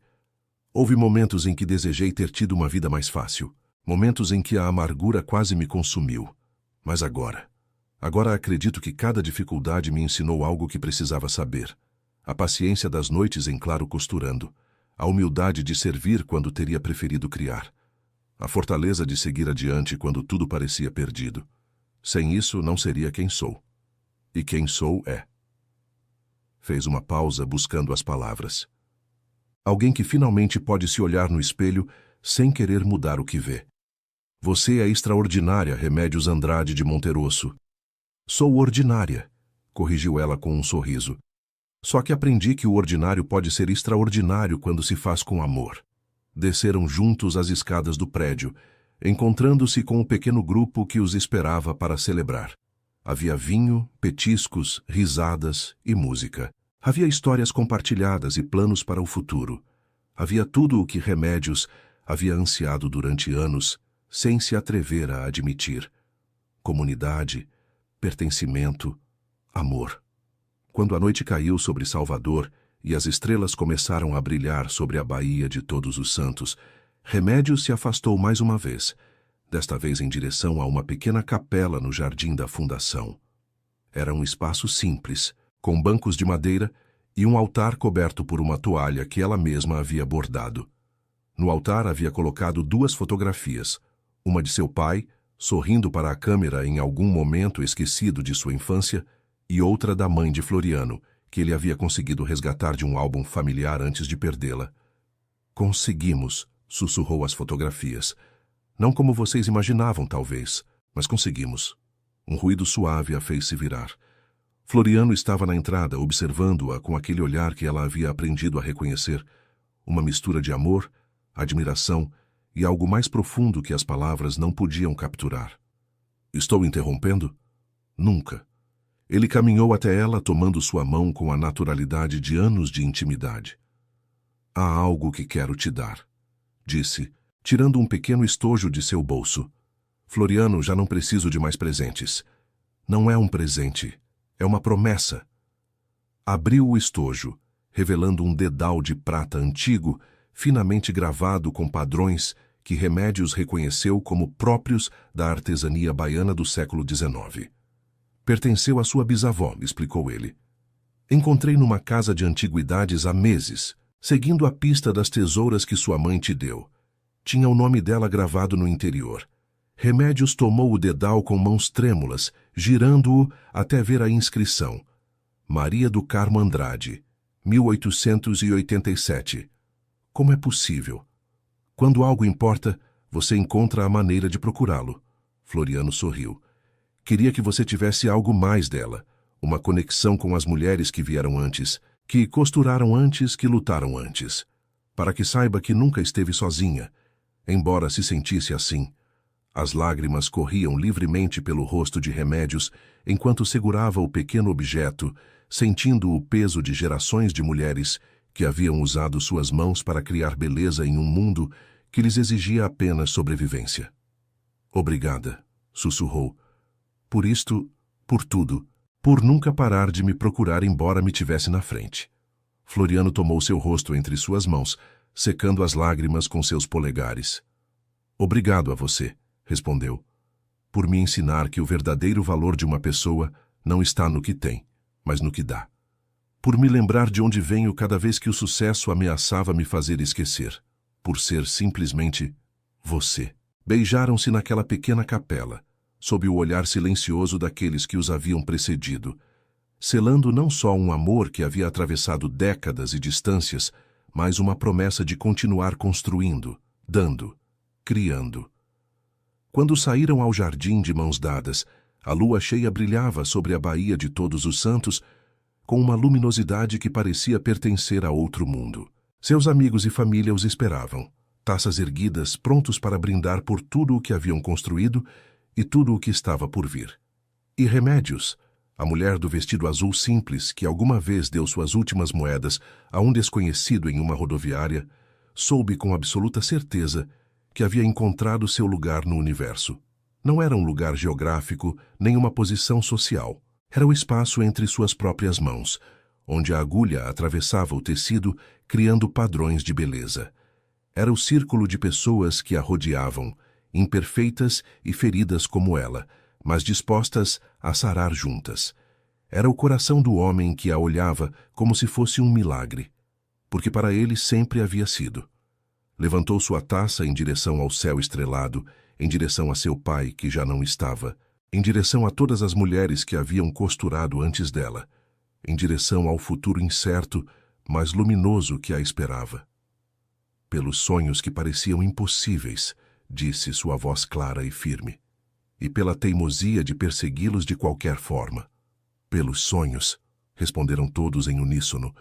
"Houve momentos em que desejei ter tido uma vida mais fácil, momentos em que a amargura quase me consumiu. Mas agora acredito que cada dificuldade me ensinou algo que precisava saber. A paciência das noites em claro costurando, a humildade de servir quando teria preferido criar, a fortaleza de seguir adiante quando tudo parecia perdido. Sem isso, não seria quem sou. E quem sou é." Fez uma pausa buscando as palavras. Alguém que finalmente pode se olhar no espelho sem querer mudar o que vê. "Você é extraordinária, Remédios Andrade de Monterosso." "Sou ordinária", corrigiu ela com um sorriso. "Só que aprendi que o ordinário pode ser extraordinário quando se faz com amor." Desceram juntos as escadas do prédio, encontrando-se com o pequeno grupo que os esperava para celebrar. Havia vinho, petiscos, risadas e música. Havia histórias compartilhadas e planos para o futuro. Havia tudo o que Remédios havia ansiado durante anos, sem se atrever a admitir. Comunidade, pertencimento, amor. Quando a noite caiu sobre Salvador e as estrelas começaram a brilhar sobre a Baía de Todos os Santos, Remédios se afastou mais uma vez, desta vez em direção a uma pequena capela no jardim da fundação. Era um espaço simples, com bancos de madeira e um altar coberto por uma toalha que ela mesma havia bordado. No altar havia colocado 2 fotografias, uma de seu pai, sorrindo para a câmera em algum momento esquecido de sua infância, e outra da mãe de Floriano, que ele havia conseguido resgatar de um álbum familiar antes de perdê-la. "Conseguimos", sussurrou as fotografias. "Não como vocês imaginavam, talvez, mas conseguimos." Um ruído suave a fez se virar. Floriano estava na entrada, observando-a com aquele olhar que ela havia aprendido a reconhecer, uma mistura de amor, admiração e algo mais profundo que as palavras não podiam capturar. "Estou interrompendo?" "Nunca." Ele caminhou até ela, tomando sua mão com a naturalidade de anos de intimidade. "Há algo que quero te dar", disse, tirando um pequeno estojo de seu bolso. "Floriano, já não preciso de mais presentes." "Não é um presente, é uma promessa." Abriu o estojo, revelando um dedal de prata antigo, finamente gravado com padrões que Remédios reconheceu como próprios da artesania baiana do século XIX. "Pertenceu à sua bisavó", explicou ele. "Encontrei numa casa de antiguidades há meses, seguindo a pista das tesouras que sua mãe te deu. Tinha o nome dela gravado no interior." Remédios tomou o dedal com mãos trêmulas, girando-o até ver a inscrição. "Maria do Carmo Andrade, 1887. Como é possível? Quando algo importa, você encontra a maneira de procurá-lo." Floriano sorriu. "Queria que você tivesse algo mais dela, uma conexão com as mulheres que vieram antes, que costuraram antes, que lutaram antes, para que saiba que nunca esteve sozinha, embora se sentisse assim." As lágrimas corriam livremente pelo rosto de Remédios enquanto segurava o pequeno objeto, sentindo o peso de gerações de mulheres que haviam usado suas mãos para criar beleza em um mundo que lhes exigia apenas sobrevivência. Obrigada, sussurrou. Por isto, por tudo, por nunca parar de me procurar embora me tivesse na frente. Floriano tomou seu rosto entre suas mãos, secando as lágrimas com seus polegares. Obrigado a você, respondeu, por me ensinar que o verdadeiro valor de uma pessoa não está no que tem, mas no que dá. Por me lembrar de onde venho cada vez que o sucesso ameaçava me fazer esquecer. Por ser simplesmente você. Beijaram-se naquela pequena capela, sob o olhar silencioso daqueles que os haviam precedido, selando não só um amor que havia atravessado décadas e distâncias, mas uma promessa de continuar construindo, dando, criando. Quando saíram ao jardim de mãos dadas, a lua cheia brilhava sobre a Baía de Todos os Santos com uma luminosidade que parecia pertencer a outro mundo. Seus amigos e família os esperavam, taças erguidas, prontos para brindar por tudo o que haviam construído e tudo o que estava por vir. E Remédios, a mulher do vestido azul simples que alguma vez deu suas últimas moedas a um desconhecido em uma rodoviária, soube com absoluta certeza que havia encontrado seu lugar no universo. Não era um lugar geográfico, nem uma posição social. Era o espaço entre suas próprias mãos, onde a agulha atravessava o tecido, criando padrões de beleza. Era o círculo de pessoas que a rodeavam, imperfeitas e feridas como ela, mas dispostas a sarar juntas. Era o coração do homem que a olhava como se fosse um milagre, porque para ele sempre havia sido. Levantou sua taça em direção ao céu estrelado, em direção a seu pai, que já não estava, em direção a todas as mulheres que haviam costurado antes dela, em direção ao futuro incerto, mas luminoso que a esperava. Pelos sonhos que pareciam impossíveis, disse sua voz clara e firme, e pela teimosia de persegui-los de qualquer forma. Pelos sonhos, responderam todos em uníssono,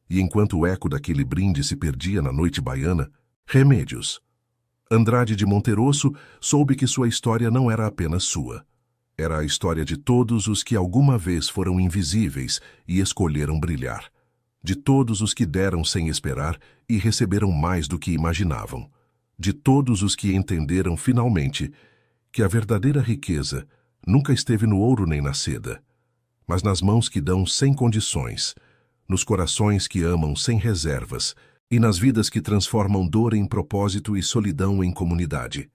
e enquanto o eco daquele brinde se perdia na noite baiana, Remédios. Andrade de Monterosso soube que sua história não era apenas sua. Era a história de todos os que alguma vez foram invisíveis e escolheram brilhar. De todos os que deram sem esperar e receberam mais do que imaginavam. De todos os que entenderam finalmente que a verdadeira riqueza nunca esteve no ouro nem na seda, mas nas mãos que dão sem condições, nos corações que amam sem reservas e nas vidas que transformam dor em propósito e solidão em comunidade.